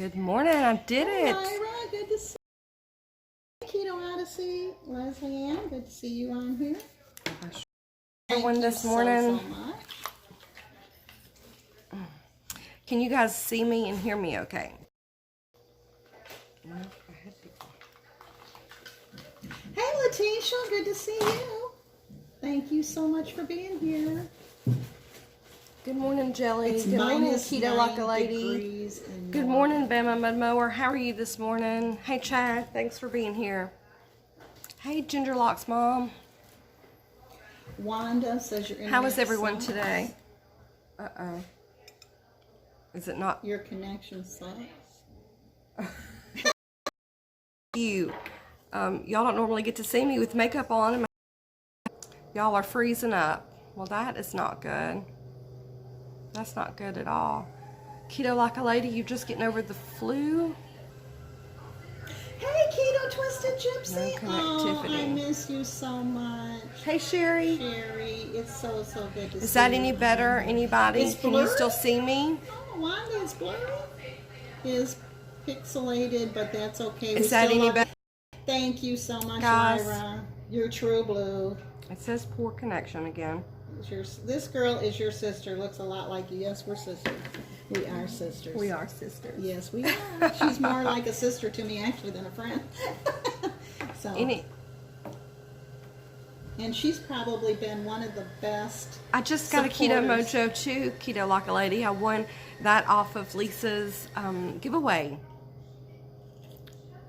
Good morning. I did it. Myra, good to see you. Keto Odyssey, Leslie Ann, good to see you on here. Everyone this morning. So much. Can you guys see me and hear me okay? Hey Letitia, good to see you. Thank you so much for being here. Good morning, Jelly. It's Good morning, minus Keto 9 Like a Lady. degrees and Good more. morning, Bama Mud Mower. How are you this morning? Hey, Chad. Thanks for being here. Hey, Ginger Locks Mom. Wanda says you're in. How is everyone today? Uh-oh. Is it not Your connection sucks. you? Y'all don't normally get to see me with makeup on. And y'all are freezing up. Well, that is not good. That's not good at all. Keto Like a Lady, you just getting over the flu? Hey Keto Twisted Gypsy. No Oh, connectivity. I miss you so much. Hey, Sherry. Sherry, it's so good to see you. Is that any better? Anybody? It's Can you blurry. still see me? Oh, Wanda is blurry. Is pixelated, but that's okay. Is that any better? Thank you so much, Guys. Lyra. You're true blue. It says poor connection again. This girl is your sister. Looks a lot like you. Yes, we're sisters. We are sisters. We are sisters. Yes, we are. She's more like a sister to me actually than a friend. So. And she's probably been one of the best. I just got a Keto supporters. Mojo too, Keto Like a Lady. I won that off of Lisa's giveaway.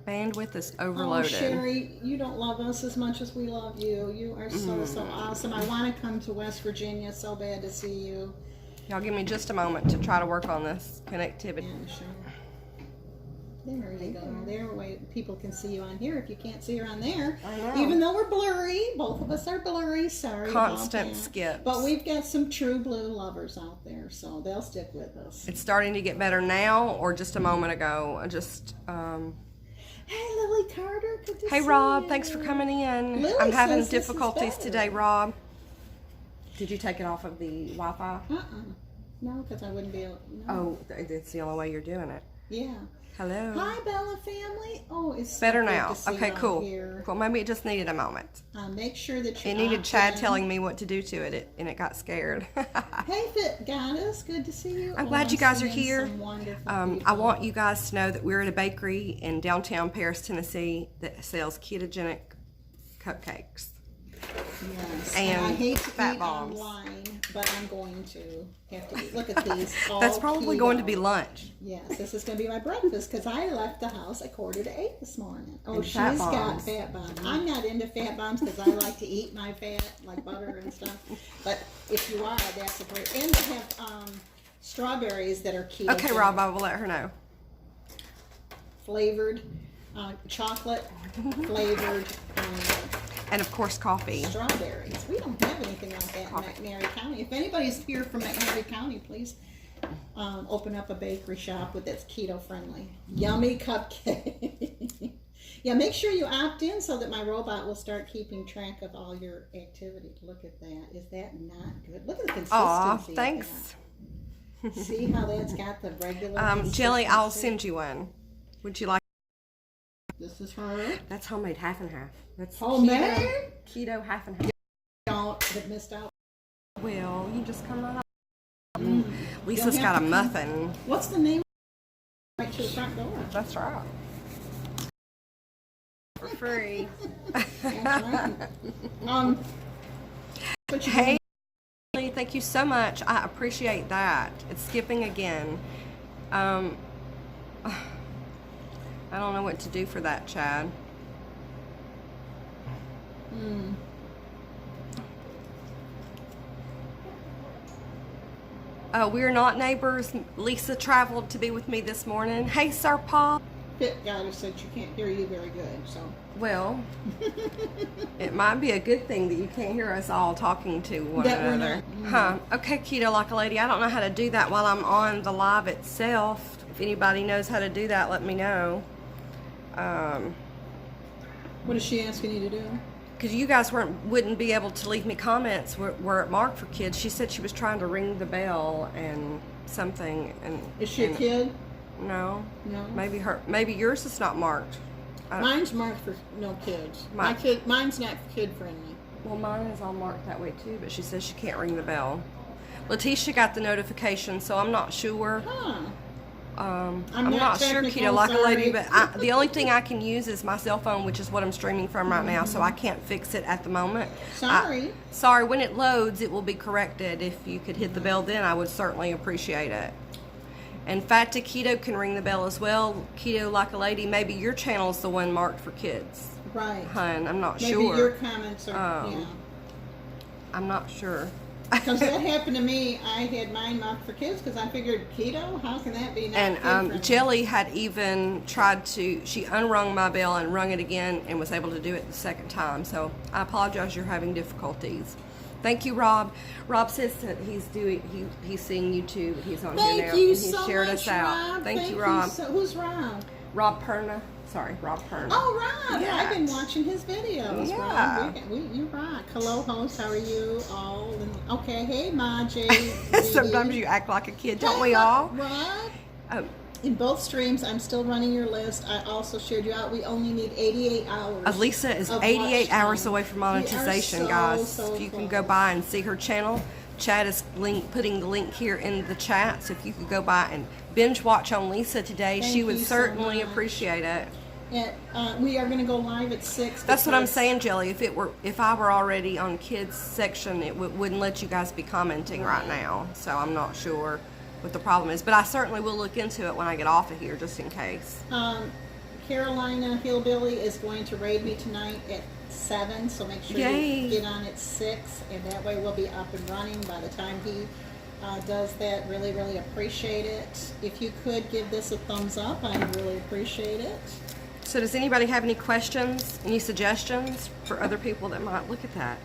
Bandwidth is overloaded. Oh, Sherry, you don't love us as much as we love you. You are so awesome. I want to come to West Virginia so bad to see you. Y'all give me just a moment to try to work on this connectivity. Yeah, sure. There you go. There way people can see you on here if you can't see her on there. I know. Even though we're blurry, both of us are blurry. Sorry. Constant about that. skips. But we've got some true blue lovers out there, so they'll stick with us. It's starting to get better now, or just a moment ago. Hey, Lily Carter. Good to Hey, see Rob. you. Thanks for coming in. Lily I'm having says this is difficulties better. today, Rob. Did you take it off of the Wi-Fi? No, because I wouldn't be able. No. Oh, it's the only way you're doing it. Yeah. Hello. Hi, Bella family. Oh, it's so Better good now. to see Okay, you cool. on here. Cool. Maybe it just needed a moment. Make sure that you. It needed opt Chad in. telling me what to do to it, and it got scared. Hey, Fit Goddess, good to see you. I'm glad you guys are seeing here. some wonderful I people. want you guys to know that we're at a bakery in downtown Paris, Tennessee that sells ketogenic cupcakes. Yes. and I hate to fat eat bombs. online, but I'm going to have to eat. Look at these. All That's probably keto. going to be lunch. Yes, this is going to be my breakfast because I left the house at 7:45 this morning. Oh, And she's fat got bombs. fat bombs. I'm not into fat bombs because I like to eat my fat, like butter and stuff. But if you are, that's a great. And they have strawberries that are keto. Okay, Rob, I will let her know. Flavored, chocolate flavored And of course, coffee. strawberries. We don't have anything like that in McNary County. If anybody's here from McNary County, please open up a bakery shop that's keto friendly. Yummy cupcake. Yeah, make sure you opt in so that my robot will start keeping track of all your activity. Look at that. Is that not good? Look at the consistency. Aw, of thanks. that. See how that's got the regular Jelly, I'll consistency? send you one. Would you like? This is her. That's homemade half and half. That's Homemade? Keto half and half. Don't have missed out. Well, you just come on up. Mm. Lisa's You'll got have a to come. muffin. What's the name? Right to the front door. That's right. For free. That's right. But you Hey, thank you so much. I appreciate that. It's skipping again. I don't know what to do for that, Chad. We're not neighbors. Lisa traveled to be with me this morning. Hey, Sir Paul. Fit Goddess said she can't hear you very good, so. Well, it might be a good thing that you can't hear us all talking to one That we're another. not. Huh. Okay, Keto Like a Lady. I don't know how to do that while I'm on the live itself. If anybody knows how to do that, let me know. What is she asking you to do? Because you guys wouldn't be able to leave me comments where it marked for kids. She said she was trying to ring the bell and something. And Is she a kid? No. No. Maybe yours is not marked. Mine's marked for no kids. Mine's not kid friendly. Well, mine is all marked that way too, but she says she can't ring the bell. Letitia got the notification, so I'm not sure. Huh. I'm not sure, Keto Like a Lady, but the only thing I can use is my cell phone, which is what I'm streaming from right now, so I can't fix it at the moment. Sorry. Sorry, when it loads, it will be corrected. If you could hit the bell then, I would certainly appreciate it. And Fat to Keto can ring the bell as well. Keto Like a Lady, maybe your channel is the one marked for kids. Right. Hun, I'm not sure. Maybe your comments are, yeah. I'm not sure. Because that happened to me. I had mine marked for kids because I figured keto. How can that be? And Jelly had even tried to. She unrung my bell and rung it again and was able to do it the second time. So I apologize. You're having difficulties. Thank you, Rob. Rob says that he's seeing YouTube. He's on here now. Thank you and so shared much, us out. Rob. Thank you, Rob. Who's Rob? Rob Perna. Sorry, Rob Perna. Oh, Rob. Yeah. I've been watching his videos. Yeah. Rob. You rock. Hello, host. How are you all? Okay. Hey, Maji. Sometimes you act like a kid, don't we all? Rob. In both streams, I'm still running your list. I also shared you out. We only need 88 hours. Lisa is 88 hours away from monetization, guys. So if you can close. go by and see her channel, Chad is putting the link here in the chat. So if you could go by and binge watch on Lisa today, she would certainly appreciate it. We are going to go live at 6. That's what I'm saying, Jelly. If I were already on kids section, it wouldn't let you guys be commenting right now. So I'm not sure what the problem is, but I certainly will look into it when I get off of here, just in case. Carolina Hillbilly is going to raid me tonight at 7, so make sure you get on at 6, and that way we'll be up and running by the time he does that. Really, really appreciate it. If you could give this a thumbs up, I'd really appreciate it. So does anybody have any questions, any suggestions for other people that might look at that?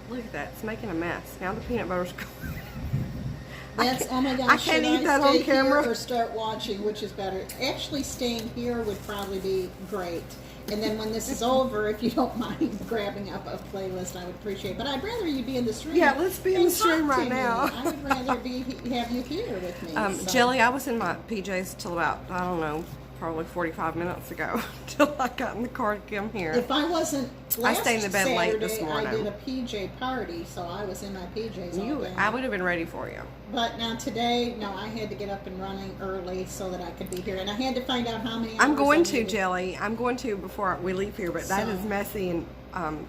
Look at that, it's making a mess. Now the peanut butter's going. That's, oh my gosh, I can't eat that on camera. Or start watching, which is better. Actually, staying here would probably be great. And then when this is over, if you don't mind grabbing up a playlist, I would appreciate it. But I'd rather you be in the stream. Yeah, let's be in the stream right now. I would rather have you here with me. So. Jelly, I was in my PJs till about, I don't know, probably 45 minutes ago till I got in the car to come here. If I wasn't I stayed in the bed Saturday, late this morning. I did a PJ party, so I was in my PJs all day. I would have been ready for you. But now today, no, I had to get up and running early so that I could be here. And I had to find out how many hours I'm going I to, needed. Jelly. I'm going to before we leave here, but that is messy and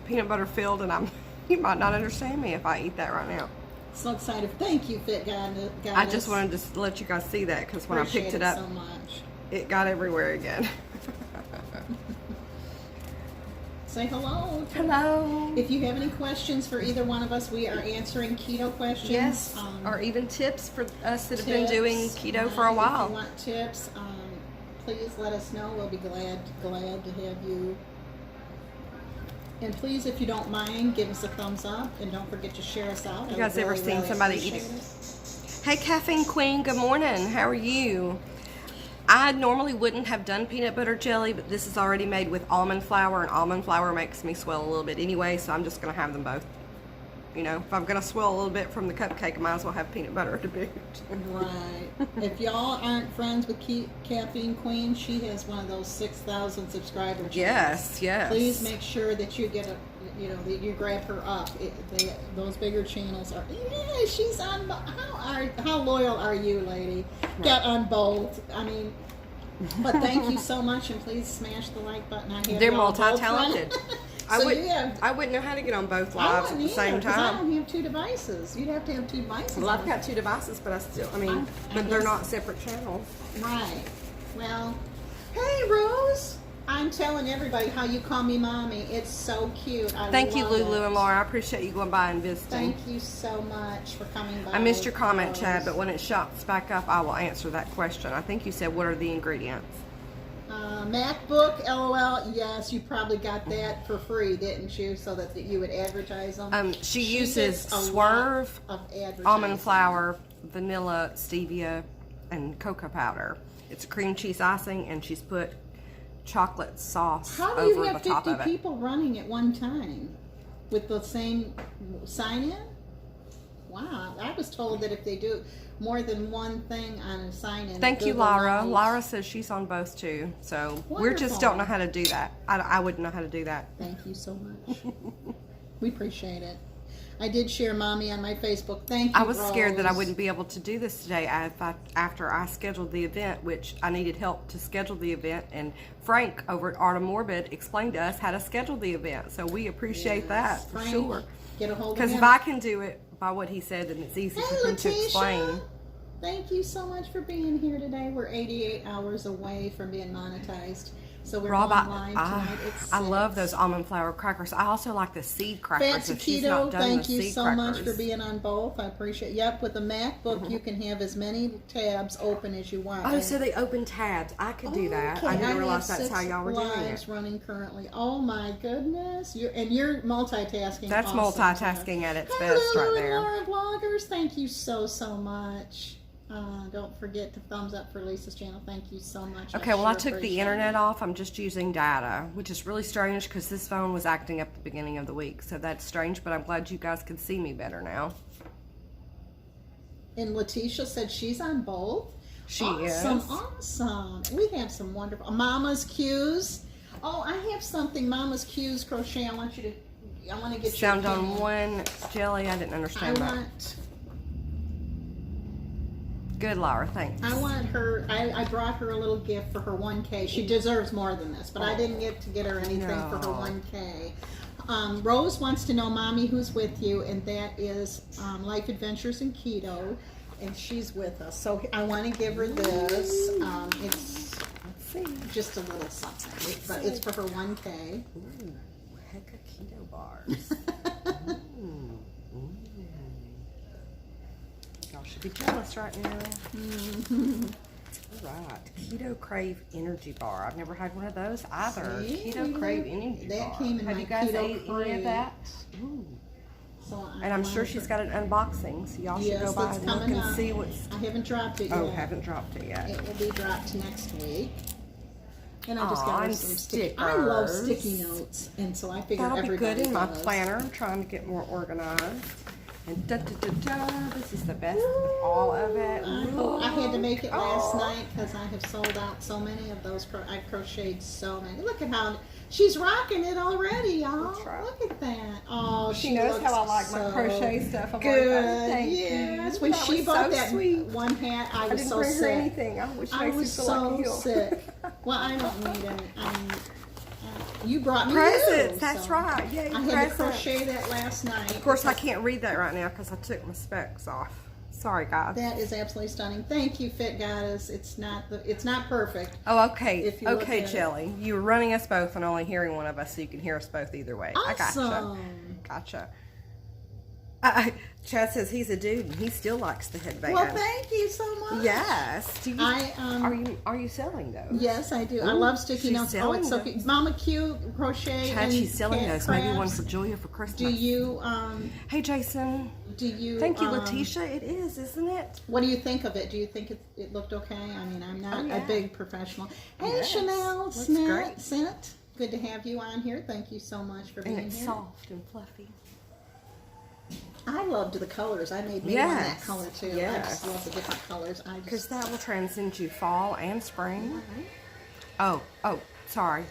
peanut butter filled, and you might not understand me if I eat that right now. So excited. Thank you, Fit Goddess. I just wanted to let you guys see that because when I picked it up, so much. It got everywhere again. Say hello. Hello. If you have any questions for either one of us, we are answering keto questions. Yes, or even tips for us that have been doing keto for a while. If you want tips, please let us know. We'll be glad to have you. And please, if you don't mind, give us a thumbs up, and don't forget to share us out. You guys ever seen somebody eating? Hey, Caffeine Queen. Good morning. How are you? I normally wouldn't have done peanut butter jelly, but this is already made with almond flour, and almond flour makes me swell a little bit anyway, so I'm just going to have them both. You know, if I'm going to swell a little bit from the cupcake, I might as well have peanut butter to boot. Right. If y'all aren't friends with Caffeine Queen, she has one of those 6,000 subscriber channels. Yes, yes. Please make sure that you get that you grab her up. Those bigger channels are. Yeah, she's on. How loyal are you, lady? Right. Get on both. I mean, but thank you so much, and please smash the like button. They're multi-talented. So I wouldn't know how to get on both lives at the same time. I don't have 2 devices. You'd have to have 2 devices. Well, I've got 2 devices, but but they're not separate channels. Right. Well, hey, Rose. I'm telling everybody how you call me mommy. It's so cute. Thank you, Lulu and Laura. I appreciate you going by and visiting. Thank you so much for coming by. I missed your comment, Chad, but when it shots back up, I will answer that question. I think you said, what are the ingredients? MacBook, LOL. Yes, you probably got that for free, didn't you? So that you would advertise them. She uses Swerve, almond flour, vanilla, stevia, and cocoa powder. It's a cream cheese icing, and she's put chocolate sauce over the top of it. How do you have 50 people running at one time with the same sign-in? Wow. I was told that if they do more than one thing on a sign-in. Thank you, Google Laura. knows. Laura says she's on both too. So we just don't know how to do that. I wouldn't know how to do that. Thank you so much. We appreciate it. I did share Mommy on my Facebook. Thank you, I was scared that I Rose. wouldn't be able to do this today after I scheduled the event, which I needed help to schedule the event. And Frank over at Art of Morbid explained to us how to schedule the event. So we appreciate that for Frank, sure. Get a hold of Because him. if I can do it by what he said, then it's easy for him to explain. Letitia, thank you so much for being here today. We're 88 hours away from being monetized. So we're Rob, on live tonight. I love those almond flour crackers. I also like the seed crackers. Fancy if she's Keto, not done thank the you seed so crackers. much for being on both. I appreciate it. Yep, with a MacBook, you can have as many tabs open as you want. Oh, so they open tabs. I could do that. Okay, I didn't realize have that's how 6 y'all were doing lives it. running currently. Oh my goodness. You're multitasking. That's awesome, multitasking Jeff. at its Hey, best right Lulu there. and Laura Vloggers, thank you so much. Don't forget to thumbs up for Lisa's channel. Thank you so much. Okay, well, I sure took the appreciate internet it. off. I'm just using data, which is really strange because this phone was acting up at the beginning of the week. So that's strange, but I'm glad you guys can see me better now. And Letitia said she's on both. She Awesome, is. awesome. We have some wonderful Mama's Q's. Oh, I have something. Mama's Q's crochet. I want to get Sound your on opinion. one jelly. I didn't I understand that. want. Good, Laura. Thanks. I want her. I brought her a little gift for her 1K. She deserves more than this, but I didn't get to get her anything for her No. 1K. Rose wants to know, Mommy, who's with you, and that is Life Adventures in Keto, and she's with us. So I want to give her this. It's Let's see. just a little something, but it's for her 1K. Ooh, heck of keto bars. Y'all should be jealous right now. All right, Keto Crave Energy Bar. I've never had one of those either. See? Keto Crave Energy That Bar. came in Have my you guys Keto ate any Crave. of that? Ooh. So And I'm sure she's got an unboxing, so y'all should Yes, go by that's and look coming and up. see what's. I haven't dropped it Oh, yet. haven't dropped it yet. It will be dropped next week. And I just Aw, got her and some sticky. I love stickers. sticky notes, and so I figured That'll be everybody good in my does. planner. I'm trying to get more organized. And da da da da. This is the best of all of it. I had to make it last Oh. night because I have sold out so many of those. I crocheted so many. Look at how she's rocking it already, y'all. That's right. Look at that. Oh, She knows looks how I like my so crochet stuff. I'm Good. like, thank Yes. you. When That she was bought so that sweet. one hat, I I was didn't so bring her sick. anything. I wish I makes was me feel like a so heel. sick. Well, I don't need any. You brought me Presents. you, That's so right. Yay, I had to presents. crochet that last night. Of course, I can't read that right now because I took my specs off. Sorry, guys. That is absolutely stunning. Thank you, Fit Goddess. It's not perfect. Oh, okay. If you look Okay, at it. Jelly. You were running us both and only hearing one of us, so you can hear us both either way. I gotcha. Awesome. Gotcha. Chad says he's a dude and he still likes the headband. Well, thank you so much. Yes. Do you, I are you selling those? Yes, I do. I Ooh, love sticky she's notes. Oh, selling it's so those. cute. Mama Q crochet. Chad, and she's selling cat those. Maybe one crafts. for Julia for Christmas. Do you Hey, Jason. Thank you, Letitia. It is, isn't it? What do you think of it? Do you think it looked okay? I mean, I'm not a big professional. Hey, Yes, Chanel looks Snit. great. Good to have you on here. Thank you so much for being And it's here. soft and fluffy. I loved the colors. I made me one that color too. I Yes. just love the different colors. Because that will transcend you fall and spring. Mhm. Oh, sorry.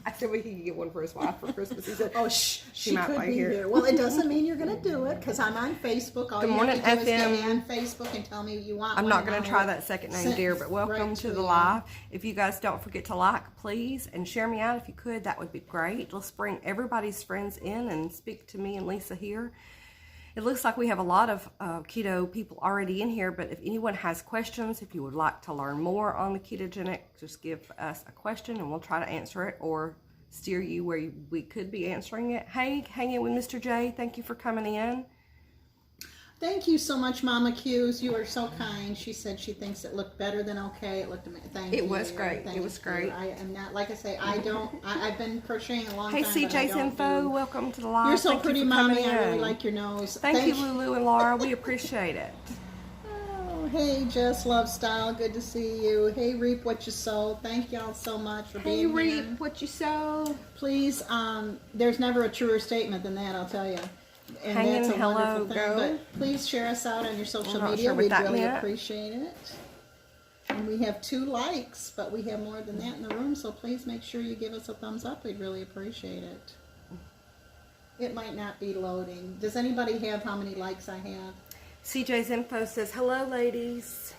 I said we could get one for his wife for Christmas. He said, Oh, she might could be be here. here. Well, it doesn't mean you're going to do it because I'm on Facebook. All Good you morning, have to do is get me FM. on Facebook and tell me you want I'm one. not and going I'll to try that second name, send dear, but welcome right to the you. live. If you guys don't forget to like, please, and share me out if you could, that would be great. Let's bring everybody's friends in and speak to me and Lisa here. It looks like we have a lot of keto people already in here, but if anyone has questions, if you would like to learn more on the ketogenic, just give us a question and we'll try to answer it or steer you where we could be answering it. Hey, hang in with Mr. J. Thank you for coming in. Thank you so much, Mama Q's. You are so kind. She said she thinks it looked better than okay. It looked amazing. Thank you. It was great. Thank It was great. you. I am not, like I say, I've been crocheting a long Hey, time. but I CJ's don't Info, do- welcome to the live. You're so Thank you pretty, for Mommy. coming I really in. like your nose. Thank you, Lulu and Laura. We appreciate it. Oh, hey, Jess Love Style. Good to see you. Hey, Reap What You Sow. Thank y'all so much for Hey, being reap here. what you sow. Please, there's never a truer statement than that, I'll tell you. And Hanging that's a hello, wonderful thing. go. But please share us out on your social I'm not media. sure what We'd that really meant. appreciate it. And we have 2 likes, but we have more than that in the room, so please make sure you give us a thumbs up. We'd really appreciate it. It might not be loading. Does anybody have how many likes I have? CJ's Info says, hello, ladies.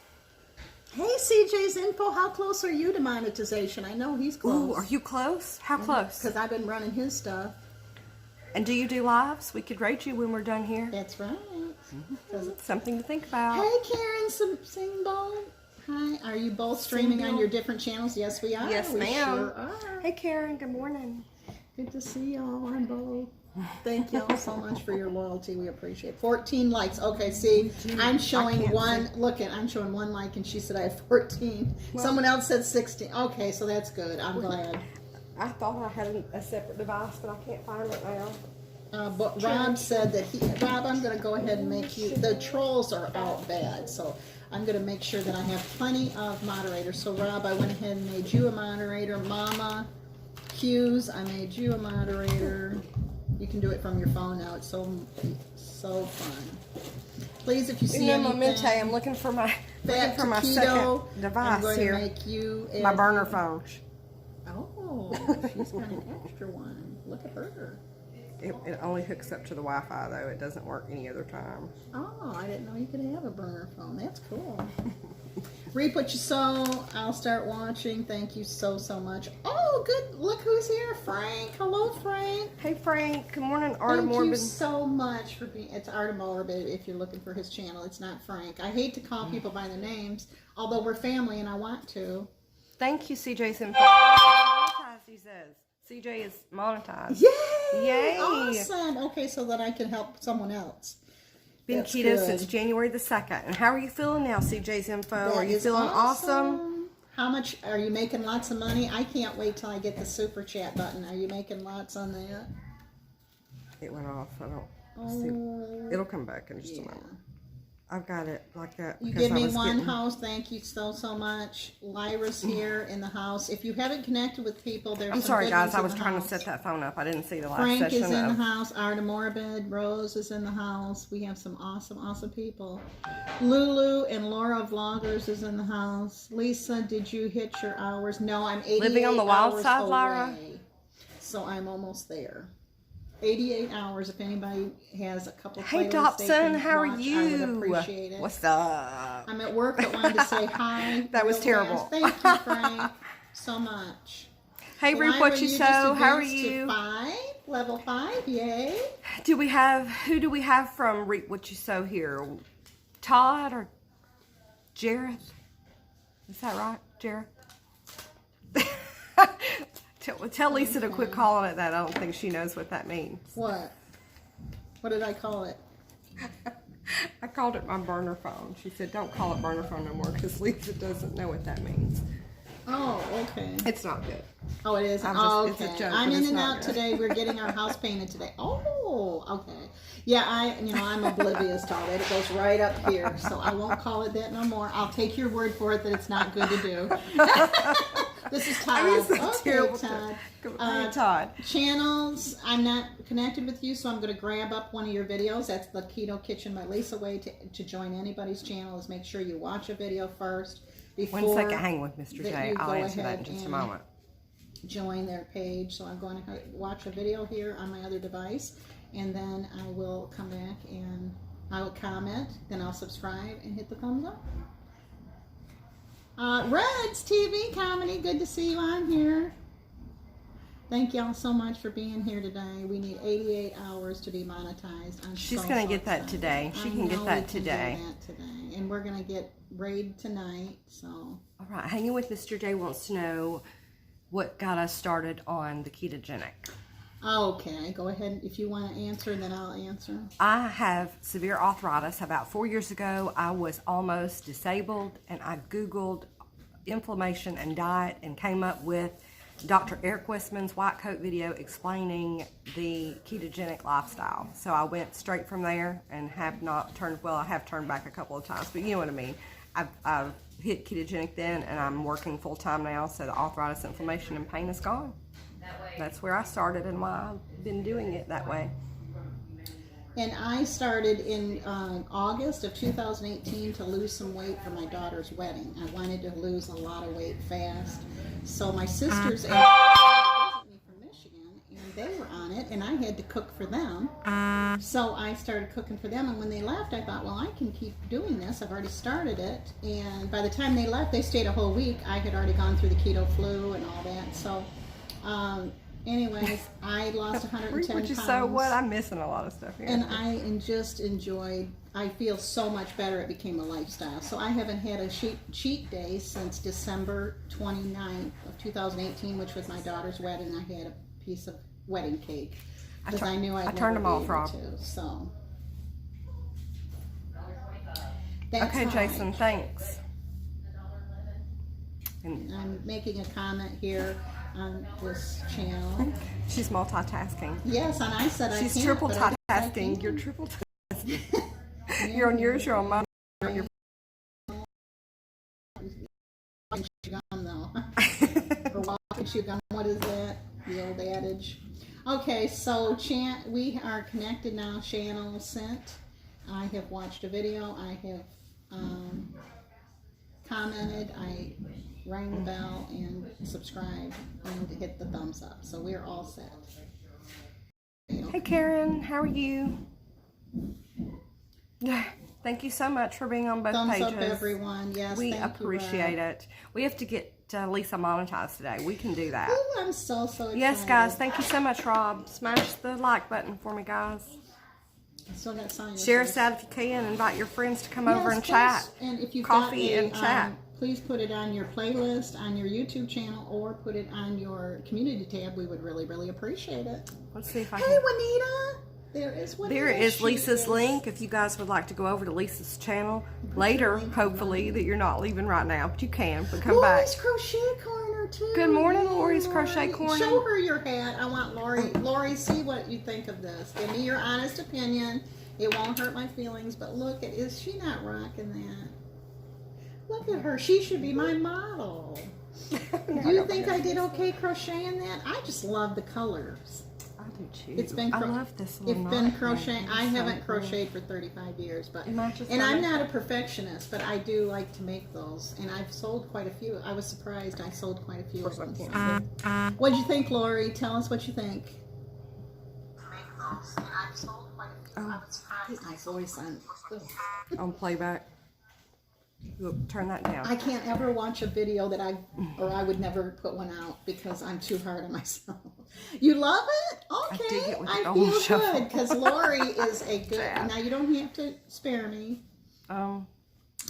Hey, CJ's Info, how close are you to monetization? I know he's close. Ooh, are you close? How close? Because I've been running his stuff. And do you do lives? We could rate you when we're done here. That's right. Something to think about. Hey, Karen Singbo. Hi. Are you both streaming on your different channels? Yes, we are. Yes, we ma'am. Sure are. Hey, Karen. Good morning. Good to see y'all on both. Thank y'all so much for your loyalty. We appreciate it. 14 likes. Okay, see, I'm showing one. Look at, I'm showing 1 like, and she said I have 14. Well, someone else said 16. Okay, so that's good. I'm glad. I thought I had a separate device, but I can't find it now. But Rob said that Rob, I'm going to go ahead and make you, the trolls are out bad, so I'm going to make sure that I have plenty of moderators. So Rob, I went ahead and made you a moderator. Mama Hughes, I made you a moderator. You can do it from your phone now. It's so fun. Please, if you see anything, I'm looking for my back to my keto, second device I'm going here. to make you My burner phone. Oh, she's got an extra one. Look at her. It only hooks up to the Wi-Fi though. It doesn't work any other time. Oh, I didn't know you could have a burner phone. That's cool. Reap what you sow. I'll start watching. Thank you so much. Oh, good. Look who's here. Frank. Hello, Frank. Hey, Frank. Good morning, Artem Thank you Orbit. so much for being. It's Artem Orbit if you're looking for his channel. It's not Frank. I hate to call people by their names, although we're family and I want to. Thank you, CJ's Info. Monetized, he says. CJ is monetized. Yay! Yay! Awesome. Okay, so that I can help someone else. Been That's keto good. since January the 2nd. And how are you feeling now, CJ's Info? Are you is feeling awesome? How much are you making? Lots of money? I can't wait till I get the super chat button. Are you making lots on that? It went off. I don't see. It'll come back in just a moment. I've got it like that. You give me one house. Thank you so much. Lyra's here in the house. If you haven't connected with people, there's I'm some sorry, good guys. ones I in was the trying house. to set that phone up. I didn't see the last Frank session. is in the house. Artem Morbid. Rose is in the house. We have some awesome people. Lulu and Laura Vloggers is in the house. Lisa, did you hit your hours? No, I'm 88 Living on the wild hours side, away. Lyra? So I'm almost there. 88 hours. If anybody has a couple Hey, playlists Dobson, how are watch, you? I would appreciate it. What's up? I'm at work, but wanted to say hi. That was real terrible. fast. Thank you, Frank, so much. Hey, Reap, what you just sow? How are advanced to you? 5, level 5, yay. Who do we have from Reap What You Sow here? Todd or Jareth? Is that right, Jareth? Tell Lisa to quit calling it that. I don't think she knows what that means. What? What did I call it? I called it my burner phone. She said, don't call it burner phone no more because Lisa doesn't know what that means. Oh, okay. It's not good. Oh, it is? It's Okay. a joke, I'm but in it's and not out good. today. We're getting our house painted today. Oh, okay. Yeah, I'm oblivious to all that. It goes right up here, so I won't call it that no more. I'll take your word for it that it's not good to do. This is Todd. Terrible Todd. Todd. Channels, I'm not connected with you, so I'm going to grab up one of your videos. That's the Keto Kitchen by Lisa way to join anybody's channel is make sure you watch a video first. Before 1 second, hang with Mr. J. I'll answer that in just a moment. Join their page. So I'm going to watch a video here on my other device, and then I will come back and I will comment, then I'll subscribe and hit the thumbs up. Reds TV Comedy, good to see you on here. Thank y'all so much for being here today. We need 88 hours to be monetized. She's going to get that today. She can get that today. And we're going to get raid tonight. So. All right, hanging with Mr. J wants to know what got us started on the ketogenic. Okay, go ahead. If you want to answer, then I'll answer. I have severe arthritis. About 4 years ago, I was almost disabled, and I Googled inflammation and diet and came up with Dr. Eric Westman's white coat video explaining the ketogenic lifestyle. So I went straight from there and have not turned, well, I have turned back a couple of times, but you know what I mean. I've hit ketogenic then, and I'm working full-time now, so the arthritis, inflammation, and pain is gone. That's where I started and why I've been doing it that way. And I started in August of 2018 to lose some weight for my daughter's wedding. I wanted to lose a lot of weight fast. So my sisters actually came to visit me from Michigan, and they were on it, and I had to cook for them. So I started cooking for them, and when they left, I thought, well, I can keep doing this. I've already started it. And by the time they left, they stayed a whole week. I had already gone through the keto flu and all that. So anyways, I lost 110 Which is pounds. so what? I'm missing a lot of stuff here. And I just enjoyed, I feel so much better. It became a lifestyle. So I haven't had a cheat day since December 29th of 2018, which was my daughter's wedding. I had a piece of wedding cake because I knew I'd turned them off, never Rob. be able to. So that's Okay, how Jason, thanks. And I'm making a comment here on this channel. she's multitasking. Yes, and I said She's I can't. triple but I guess I tasking. can. You're triple tasking. You're on yours, you're on mine. You're Gum though. Or walking chew gum. What is that? The old adage. Okay, so we are connected now. Channel sent. I have watched a video. I have commented. I rang the bell and subscribed and hit the thumbs up. So we're all set. Hey Karen, how are you? Thank you so much for being on both Thumbs pages. up, everyone. Yes, we thank appreciate you, Rob. it. We have to get Lisa monetized today. We can do that. Ooh, I'm so excited. Yes, guys. Thank you so much, Rob. Smash the like button for me, guys. I still got sign. Share us out if you can. Invite your friends to come over and please. chat. And if you've Coffee got and chat. Please put it on your playlist, on your YouTube channel, or put it on your community tab. We would really, really appreciate it. Let's see if I Hey, can. Juanita. There is Juanita. There is She Lisa's is- link if you guys would like to go over to Lisa's channel later, hopefully, that you're not leaving right now, but you can, but come back. Lori's Crochet Corner, too. Good morning, Yay, Lori's Crochet Corner. Show her your hat. I want Lori. Lori, see what you think of this. Give me your honest opinion. It won't hurt my feelings, but look, is she not rocking that? Look at her. She should be my model. Do you think I did okay crocheting that? I just love the colors. I do too. It's been I love this little It's been knot crocheting. thing. I It's so haven't cool. crocheted for 35 years, but It matches and my I'm not a makeup. perfectionist, but I do like to make those, and I've sold quite a few. I was surprised. I sold quite a few of them. What'd you think, Lori? Tell us what you think. Make those, and I've sold quite a few. I was surprised. My voice On playback. Look, turn that down. I can't ever watch a video that I would never put one out because I'm too hard on myself. You love it? Okay. I dig it with the I old feel shuffle. good because Lori is a good. Yeah. Now you don't have to spare me. I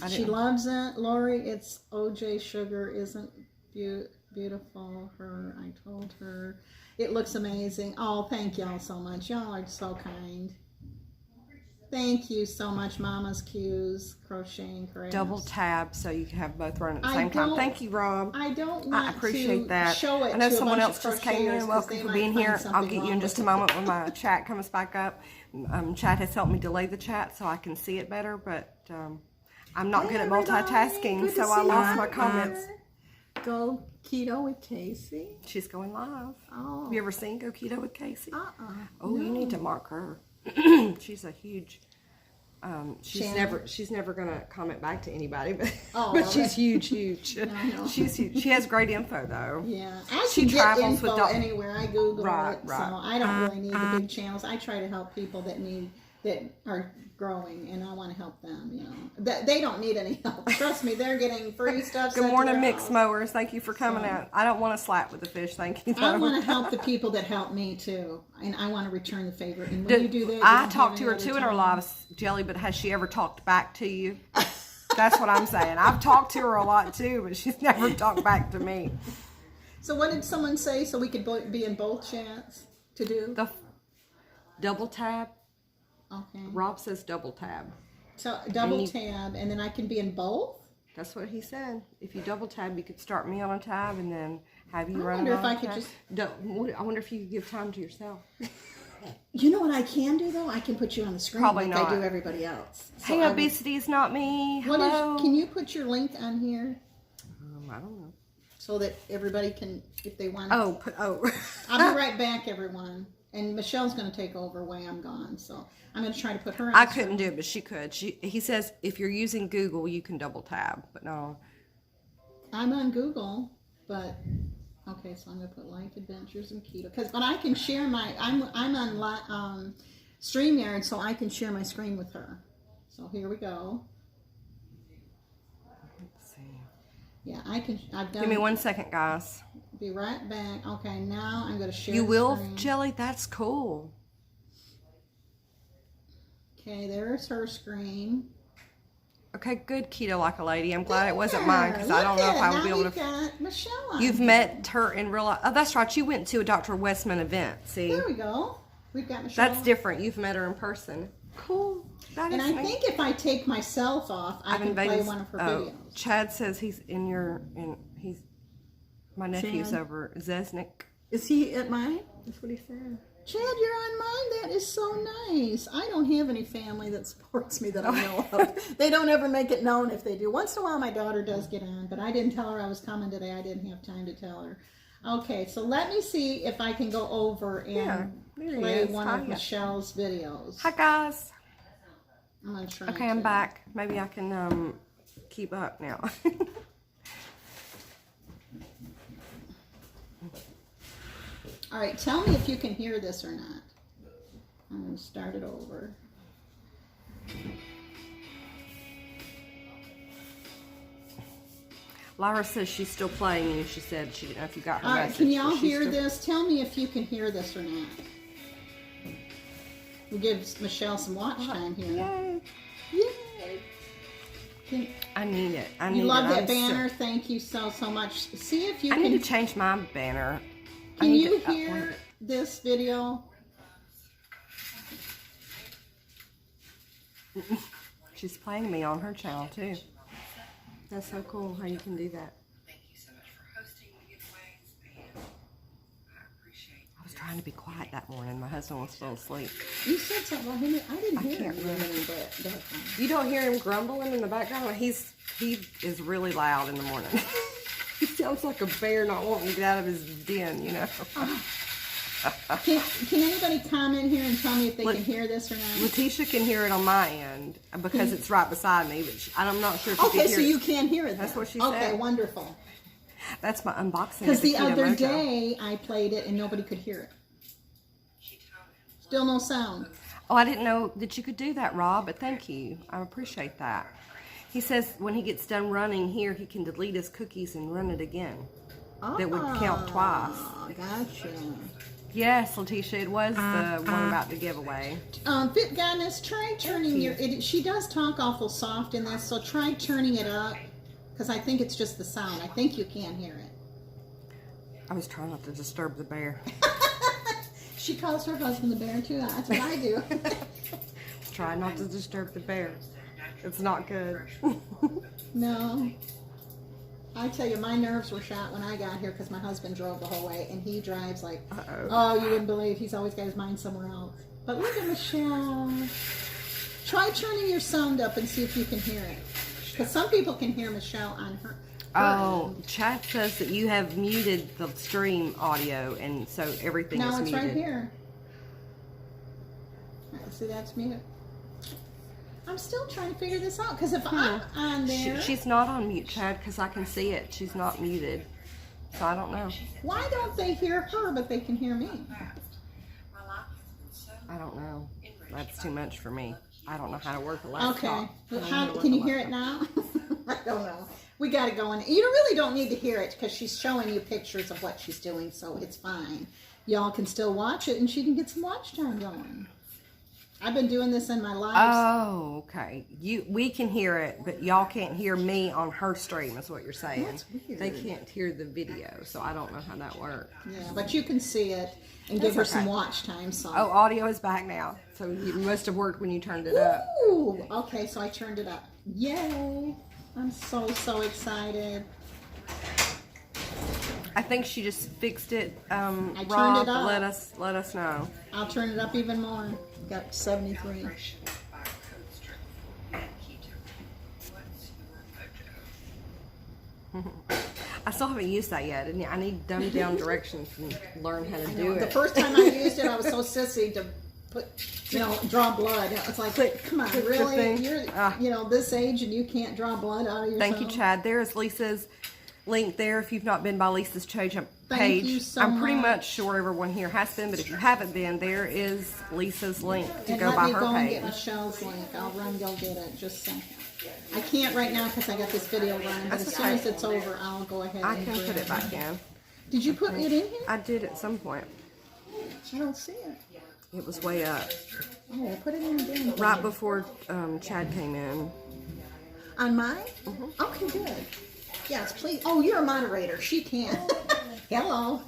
She didn't. loves it. Lori, it's OJ Sugar isn't beautiful. I told her it looks amazing. Oh, thank y'all so much. Y'all are so kind. Thank you so much, Mama's Q's Crocheting Crafts. Double tab so you can have both running at the I same time. don't- Thank you, Rob. I don't I want appreciate to that. show it I know to a someone bunch else of just came crocheters in. 'cause Welcome they for might being find here. I'll something get you wrong in just a with it. moment when my chat comes back up. Chat has helped me delay the chat so I can see it better, but I'm not good at multitasking, Good to so I see lost you. my comments. Go Keto with Casey. She's going live. Oh. Have you ever seen Go Keto with Casey? Uh-uh. Oh, you need to mark her. She's a huge. She's never gonna comment back to anybody, but Oh, but she's okay. huge. No. She's huge. She has great info though. Yeah, I She can get travels with info doc- anywhere. I Google Right, it, right. so I don't really need the big channels. I try to help people that are growing, and I want to help them. You know, that they don't need any help. Trust me, they're getting free stuff. Good sent to morning, their Mix house. Mowers. Thank you for coming out. I don't want to slap with the fish. Thank you. I though. want to help the people that help me too, and I want to return the favor. And when you do that, you I don't talked have to her any too other in her time. lives, Jelly, but has she ever talked back to you? That's what I'm saying. I've talked to her a lot too, but she's never talked back to me. So what did someone say? So we could be in both chats to do? The double tab. Okay. Rob says double tab. So double you- tab, and then I can be in both. That's what he said. If you double tab, you could start me on a tab and then have you I run wonder on if a I could tab. I wonder if you could give time to yourself. You know what I can do though? I can put you on the screen Probably like not. I do everybody else. So Hey, I would- obesity is not me. What Hello. is? Can you put your link on here I don't know. so that everybody can, if they want? Oh. I'll be right back, everyone. And Michelle's going to take over while I'm gone, so I'm going to try to put her on. I couldn't do it, but she could. He says if you're using Google, you can double tab, but no. I'm on Google, but okay, so I'm going to put Life Adventures and Keto, but I can share my. I'm on StreamYard, so I can share my screen with her. So here we go. Let's see. Yeah, I can. I've done. Give me 1 second, guys. Be right back. Okay, now I'm going to share. You the will, screen. Jelly? That's cool. Okay, there's her screen. Okay, good, Keto Like a Lady. I'm glad it wasn't mine because I don't know if I would be able to. Got Michelle on You've here. met her in real life. Oh, that's right. You went to a Dr. Westman event. See, There we go. We've got Michelle. that's different. You've met her in person. Cool. That And is I neat. think if I take myself off, I can play one of her videos. Chad says he's he's my nephew's Chad. over Zesnik. Is he at mine? That's what he said. Chad, you're on mine. That is so nice. I don't have any family that supports me that I know of. They don't ever make it known if they do. Once in a while, my daughter does get on, but I didn't tell her I was coming today. I didn't have time to tell her. Okay, so let me see if I can go over and play one of Michelle's videos. Hi guys. I'm gonna try. Okay, I'm back. Maybe I can keep up now. All right, tell me if you can hear this or not. I'm going to start it over. Lyra says she's still playing you. She said she didn't know if you got her All right, message. can y'all but she's hear still... this? Tell me if you can hear this or not. We'll give Michelle some watch time here. Yay. Yay! I need it. I need You love it. that I'm banner. Thank you so much. See if you I can. need to change my banner. Can you hear this video? She's playing me on her channel too. That's so cool how you can do that. Thank you so much for hosting the giveaways, and I appreciate I was trying to be quiet that morning. My husband was still asleep. You said something about him. I didn't hear can't him remember. really, but that time. You don't hear him grumbling in the background? He is really loud in the morning. He sounds like a bear not wanting to get out of his den, you know. Can anybody comment here and tell me if they can hear this or not? Letitia can hear it on my end because it's right beside me, but I'm not sure if you Okay, can hear so it. you can hear it. That's then. what she Okay, said. wonderful. That's my unboxing. Because the Keto other Mojo. day I played it and nobody could hear it. Still no sound. Oh, I didn't know that you could do that, Rob, but thank you. I appreciate that. He says when he gets done running here, he can delete his cookies and run it again. That would count twice. Oh, gotcha. Yes, Letitia, it was the one about the giveaway. Fit Goddess, try turning your. She does talk awful soft in this, so try turning it up. Because I think it's just the sound. I think you can hear it. I was trying not to disturb the bear. She calls her husband the bear too. That's what I do. Try not to disturb the bear. It's not good. No. I tell you, my nerves were shot when I got here because my husband drove the whole way, and he drives like, oh, you wouldn't believe. He's always got his mind somewhere else. But look at Michelle. Try turning your sound up and see if you can hear it. Because some people can hear Michelle on her. Oh, chat says that you have muted the stream audio, and so everything is No, it's muted. right here. See, that's muted. I'm still trying to figure this out because if I'm on there, She's not on mute, Chad, because I can see it. She's not muted. So I don't know. why don't they hear her but they can hear me? I don't know. That's too much for me. I don't know how to work a laptop. Okay. I don't know how How, to work can a you hear it laptop. now? I don't know. We got to go in. You really don't need to hear it because she's showing you pictures of what she's doing, so it's fine. Y'all can still watch it and she can get some watch time going. I've been doing this in my life. Oh, okay. We can hear it, but y'all can't hear me on her stream, is what you're saying. That's weird. They can't hear the video, so I don't know how that works. Yeah, but you can see it and give her some watch time. So. Oh, audio is back now. So it must have worked when you turned it up. Ooh, okay, so I turned it up. Yay! I'm so excited. I think she just fixed it. turned Rob, it up. let us know. I'll turn it up even more. Got 73. What's your photo? I still haven't used that yet, and I need dumbed down directions and learn how to do The it. first time I used it, I was so sissy to put, draw blood. It's like, come on, put the really? thing- You're, this age and you can't draw blood out of yourself? Thank you, Chad. There is Lisa's link there if you've not been by Lisa's page. Thank you so I'm pretty much. much sure everyone here has been, but if you haven't been, there is Lisa's link to And go let by me her go and page. get Michelle's link. I'll run, go get it. Just a second. I can't right now because I got this video running, but That's as soon okay. as it's over, I'll go ahead I and can put it back in. Did you put it in here? I did at some point. I don't see it. It was way up. Oh, I put it in again. Right before Chad came in. On mine? Okay, good. Yes, please. Oh, you're a moderator. She can. Hello.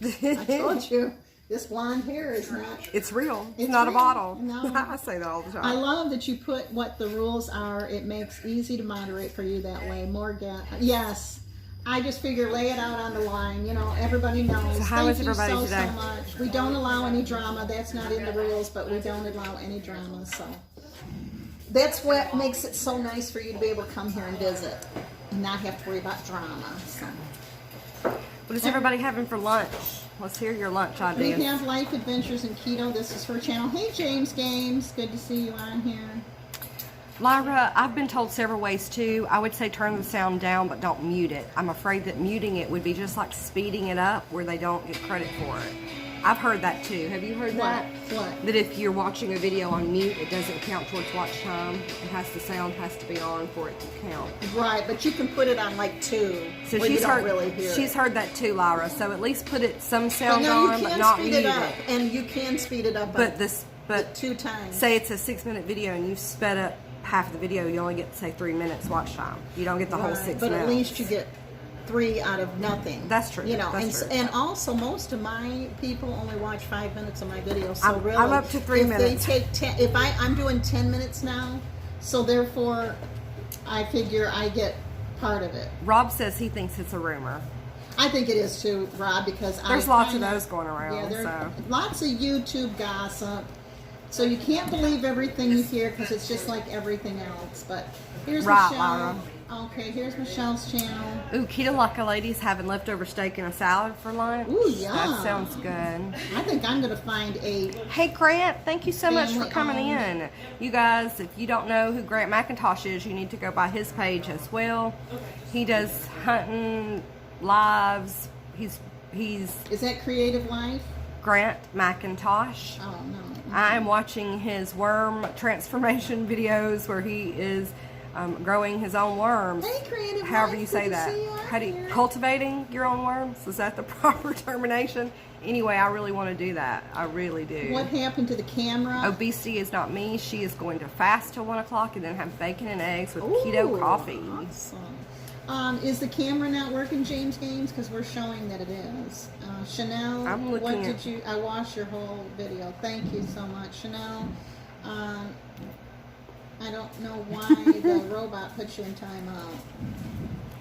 I told you. This blonde hair is not... It's real. It's It's not a real. bottle. No. I say that all the time. I love that you put what the rules are. It makes easy to moderate for you that way. More yes. I just figure lay it out on the line. Everybody knows. So how Thank is you everybody so today? much. We don't allow any drama. That's not in the rules, but we don't allow any drama. So that's what makes it so nice for you to be able to come here and visit and not have to worry about drama. So. What is everybody having for lunch? Let's hear your lunch We ideas. have Life Adventures in Keto. This is her channel. Hey, James Games. Good to see you on here. Lyra, I've been told several ways too. I would say turn the sound down, but don't mute it. I'm afraid that muting it would be just like speeding it up where they don't get credit for it. I've heard that too. Have you heard that? What? That if you're watching a video on mute, it doesn't count towards watch time. The sound has to be on for it to count. Right, but you can put it on like 2. So where she's you don't heard. really hear She's it. heard that too, Lyra. So at least put it some But sound no, you on, but can not speed mute it up, it. and you can speed it up. But up this, but 2 times. say it's a 6-minute video and you sped up half of the video, you only get say 3 minutes watch time. You don't get the whole Right, 6 but minutes. at least you get 3 out of nothing. That's true. That's true. And also most of my people only watch 5 minutes of my videos. So I'm really, up to 3 minutes. They take 10, if I'm doing 10 minutes now, so therefore, I figure I get part of it. Rob says he thinks it's a rumor. I think it is too, Rob, because There's lots of those going around. Yeah, there's so. lots of YouTube gossip. So you can't believe everything you hear because it's just like everything else. But here's Right, Michelle. Lyra. Okay, here's Michelle's channel. Ooh, Keto Laka Lady's having leftover steak and a salad for lunch. Ooh, yum. That sounds good. I think I'm going to find a... Hey Grant, thank you so much for Family coming owned. in. You guys, if you don't know who Grant McIntosh is, you need to go by his page as well. He does hunting lives. He's Is that Creative Life? Grant McIntosh. Oh, no. I am watching his worm transformation videos where he is growing his own worms. Hey, Creative However Life, you say good to that. see you out How do you, here. cultivating your own worms? Is that the proper termination? Anyway, I really want to do that. I really do. What happened to the camera? Obesity is not me. She is going to fast till 1 o'clock and then have bacon and eggs with Ooh, keto coffee. Awesome. Is the camera not working, James Games? Because we're showing that it is. Chanel, I'm looking what at- did you... I watched your whole video. Thank you so much. Chanel, I don't know why the robot put you in timeout.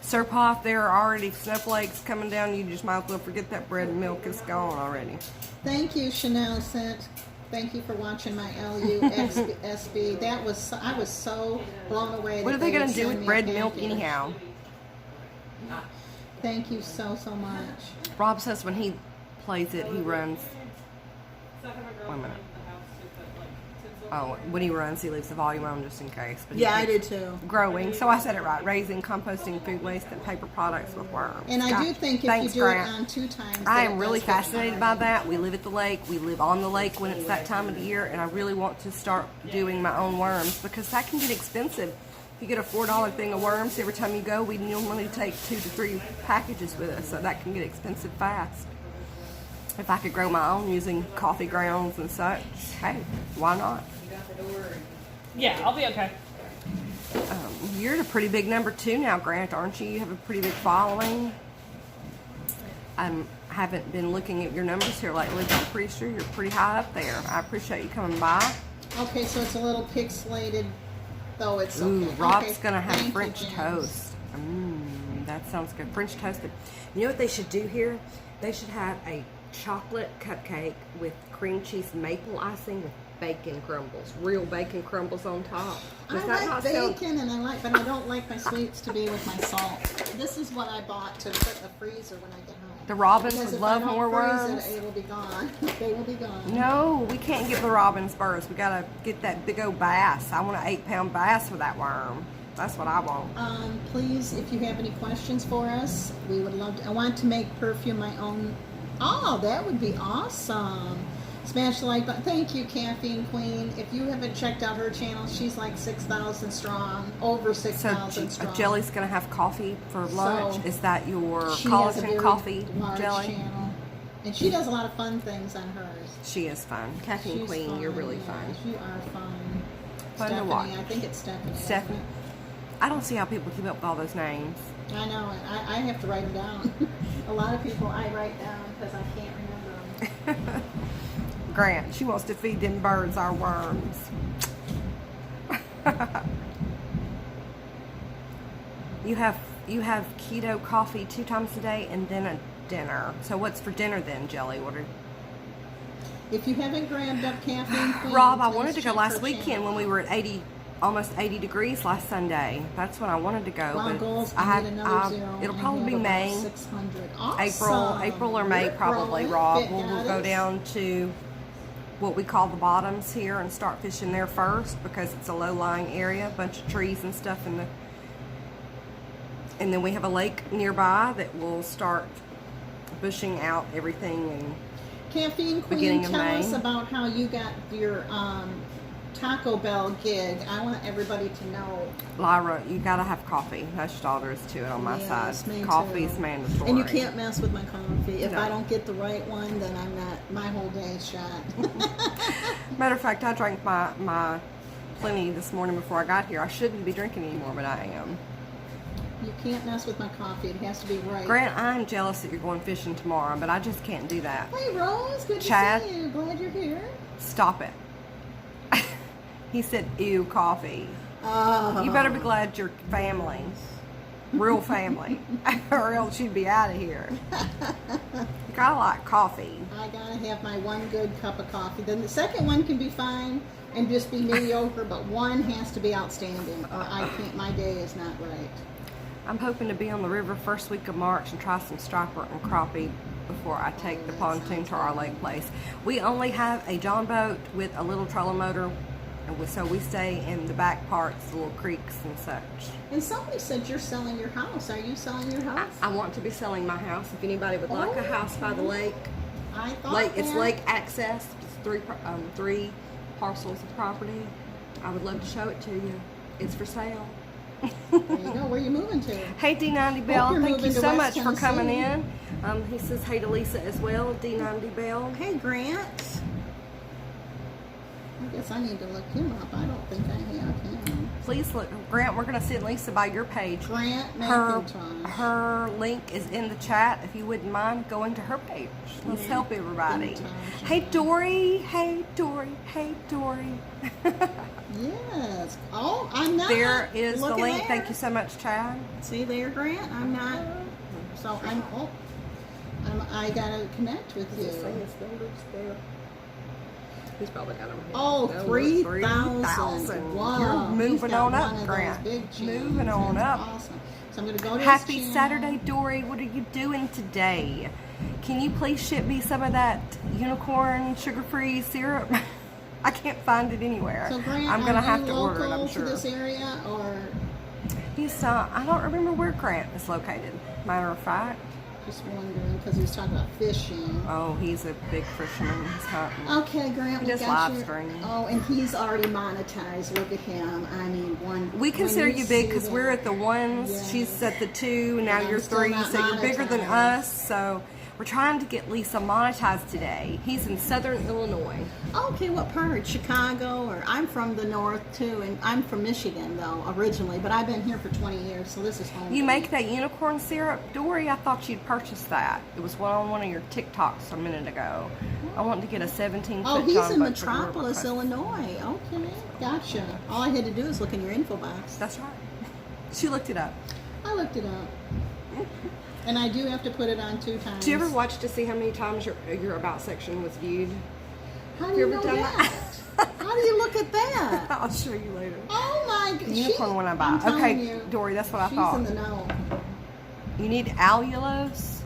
Sir Poff, there are already snowflakes coming down. You just might as well forget that bread and milk is gone already. Thank you, Chanel sent. Thank you for watching my LUSB. That was... I was so blown away. What that are they going would to do send with me a bread and milk package. anyhow? Thank you so much. Rob says when he plays it, he runs. Wait a minute. Oh, when he runs, he leaves the volume on just in case. But he Yeah, I keeps did too. growing. So I said it right. Raising, composting food waste, and paper products with worms. And I do think if Thanks, you do Grant. it on 2 times, I that am it really does get fascinated by that. We live at the lake. We live on the lake when it's that time of the year, and I really want to start doing my own worms because that can get expensive. If you get a $4 thing of worms every time you go, we normally take 2 to 3 packages with us, so that can get expensive fast. If I could grow my own using coffee grounds and such, hey, why not? Yeah, I'll be okay. You're at a pretty big number too now, Grant, aren't you? You have a pretty big following. I haven't been looking at your numbers here lately, but I'm pretty sure you're pretty high up there. I appreciate you coming by. Okay, so it's a little pixelated, though it's okay. Ooh, Rob's Okay, gonna have thank you, French James. toast. That sounds good. French toasted. You know what they should do here? They should have a chocolate cupcake with cream cheese maple icing with bacon crumbles, real bacon crumbles on top. Does I that like not sound? bacon, but I don't like my sweets to be with my salt. This is what I bought to put in the freezer when I get home. The robins Because would if love I don't more freeze worms. it will be gone. They will be gone. No, we can't get the robins burrs. We gotta get that big old bass. I want an 8-pound bass for that worm. That's what I want. Please, if you have any questions for us, we would love to. I want to make perfume my own. Oh, that would be awesome. Smash the like button. Thank you, Caffeine Queen. If you haven't checked out her channel, she's like 6,000 strong, over 6,000 strong. Jelly's gonna have coffee for lunch. Is that your She has a collagen very coffee, large Jelly? channel, and she does a lot of fun things on hers. She is fun. Caffeine She's Queen, you're really yes, fun. You are fun. Fun to Stephanie, watch. I think it's Stephanie. isn't Stephanie. it? I don't see how people keep up with all those names. I know, and I have to write them down. A lot of people I write down because I can't remember them. Grant, she wants to feed them birds our worms. You have keto coffee 2 times a day and then a dinner. So what's for dinner then, Jelly? What are If you haven't grabbed up Caffeine Queen, Rob, I please wanted to go check last her weekend channel when we were at almost 80 degrees last Sunday. That's when I wanted to go. Wow, but goals, I I need another have, zero. it'll I probably have be about May. 600. Awesome. April or May You're probably, growing, Rob. fit We'll go goddess. down to what we call the bottoms here and start fishing there first because it's a low-lying area, a bunch of trees and stuff and then we have a lake nearby that will start bushing out everything. And Caffeine Queen, beginning of tell May. us about how you got your Taco Bell gig. I want everybody to know. Lyra, you gotta have coffee. That's just all there is to it on my Yes, side. me Coffee's too. mandatory. And you can't mess with my coffee. If No. I don't get the right one, then I'm not. My whole day is shot. Matter of fact, I drank my plenty this morning before I got here. I shouldn't be drinking anymore, but I am. You can't mess with my coffee. It has to be right. Grant, I'm jealous that you're going fishing tomorrow, but I just can't do that. Hey Rose, good Chad? to see you. Glad you're here. Stop it. He said, ew, coffee. Oh. You better be glad you're family. Real family. Or else you'd be out of here. You gotta like coffee. I gotta have my one good cup of coffee. Then the second one can be fine and just be mediocre, but one has to be outstanding, or I can't. My day is not right. I'm hoping to be on the river first week of March and try some striper and crappie before I take the pontoon to our lake place. We only have a John boat with a little trolling motor, and so we stay in the back parts, the little creeks and such. And somebody said you're selling your house. Are you selling your house? I want to be selling my house. If anybody would like a house by the lake, I thought it's that. lake access. It's three parcels of property. I would love to show it to you. It's for sale. There you go. Where are you moving to? Hey D90 Hope Bell, you're thank you moving to so West much for coming Tennessee. in. He says hey to Lisa as well, D90 Bell. Hey Grant. I guess I need to look him up. I don't think I have him. Please look, Grant, we're going to send Lisa by your page. Grant Her, McIntosh. her link is in the chat. If you wouldn't mind going to her page. Let's help everybody. McIntosh. Hey Dory, hey Dory, hey Dory. Yes. Oh, I'm not. There is Look the at link. there. Thank you so much, Chad. See there, Grant? I'm not. So I gotta connect with you. He's probably got them. Oh, 3,000. Wow. You're moving He's got on up, one of those Grant. big channels. Moving on That's up. Awesome. So I'm gonna go to Happy his channel. Saturday, Dory. What are you doing today? Can you please ship me some of that unicorn sugar-free syrup? I can't find it anywhere. So Grant, I'm gonna are have you to order it, I'm local sure. to this area, or He's I don't remember where Grant is located. Matter of fact. just wondering because he was talking about fishing. Oh, he's a big fisherman. He's hunting. Okay, Grant, He we does got live you. streaming. Oh, and he's already monetized. Look at him. I mean, We consider you big because because we're at the ones. Yes. She's at the 2. Now And you're I'm still 3. not So you're bigger than monetized. us. So we're trying to get Lisa monetized today. He's in Southern Illinois. Okay, what part? Chicago, or I'm from the north too, and I'm from Michigan though originally, but I've been here for 20 years, so this is home. You to make me. that unicorn syrup, Dory? I thought you'd purchased that. It was on one of your TikToks a minute ago. I want to get a 17-foot Oh, he's John in boat for Metropolis, delivery. Illinois. Okay, gotcha. All I had to do is look in your info box. That's right. She looked it up. I looked it up, and I do have to put it on 2 times. Do you ever watch to see how many times your about section was viewed? How do you you ever know done that? How do you look at that? I'll show you later. Oh my god. Unicorn when I buy. I'm telling Okay, you, Dory, that's what I she's thought. in the know. You need allulose?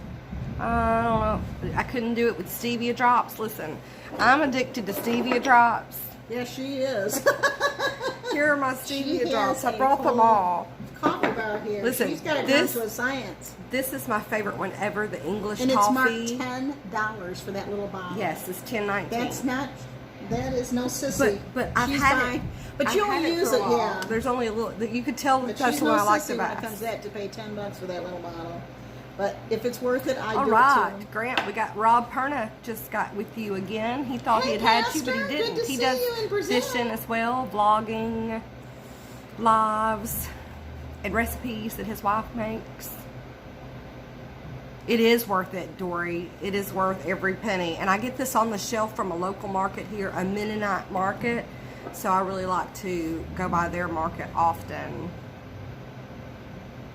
I don't know. I couldn't do it with stevia drops. Listen, I'm addicted to stevia drops. Yes, she is. Here are my She stevia has drops. I a brought them whole all. Coffee bar here. Listen, She's got it this- down to a science. This is my favorite one ever, the English And it's marked toffee. $10 for that little bottle. Yes, it's $10.19. That's not. That is no sissy. But I've She's had buying, it. But I've you had don't it use for a it, while. yeah. There's only a little. You could tell But that's she's the no one I like the sissy when it best. comes to that, to pay $10 for that little bottle. But if it's worth it, I All do right, it too. Grant. We got Rob Perna just got with you again. He thought Hey, he had had you, but he Pastor, didn't. good to He see does you in Brazil. fishing as well, vlogging, lives, and recipes that his wife makes. It is worth it, Dory. It is worth every penny. And I get this on the shelf from a local market here, a Mennonite market. So I really like to go by their market often.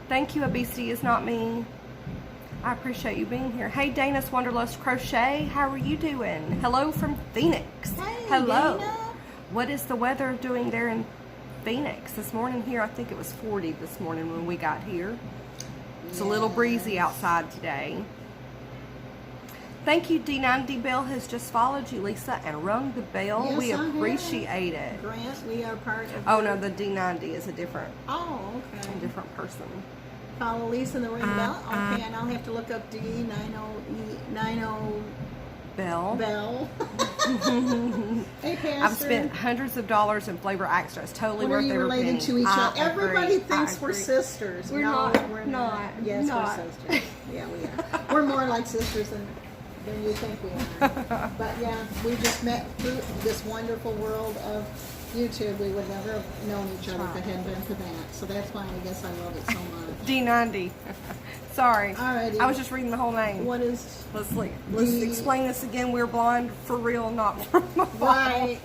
Thank you, obesity is not me. I appreciate you being here. Hey, Dana's Wanderlust Crochet. How are you doing? Hello from Phoenix. Hey, Hello. Dana. What is the weather doing there in Phoenix? This morning here, I think it was 40 this morning when we got here. It's a little breezy outside today. Thank you, D90 Bell has just followed you, Lisa, and rung the bell. Yes, we I have. appreciate it. Grant, we are part of. Oh your- no, the D90 is a different Oh, okay. person. Follow Lisa in the ring bell. Okay, and I'll have to look up D90 Bell. Bell. Hey, Pastor. I've spent hundreds of dollars in flavor extras. Totally What are worth you every related penny. to each I other? Everybody agree. thinks I we're agree. sisters. We're No, not. we're Not. Yes, Not. we're sisters. Yeah, we are. We're more like sisters than you think we are. But yeah, we just met through this wonderful world of YouTube. We would never have known each other if it hadn't been for that. So that's why I guess I love it so much. D90. Sorry. Alrighty. I was just reading the whole name. What is Let's D- explain this again. We're blind for real, not for right?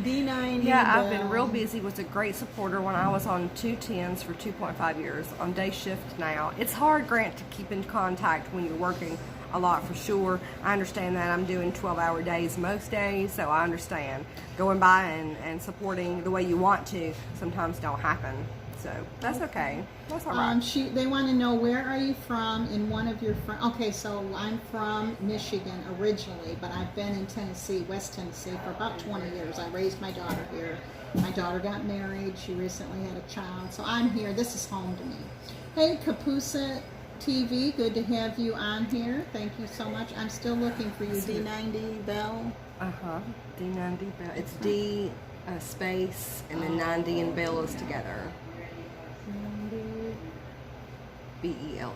D90. Yeah, I've Bell. been real busy. Was a great supporter when I was on 210s for 2.5 years on day shift now. It's hard, Grant, to keep in contact when you're working a lot for sure. I understand that. I'm doing 12-hour days most days, so I understand. Going by and supporting the way you want to sometimes don't happen. So that's okay. That's all right. They want to know, where are you from in one of your friends? Okay, so I'm from Michigan originally, but I've been in Tennessee, West Tennessee, for about 20 years. I raised my daughter here. My daughter got married. She recently had a child. So I'm here. This is home to me. Hey, Capusa TV, good to have you on here. Thank you so much. I'm still looking for you, D90 Bell. Uh-huh. D90 Bell. It's D space and then 90 and Bell is together. Bell.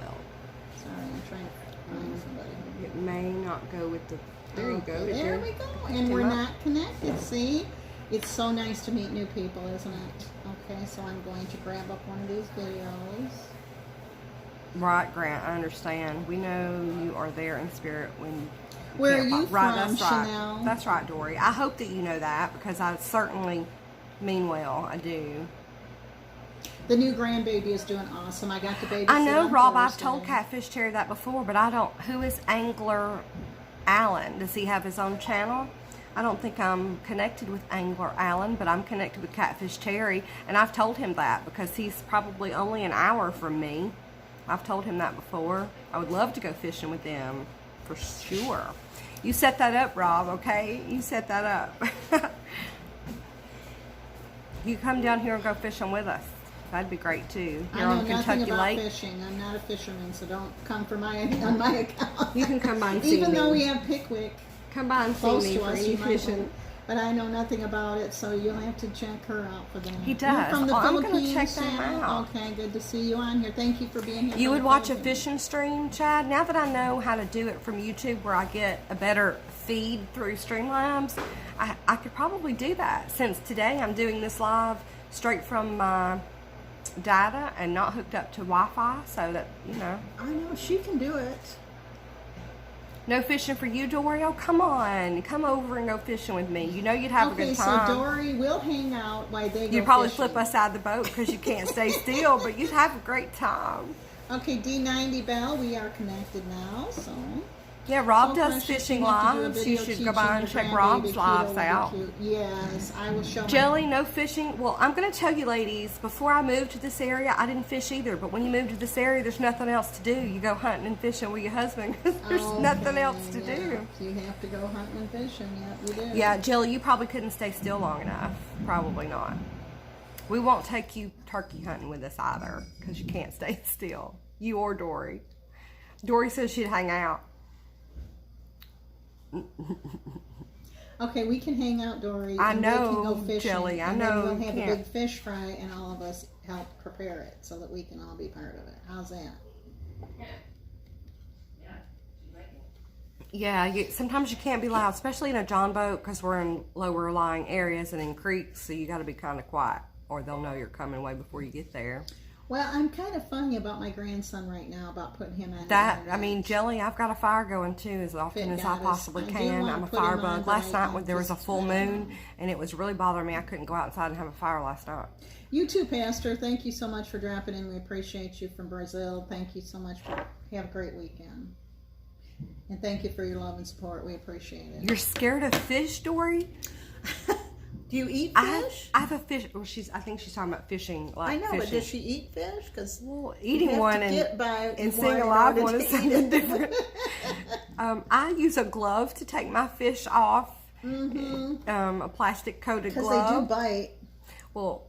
Sorry, I'm trying to find somebody. It may not go with the. There you go. Okay, It there did. we go. Picked And him we're up. not connected. See? It's so nice to meet new people, isn't it? Okay, so I'm going to grab up one of these videos. Right, Grant. I understand. We know you are there in spirit when. Where can't are you right, from, that's right. Chanel? That's right, Dory. I hope that you know that because I certainly mean well. I do. The new grandbaby is doing awesome. I got the baby. I know, Rob. I've told Catfish Terry that before, but I don't. Who is Angler Allen? Does he have his own channel? I don't think I'm connected with Angler Allen, but I'm connected with Catfish Terry, and I've told him that because he's probably only an hour from me. I've told him that before. I would love to go fishing with them, for sure. You set that up, Rob, okay? You set that up. You come down here and go fishing with us. That'd be great, too. I Here know on nothing Kentucky about Lake. fishing. I'm not a fisherman, so don't come for on my account. You can come by and see Even me. though we have Pickwick Come by and see close me to for us, any you might fishing. want- but I know nothing about it, so you'll have to check her out for that. He You're does. from the Oh, I'm gonna Philippines, check that Channel? out. Okay, good to see you on here. Thank you for being here. You from would the watch a Philippines. fishing stream, Chad? Now that I know how to do it from YouTube where I get a better feed through Streamlabs, I could probably do that. Since today I'm doing this live straight from my data and not hooked up to Wi-Fi, so that, you know. I know, she can do it. No fishing for you, Dory? Oh, come on. Come over and go fishing with me. You know you'd have a Okay, good so time. Dory will hang out while they go You'd probably fishing. flip us out of the boat because you can't stay still, but you'd have a great time. Okay, D90 Bell, we are connected now, so Yeah, Rob So does precious. fishing You have to do a lives. You video should go by and teaching check your Rob's grandbaby lives keto out. would be cute. Yes, I will show my Jelly, no fishing. Well, I'm going to tell you, ladies, before I moved to this area, I didn't fish either. But when you move to this area, there's nothing else to do. You go hunting and fishing with your husband because there's nothing else to do. You have to go hunting and fishing. Yep, you do. Yeah, Jelly, you probably couldn't stay still long enough. Probably not. We won't take you turkey hunting with us either because you can't stay still. You or Dory. Dory says she'd hang out. Okay, we can hang out, Dory. I and know, we can go fishing, Jelly, I and know then we'll you have can't. a big fish fry, and all of us help prepare it so that we can all be part of it. How's that? Yeah, sometimes you can't be loud, especially in a John boat because we're in lower lying areas and in creeks, so you got to be kind of quiet or they'll know you're coming way before you get there. Well, I'm kind of funny about my grandson right now about putting him on. That, the I internet. mean, Jelly, I've got a fire going too as often Fit as I goddess. possibly I do can. wanna I'm a put him fire on, bug. but Last I night there was a just- full moon and it was really bothering me. I couldn't go outside and have a fire last night. You too, Pastor. Thank you so much for dropping in. We appreciate you from Brazil. Thank you so much. Have a great weekend. And thank you for your love and support. We appreciate it. You're scared of fish, Dory? Do you eat I fish? have a fish. Well, I think she's talking about fishing. Like I know, fishing. but does she eat fish? Because Well, eating one and seeing a one live in one order is to eat something it. different. I use a glove to take my fish off. A plastic coated Because glove. they do bite. Well,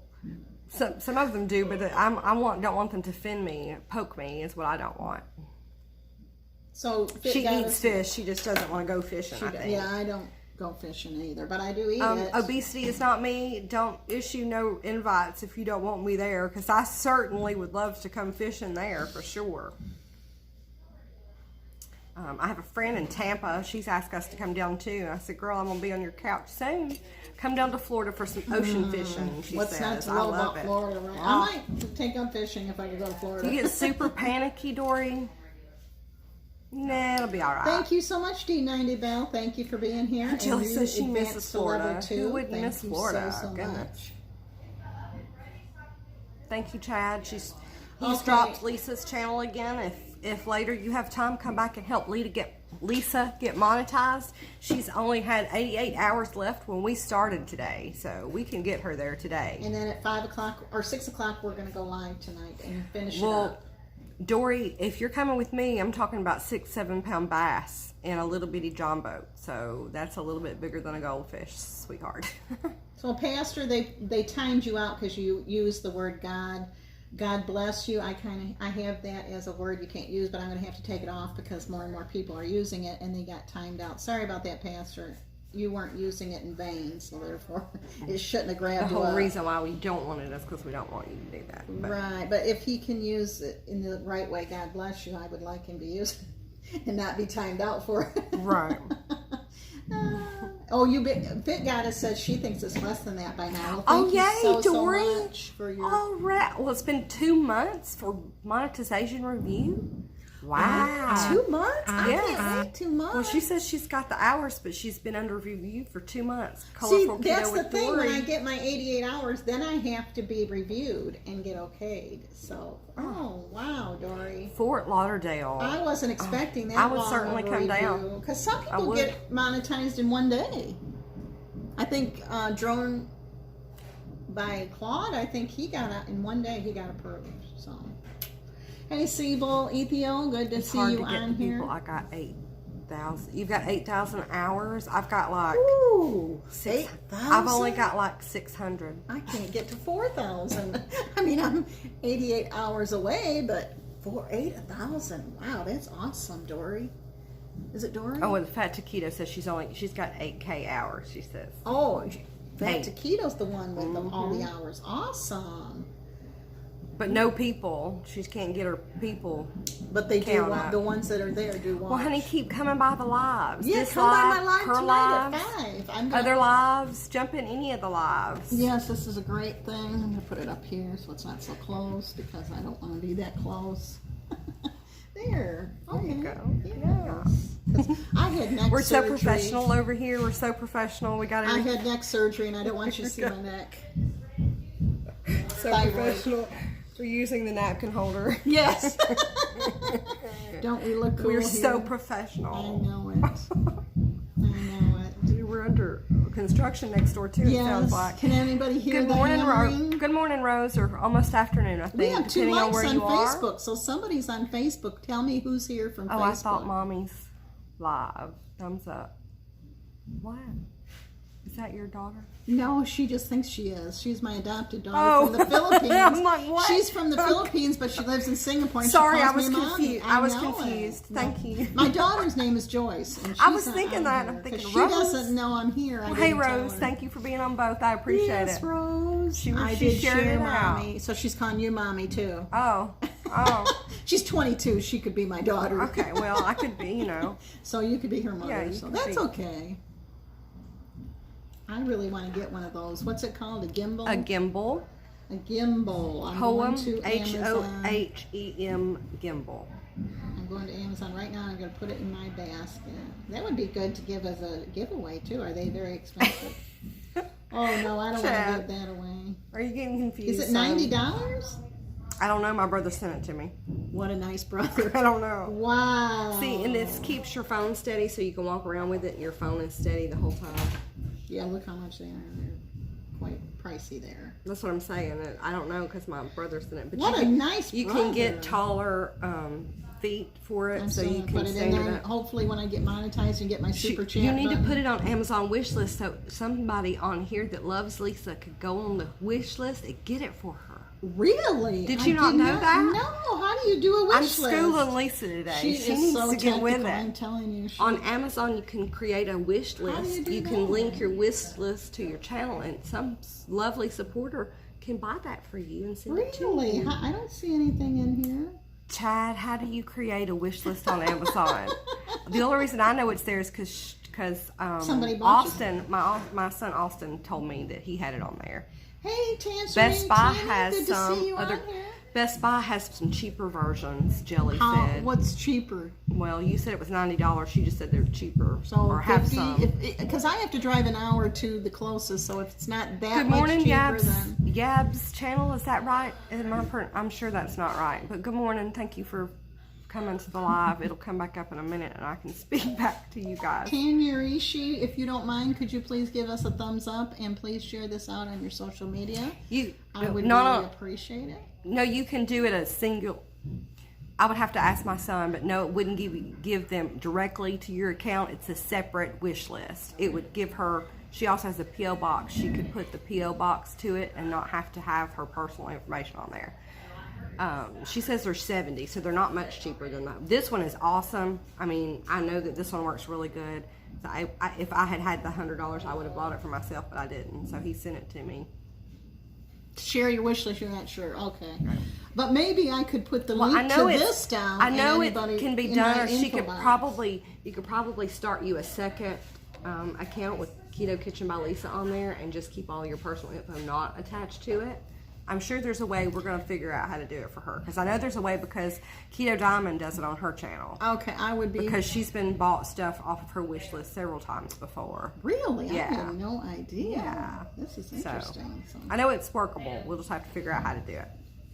some of them do, but don't want them to fin me, poke me is what I don't want. So She eats fish. She just doesn't want to go fishing. I think. Yeah, I don't go fishing either, but I do eat it. Obesity is not me. Don't issue no invites if you don't want me there, because I certainly would love to come fishing there for sure. I have a friend in Tampa. She's asked us to come down too. I said, "Girl, I'm gonna be on your couch soon. Come down to Florida for some ocean fishing." She What's not says, to "I love love about it." Florida, right? I might take up fishing if I could go to Florida. You get super panicky, Dory. Nah, it'll be all right. Thank you so much, D90 Bell. Thank you for being here. Jill And you says she advanced misses to level Florida. 2. Who wouldn't Thank miss you Florida? so Goodness. much. Thank you, Chad. He's Okay. dropped Lisa's channel again. If later you have time, come back and help Lisa get monetized. She's only had 88 hours left when we started today, so we can get her there today. And then at 5 o'clock or 6 o'clock, we're going to go live tonight and finish it Well, up. Dory, if you're coming with me, I'm talking about 6-7 pound bass in a little bitty John boat. So that's a little bit bigger than a goldfish, sweetheart. So, Pastor, they timed you out because you used the word God. God bless you. I have that as a word you can't use, but I'm going to have to take it off because more and more people are using it, and they got timed out. Sorry about that, Pastor. You weren't using it in vain, so therefore it shouldn't have The grabbed you whole up. reason why we don't want it is because we don't want you to do that. But Right, but if he can use it in the right way, God bless you, I would like him to use it and not be timed out for it. Right. Fit Goddess says she thinks it's less than that by now. Oh, Thank yay, you so Dory. much for your... All right. Well, it's been 2 months for monetization review. Wow. 2 months? I Yeah. can't wait 2 months. Well, she says she's got the hours, but she's been under review for 2 months. See, Colorful that's Keto the with thing. Dory. When I get my 88 hours, then I have to be reviewed and get okayed. So, oh, wow, Dory. Fort Lauderdale. I wasn't expecting that. I would long certainly of a come down. review, because some I people would. get monetized in one day. I think Drone by Claude, I think he got in one day. He got approved. So, hey, Siebel, Ethiel, good to It's see hard you to get on here. people. I got 8,000. You've got 8,000 hours. I've got like Ooh, 8,000. I've only 8,000? got like 600. I can't get to 4,000. I mean, I'm 88 hours away, but 8,000. Wow, that's awesome, Dory. Is it Dory? Oh, and Fat Taquito says she's got 8K hours. She says. Oh, Fat Hey. Taquito's the one with all Mm-hmm. the hours. Awesome. But no people. She can't get her people. But they do Count want, up. the ones that are there do want. Well, honey, keep coming by the lives. Yeah, This come by my live, live her tonight lives, at 5. I'm gonna, other lives. Jump in any of the lives. Yes, this is a great thing. I'm going to put it up here so it's not so close because I don't want to be that close. There. Okay. you go. Yes. 'Cause I had neck We're so surgery. professional over here. We're so professional. We got I to had neck surgery and I don't want you to see my neck. so thyroid. professional. We're using the napkin holder. Yes. Don't we look cool We're here? so I professional. know it. I know it. We're under construction next door too. Yes. It sounds like. Can anybody hear Good the morning, hammering? Good morning, Rose, or almost afternoon, I think. We have 2 depending on likes where on you are. Facebook, so somebody's on Facebook. Tell me who's here from Oh, Facebook. I thought Mommy's live. Thumbs up. What? Is that your daughter? No, she just thinks she is. She's my adopted daughter Oh. from the Philippines. I'm like, what? She's from the Philippines, but she lives in Singapore. And Sorry, she I calls was me Mommy. confused. I was know confused. it. Thank you. My daughter's name is Joyce. And I was she's thinking on that. here, I'm thinking 'cause Rose. she doesn't know I'm here. I Well, hey, didn't tell Rose, her. thank you for being on both. I appreciate Yes, it. Rose. I she did shared share it out. Mommy. So she's calling you Mommy, too. Oh. She's 22. She could be my daughter. Okay, well, I could be, So you could be her mother. Yeah, you so could that's be. okay. I really want to get one of those. What's it called? A gimbal? A gimbal. A gimbal. I'm Poem, going to Amazon. Hohem gimbal. I'm going to Amazon right now. I'm going to put it in my basket. That would be good to give as a giveaway, too. Are they very expensive? Oh, no, I don't want to Chad. give that away. Are you getting confused? Is it $90? I don't know. My brother sent it to me. What a nice brother. I don't know. Wow. See, and this keeps your phone steady so you can walk around with it and your phone is steady the whole time. Yeah, look how much they are. They're quite pricey there. That's what I'm saying. I don't know because my brother sent it. But What a nice You brother. can get taller feet for it I'm so still you gonna can put it in stand it there. up. Hopefully when I get monetized and get my super chat You need button. to put it on Amazon wish list so somebody on here that loves Lisa could go on the wish list and get it for her. Really? Did you not know that? No. How do you do a wish I'm list? schooling Lisa today. She She is needs so to get with technical, I'm it. telling you. On Amazon, you can create a wish How do list. you do can that? link your wish list to your channel, and some lovely supporter can buy that for you and send it to Really? you. I don't see anything in here. Chad, how do you create a wish list on Amazon? The only reason I know it's there is because Somebody bought Austin, my son Austin, told me that he had it on there. Hey, Tangerine. Best Buy Tammy, has good to some see you other. on here. Best Buy has some cheaper versions. Jelly said. What's cheaper? Well, you said it was $90. She just said they're cheaper. So or have 50, some. because I have to drive an hour to the closest, so if it's not that Good much morning, cheaper, Yabs. then Yabs channel, is that right? I'm sure that's not right. But good morning. Thank you for coming to the live. It'll come back up in a minute, and I can speak back to you guys. Tanyarishi, if you don't mind, could you please give us a thumbs up and please share this out on your social media? I would really appreciate it. No, you can do it a single. I would have to ask my son, but no, it wouldn't give them directly to your account. It's a separate wish list. It would give her. She also has a P.O. box. She could put the P.O. box to it and not have to have her personal information on there. She says they're $70, so they're not much cheaper than that. This one is awesome. I mean, I know that this one works really good. So if I had the $100, I would have bought it for myself, but I didn't. So he sent it to me. Share your wish list. You're not sure. Okay, but maybe I could put the Well, link I know to it's, this down. I know and it can be in done, my or she info could box. you could probably start you a second account with Keto Kitchen by Lisa on there and just keep all your personal info not attached to it. I'm sure there's a way. We're going to figure out how to do it for her because I know there's a way because Keto Diamond does it on her channel. Okay, I would be Because she's been bought stuff off of her wish list several times before. really. Yeah. I had no idea. Yeah. This is interesting. So, I know it's workable. We'll just have to figure out how to do it.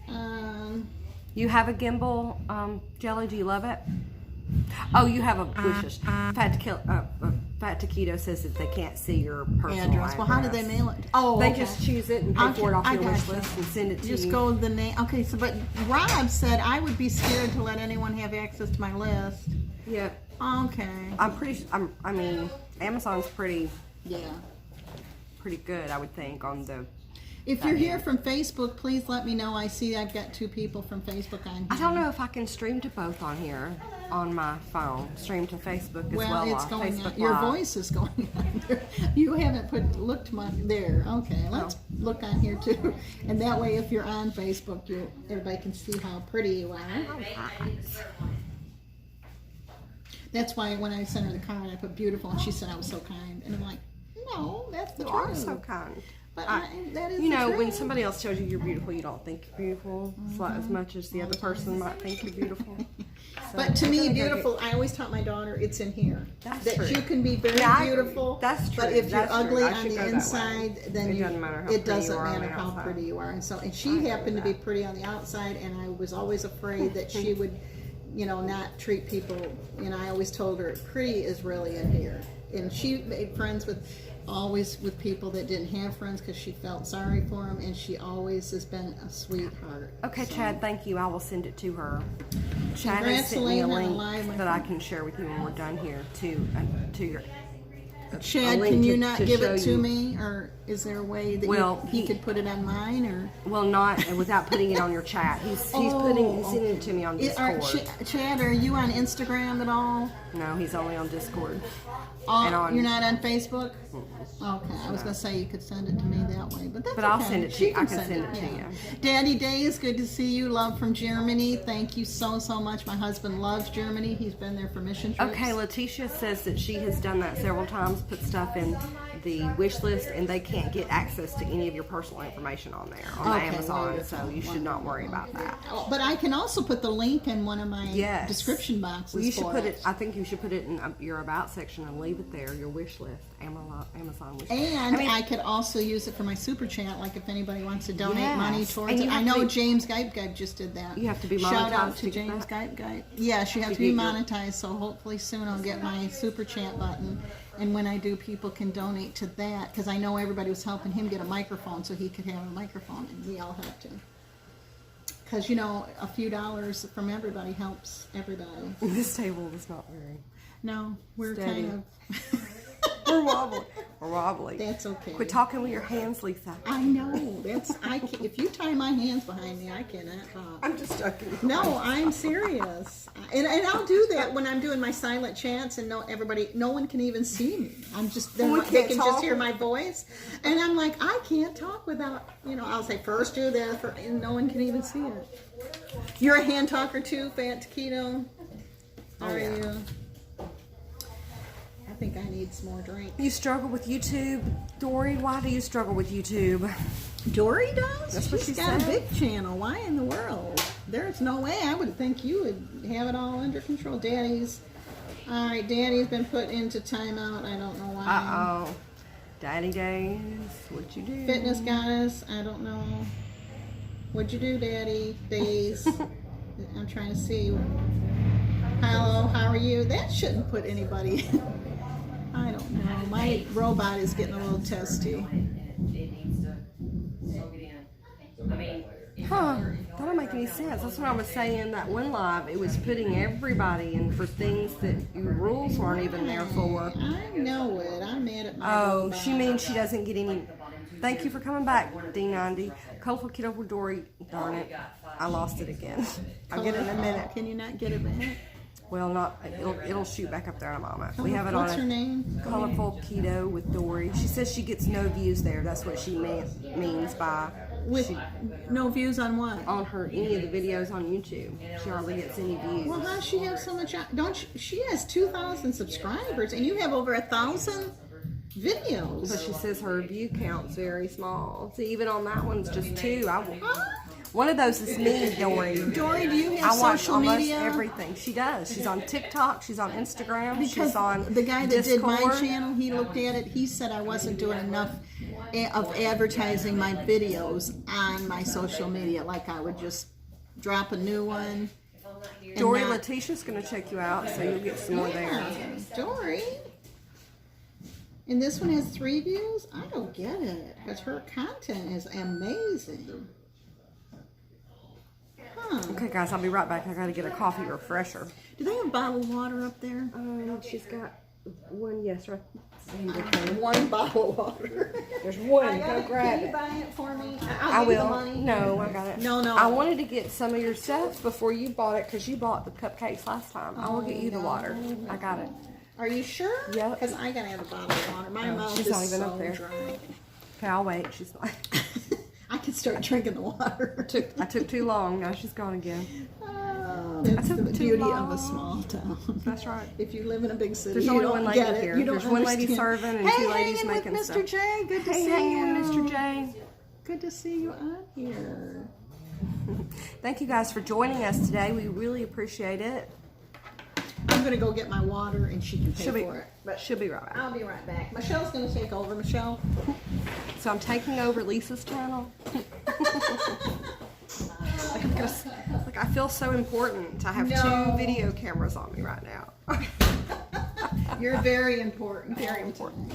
um, You have a gimbal, Jelly? Do you love it? Oh, you have a wish list. Fat Taquito says that they can't see your personal address. Well, how do they mail it? Oh, They okay. just choose it and pay for it off I your wish gotcha. list and send it to Just you. go the name. Okay, so but Rob said I would be scared to let anyone have access to my list. Yeah, Okay. I mean, Amazon's pretty Yeah. good, I would think, on the. If you're here from Facebook, please let me know. I see I've got 2 people from Facebook on here. I don't know if I can stream to both on here on my phone. Stream to Facebook as well. Well, it's going Facebook on. Your Live. voice is going on there. You haven't looked much there. Okay, let's look on here too. And that way, if you're on Facebook, everybody can see how pretty you are. That's why when I sent her the card, I put beautiful, and she said I was so kind. And I'm like, no, that's the You truth. are so kind. But that is You know, the when truth. somebody else tells you you're beautiful, you don't think you're beautiful. It's like as much as the other person might think you're beautiful. So, But to we're me, gonna go beautiful, I always taught my daughter, it's in here. That's that true. you can be very Yeah, I agree. beautiful. That's true. But if you're That's true. ugly I on should the go that way. inside, then It doesn't matter how pretty it doesn't you are on matter the how outside. pretty you are. And so, and I she agree happened to with be that. pretty on the outside, and I was always afraid that she would you know, not treat people. And I always told her, pretty is really in here. And she made friends with people that didn't have friends because she felt sorry for them, and she always has been a sweetheart. Okay, So, Chad, thank you. I will send it to her. Chad has congrats, sent me a Elena, link live. that I can share with you when we're done here to your. Chad, link can you to- not to give show it to you. me, or is there a way that Well, he could put it on mine, or? Well, not without putting it on your chat. He's sending it to me on Discord. Chad, are you on Instagram at all? No, he's only on Discord. You're not on Facebook? Okay, I was going to say you could send it to me that way, but that's But I'll okay. send it to She you. I can send it to yeah. you. Daddy Days, good to see you. Love from Germany. Thank you so much. My husband loves Germany. He's been there for mission trips. Okay, Letitia says that she has done that several times, put stuff in the wish list, and they can't get access to any of your personal information on there on Amazon, wonderful, so you should not worry about that. Oh, but I can also put the link in one of my Yes. description boxes. Well, you should for put it. I think you should put it in your about section and leave it there. Your wish list, Amazon wish list. And I could also use it for my super chat, like if anybody wants to donate Yes. money And towards you it. I have to know be- James Geip just did that. You have to be Shout out monetized to to get James that? Geip. Yes, you have To to be get your- monetized, so hopefully soon I'll get my super chat button. And when I do, people can donate to that, because I know everybody was helping him get a microphone so he could have a microphone, and we all have to. Because, you know, a few dollars from everybody helps everybody. This table is not very. No, we're Steady. kind of... We're wobbly. We're wobbly. That's okay. Quit talking with your hands, Lisa. I know. If you tie my hands behind me, I cannot talk. I'm just joking. No, I'm serious. And I'll do that when I'm doing my silent chats and no one can even see me. I'm just, they can just hear my voice. And I'm like, I can't talk without, I'll say first do this, and no one can even see it. You're a hand talker too, Fat Keto? Are you? I think I need some more drink. You struggle with YouTube, Dory? Why do you struggle with YouTube? Dory does? That's what She's she got said. a big channel. Why in the world? There's no way. I would think you would have it all under control. Daddy's Daddy's been put into timeout. I don't know why. Uh-oh. Daddy Days, what'd you do? Fitness Goddess. I don't know. What'd you do, Daddy Days? I'm trying to see. Hello, how are you? That shouldn't put anybody. I don't know. My robot is getting a little testy. Huh. That don't make any sense. That's what I was saying. That one live, it was putting everybody in for things that your rules weren't even there for. I know it. I'm mad at my Oh, robot. she means she doesn't get any. Thank you for coming back, D90. Colorful Kid over Dory. Darn it. I lost it again. I'll get it in a minute. Can you not get it back? Well, not. It'll shoot back up there in a moment. We have it What's on her a name? Colorful Keto with Dory. She says she gets no views there. That's what she means by With no views on what? on her any of the videos on YouTube. She hardly gets any views. Well, how does she have so much? She has 2,000 subscribers, and you have over 1,000 videos. But she says her view count's very small. See, even on that one's just 2. One of those is me, Dory. Dory, do you have I watch social almost media? everything. She does. She's on TikTok. She's on Instagram. Because she's on the guy that did my Discord. channel, he looked at it. He said I wasn't doing enough of advertising my videos on my social media. Like I would just drop a new one. and Dory, not- Letitia's going to check you out, so you'll get some more there. Yeah, Dory. And this one has 3 views? I don't get it. Because her content is amazing. Huh. Okay, guys, I'll be right back. I got to get a coffee refresher. Do they have bottled water up there? She's got one, yes, right. One bottle of water. There's one. I Go got it. grab Can you it. buy it for me? I I'll give you the will. money. No, I got it. No. I wanted to get some of your stuff before you bought it because you bought the cupcakes last time. I will get you the water. I got it. Are you sure? Yep. Because I gotta have a bottle of water. My mouth she's is not even so up there. dry. Okay, I'll wait. She's not. I can start drinking the water. I took too long. Now she's gone again. Oh, that's took the too beauty of long. a small town. That's right. If you live in a big city, There's you only don't one lady get it. here. You don't There's one lady understand. serving and hey, 2 ladies hanging making with stuff. Mr. J. Good to Hey, see hanging you. with Mr. J. Good to see you on here. Thank you guys for joining us today. We really appreciate it. I'm gonna go get my water and she can pay for it. But She'll be right back. I'll be right back. Michelle's gonna take over. Michelle. So I'm taking over Lisa's channel. Like like I feel so important. I have No. 2 video cameras on me right now. You're very important. Very important.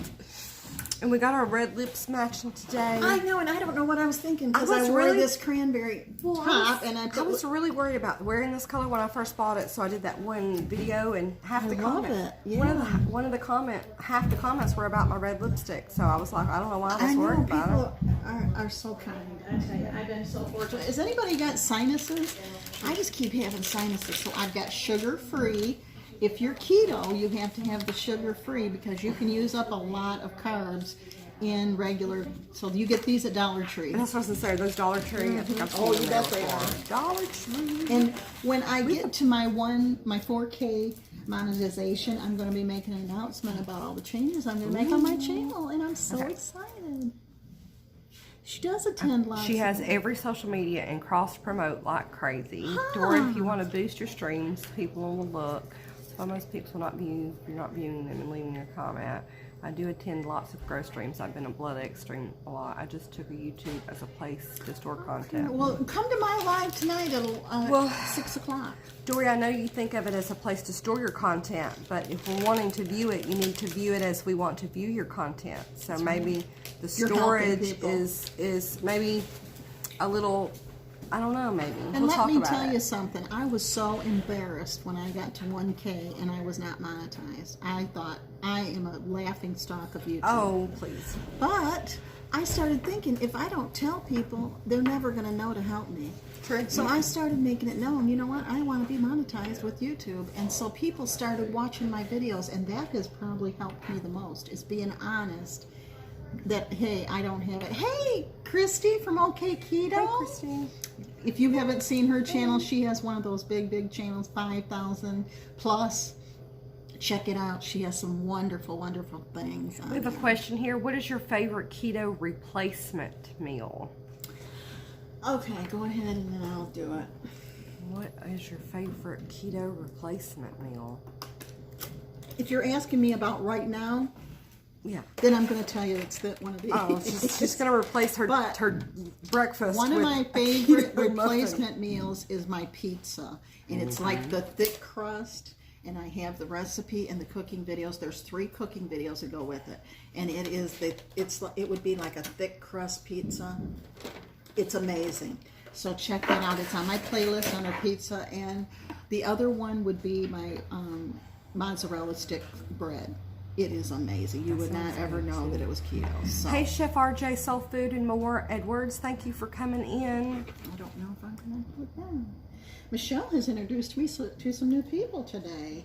And we got our red lips matching today. I know, and I don't know what I was thinking because I was wore really- this cranberry top, and I was really worried about wearing this color when I first bought it, so I did that one video, and half the love comment, it, yeah. half the comments were about my red lipstick. So I was like, I don't know why I was I know worried about it. people are so kind. I tell you, I've been so fortunate. Has anybody got sinuses? I just keep having sinuses, so I've got sugar-free. If you're keto, you have to have the sugar-free because you can use up a lot of carbs in regular. So you get these at Dollar Tree. And that's what I was gonna say. Those Dollar Tree. I think I've Oh, seen you them bet they before. are. Dollar Tree. And when I get to my 4K monetization, I'm going to be making an announcement about all the changes I'm going to make on my channel, and I'm so excited. She does attend lots. She has of every social media and cross promote like crazy. Dora, if you want to boost your streams, people will look. So most people will not view. You're not viewing them and leaving your comment. I do attend lots of grow streams. I've been a Blood X stream a lot. I just took a YouTube as a place to store content. Well, come to my live tonight at 6 o'clock. Dory, I know you think of it as a place to store your content, but if we're wanting to view it, you need to view it as we want to view your content. So maybe the You're helping storage people. is maybe a little, I don't know, maybe. And We'll let talk me about tell it. you something. I was so embarrassed when I got to 1K and I was not monetized. I thought I am a laughing stock of YouTube. Oh, please. But I started thinking, if I don't tell people, they're never going to know to help me. So I started making it known, you know what, I want to be monetized with YouTube. And so people started watching my videos, and that has probably helped me the most, is being honest that, hey, I don't have it. Hey, Christy from OK Keto. Hey, Christine. If you haven't seen her channel, she has one of those big channels, 5,000 plus. Check it out. She has some wonderful things on We have a there. question here. What is your favorite keto replacement meal? Okay, go ahead and then I'll do it. What is your favorite keto replacement meal? If you're asking me about right now, Yeah. then I'm going to tell you it's one of these. Oh, she's going to replace her But her breakfast. One of with my a favorite keto muffin. replacement meals is my pizza, and it's like the thick crust. And I have the recipe and the cooking videos. There's 3 cooking videos that go with it, and it would be like a thick crust pizza. It's amazing. So check that out. It's on my playlist under pizza, and the other one would be my mozzarella stick bread. It is amazing. You would not ever know that it was keto. So Hey, Chef RJ, Soul Food and More Edwards, thank you for coming in. I don't know if I'm going to put that. Michelle has introduced me to some new people today.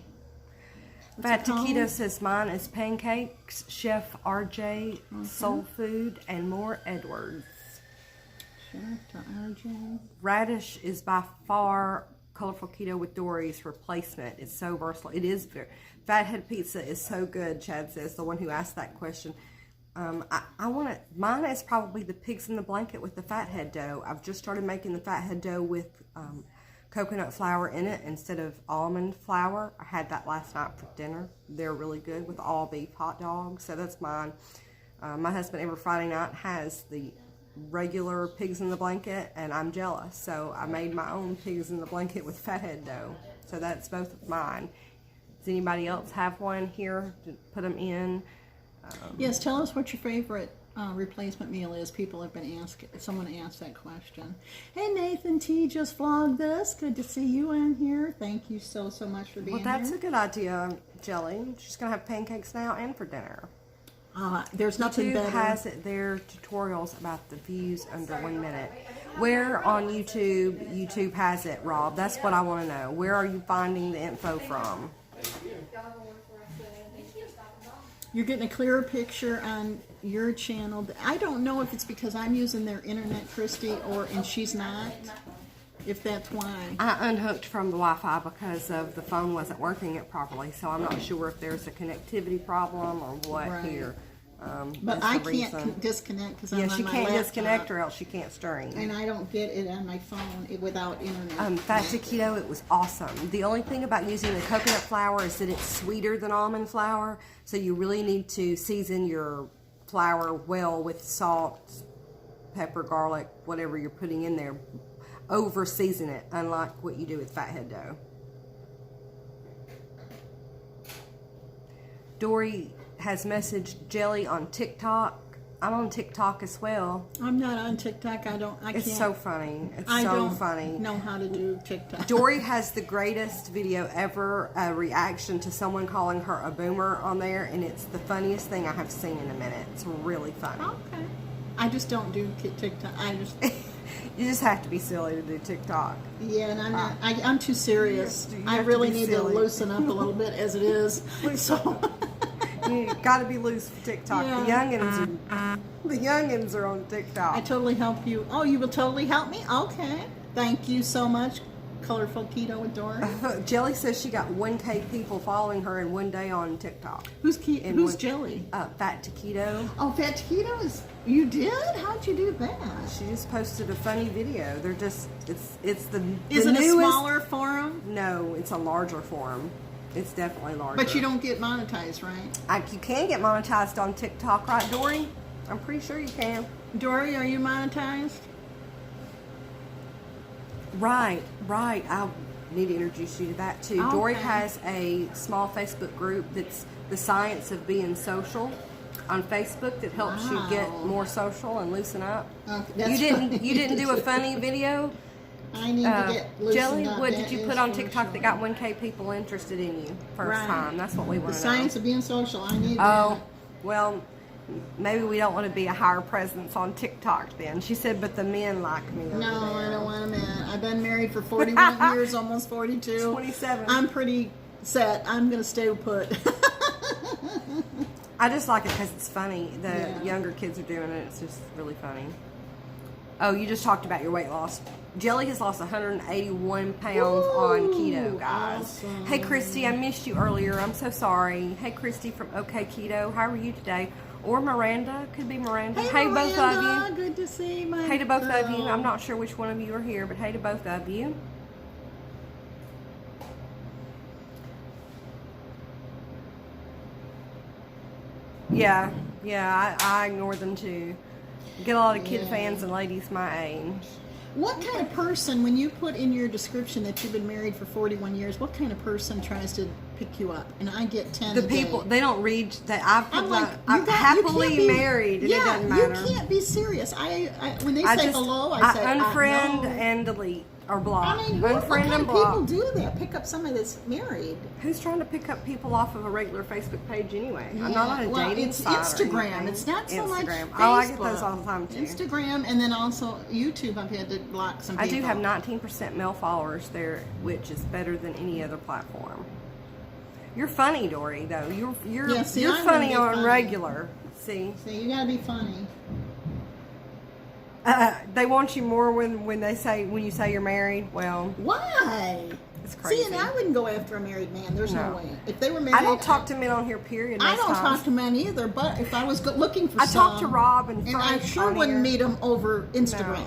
Fat it called? Taquito says mine is pancakes, Chef RJ, Soul Food and More Edwards. Chef to RJ. Radish is by far Colorful Keto with Dory's replacement. It's so versatile. It is very. Fathead pizza is so good, Chad says, the one who asked that question. I want to, mine is probably the pigs in the blanket with the fathead dough. I've just started making the fathead dough with coconut flour in it instead of almond flour. I had that last night for dinner. They're really good with all beef hot dogs. So that's mine. My husband every Friday night has the regular pigs in the blanket, and I'm jealous. So I made my own pigs in the blanket with fathead dough. So that's both of mine. Does anybody else have one here to put them in? Yes, tell us what your favorite replacement meal is. People have been asking. Someone asked that question. Hey, Nathan T. just vlogged this. Good to see you in here. Thank you so much for being Well, that's here. a good idea, Jelly. She's going to have pancakes now and for dinner. There's nothing YouTube better. has it their tutorials about the views under 1 minute. Where on YouTube has it, Rob? That's what I want to know. Where are you finding the info from? You're getting a clearer picture on your channel. I don't know if it's because I'm using their internet, Christy, and she's not. If that's why. I unhooked from the Wi-Fi because of the phone wasn't working it properly, so I'm not sure if there's a connectivity problem or what Right. here. But that's I the can't reason. disconnect because Yeah, I'm on she my can't laptop, disconnect or else she can't stream. and I don't get it on my phone without internet. Fat Taquito, it was awesome. The only thing about using the coconut flour is that it's sweeter than almond flour, so you really need to season your flour well with salt, pepper, garlic, whatever you're putting in there. over season it, unlike what you do with fathead dough. Dory has messaged Jelly on TikTok. I'm on TikTok as well. I'm not on TikTok. I can't. It's so funny. It's I so don't funny. know how to do TikTok. Dory has the greatest video ever, a reaction to someone calling her a boomer on there, and it's the funniest thing I have seen in a minute. It's really funny. Okay. I just don't do TikTok. You just have to be silly to do TikTok. Yeah, and I'm not. I'm too serious. You I have to really be need silly. to loosen up a little bit as it is. So. You got to be loose for TikTok. Yeah. The youngins are on TikTok. I totally help you. Oh, you will totally help me? Okay. Thank you so much, Colorful Keto with Dory. Jelly says she got 1K people following her in one day on TikTok. Who's Jelly? Fat to Keto. Oh, Fat to Keto is. You did? How'd you do that? She just posted a funny video. They're just it's the Is the it newest, a smaller forum? No, it's a larger forum. It's definitely larger. But you don't get monetized, right? You can get monetized on TikTok, right, Dory? I'm pretty sure you can. Dory, are you monetized? Right. I need to introduce you to that too. Okay. Dory has a small Facebook group that's the science of being social on Facebook that helps you get more social and loosen up. Okay, You didn't do a funny video? I need to get loosened Jelly, up. what That did you is put on for TikTok sure. that got 1K people interested in you first Right. time? That's what we The want to know. science of being social. I need Oh, that. well, maybe we don't want to be a higher presence on TikTok then. She said, but the men like me. over No, there. I don't want a man. I've been married for 41 years, almost 42. 27. I'm pretty set. I'm going to stay put. I just like it because it's funny. The Yeah. younger kids are doing it. It's just really funny. Oh, you just talked about your weight loss. Jelly has lost 181 pounds on keto, guys. Awesome. Hey, Christy, I missed you earlier. I'm so sorry. Hey, Christy from OK Keto. How are you today? Or Miranda. Could be Miranda. Hey, both of you. Good to see my Hey to both of you. girl. I'm not sure which one of you are here, but hey to both of you. Yeah, I ignore them too. Get a lot of kid Yeah. fans and ladies my age. What kind of person, when you put in your description that you've been married for 41 years, what kind of person tries to pick you up? And I get 10 The a day. people, they don't read that. I'm like, I'm happily you can't be, married, and it doesn't matter. You can't be serious. When they I say just, hello, I say unfriend no. and delete or block. I mean, what Unfriend kind and of block. people do that? Pick up somebody that's married. Who's trying to pick up people off of a regular Facebook page anyway? I'm not on a Well, dating it's site or Instagram. anything. It's not so much Instagram. Facebook. Oh, I get those all the time too. Instagram, and then also YouTube. I've had to block some I people. do have 19% male followers there, which is better than any other platform. You're funny, Dory, though. You're Yeah, see, you're I'm funny gonna on be funny. regular. See, So you gotta be funny. they want you more when you say you're married. Well, Why? it's crazy. See, and I wouldn't go after a married man. There's no No. way. If they were married, I don't talk to men on here. Period. I most don't times. talk to men either. But if I was looking for I some, talk to Rob and I Frank sure on wouldn't here. meet them over Instagram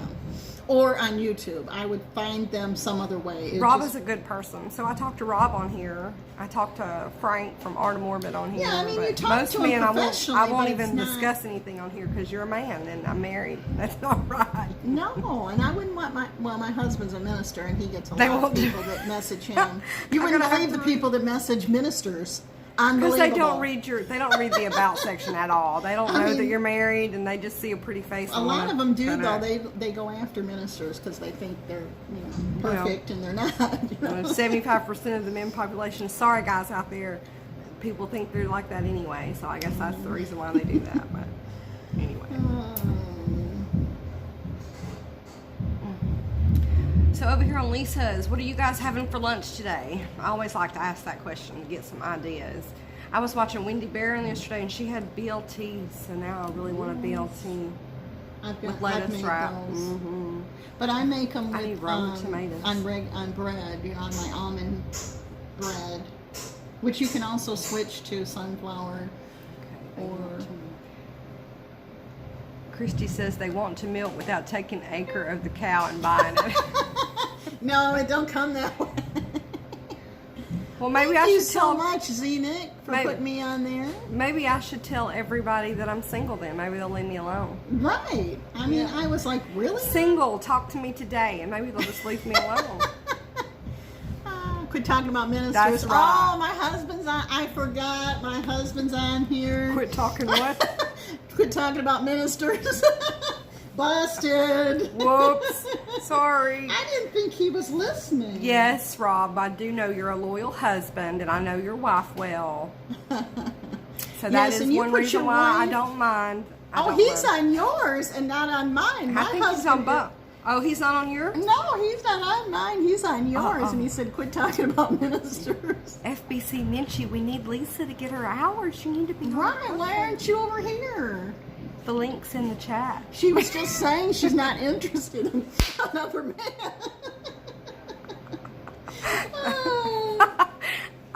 or on YouTube. I would find them some other way. It Rob just- is a good person, so I talk to Rob on here. I talk to Frank from Art of Orbit on here. Yeah, I mean, but you talk most to him men, I professionally, won't but even it's not- discuss anything on here because you're a man and I'm married. That's not right. No, and I wouldn't want my husband's a minister, and he gets a They lot of won't do- people that message him. You I'm wouldn't gonna have believe the to people that message ministers. Because Unbelievable. they don't read the about section at all. They don't I know mean- that you're married, and they just see a pretty face. A and lot wanna of them do, try though. to- They go after ministers because they think they're perfect, and they're not. You know? 75% of the men population. Sorry, guys out there, people think they're like that anyway. So I guess that's the reason why they do that. But anyway. So over here on Lisa's, what are you guys having for lunch today? I always like to ask that question to get some ideas. I was watching Wendy Barron yesterday, and she had BLT, so now I really want a BLT with lettuce made wrap. those. Mm-hmm. But I make them I need with raw tomatoes. on bread, on my almond bread, which you can also switch to sunflower. Or Christy says they want to milk without taking an acre of the cow and buying it. no, it don't come that way. Well, maybe Thank I you should so tell. much, Z-Nick, for Maybe- putting me on there. Maybe I should tell everybody that I'm single. Then maybe they'll leave me alone. Right. I mean, I was like, really? Single, talk to me today, and maybe they'll just leave me alone. Quit talking about ministers. That's right. Oh, my husband's on. I forgot. My husband's on here. Quit talking what? Quit talking about ministers. Busted. Whoops. Sorry. I didn't think he was listening. Yes, Rob, I do know you're a loyal husband, and I know your wife well. So that Yes, is and you one put reason your why I wife- don't mind. I Oh, don't he's mind. on yours and not on mine. My I think he's husband. on both. Oh, he's not on yours? No, he's not on mine. He's on yours. Uh-uh. And he said, quit talking about ministers. FBC Minchie, we need Lisa to get her hours. You need to be on Right, her. why aren't you over here? The link's in the chat. She was just saying she's not interested in another man.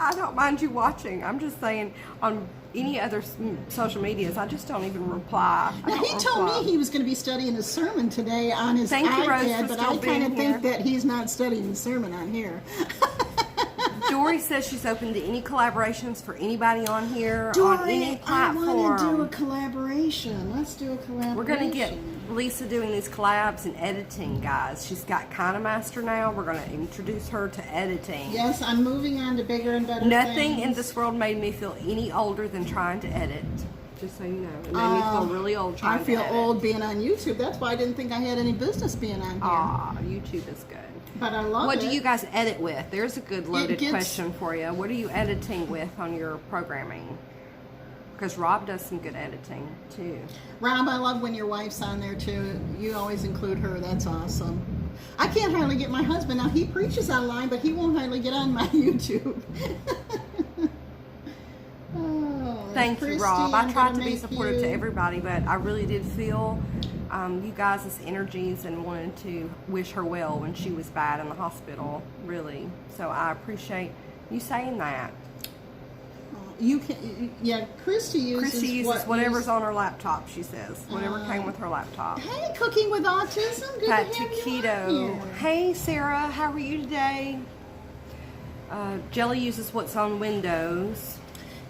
I don't mind you watching. I'm just saying on any other social medias, I just don't even reply. I Now, don't he told reply. me he was going to be studying his sermon today on his Thank you, Rose, iPad, for but still I kind of being think here. that he's not studying the sermon on here. Dory says she's open to any collaborations for anybody on here, on Dory, any I platform. want to do a collaboration. Let's do a collaboration. We're going to get Lisa doing these collabs and editing, guys. She's got Kinemaster now. We're going to introduce her to editing. Yes, I'm moving on to bigger and better Nothing things. in this world made me feel any older than trying to edit. Just so you know. It made me feel really old trying I to feel edit. old being on YouTube. That's why I didn't think I had any business being on here. Aw, YouTube is good. But I love What it. do you guys edit with? There's a good loaded gets- question for you. What are you editing with on your programming? Because Rob does some good editing too. Rob, I love when your wife's on there too. You always include her. That's awesome. I can't hardly get my husband. Now, he preaches online, but he won't hardly get on my YouTube. Oh, Thank you, Christy, Rob. I I'm tried gonna to be make supportive you- to everybody, but I really did feel you guys' energies and wanted to wish her well when she was bad in the hospital, really. So I appreciate you saying that. You can, yeah. Christy uses, Christy uses what whatever's on her laptop, she says. Whatever came with her laptop. Hey, Cooking with Autism. Good Pat to have you Keto. on here. Hey, Sarah. How are you today? Jelly uses what's on Windows.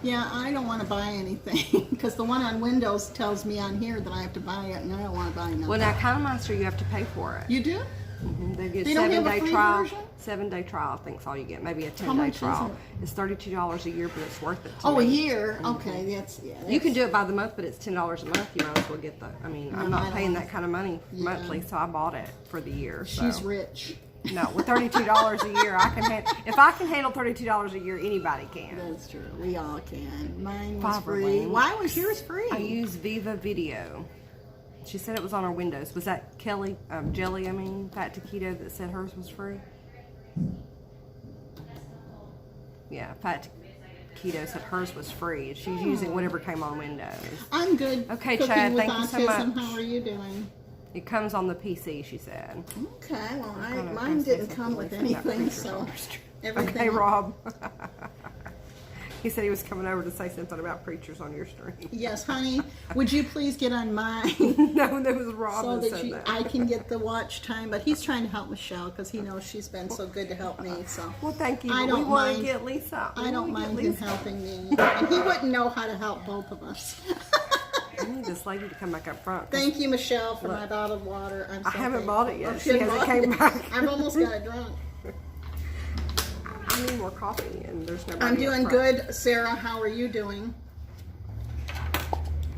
Yeah, I don't want to buy anything because the one on Windows tells me on here that I have to buy it, and I don't want to buy nothing. Well, now, Kinemaster, you have to pay for it. You do? They get They don't have a 7-day free trial. version? 7-day trial, I think, is all you get. Maybe a How 10-day much is trial. it? It's $32 a year, but it's worth it. To Oh, a me. year. Okay, that's yeah. You can do it by the month, but it's $10 a month. You might as well get the. I mean, I'm No, I not paying don't. that kind of money monthly, so I bought it for the year. So. She's rich. No, with $32 a year, I can. If I can handle $32 a year, anybody can. That's true. We all can. Mine was Fiverr free. link. Why was yours free? I use Viva Video. She said it was on her Windows. Was that Kelly Jelly? I mean, Fat Taquito that said hers was free. Yeah, Fat Taquito said hers was free. She's using whatever came on Windows. I'm good. Okay, Cooking Chad, with thank you so Autism. much. How are you doing? It comes on the PC, she said. Okay, well, gonna mine say didn't something come with like that. anything, Preachers so on our street. everything. Okay, Rob. He said he was coming over to say something about preachers on your stream. Yes, honey. Would you please get on mine No, that was Rob so that that said that. I can get the watch time? But he's trying to help Michelle because he knows she's been so good to help me. So Well, thank you. I but don't we want to mind. get Lisa. I don't We wanna mind get him Lisa. helping me, and he wouldn't know how to help both of us. I need this lady to come back up front. Thank you, Michelle, for my bottled water. I'm so I haven't thankful. bought it yet. Oh, She hasn't bought came it. back. I've almost got it drunk. I need more coffee, and there's nobody. I'm up doing front. good, Sarah. How are you doing?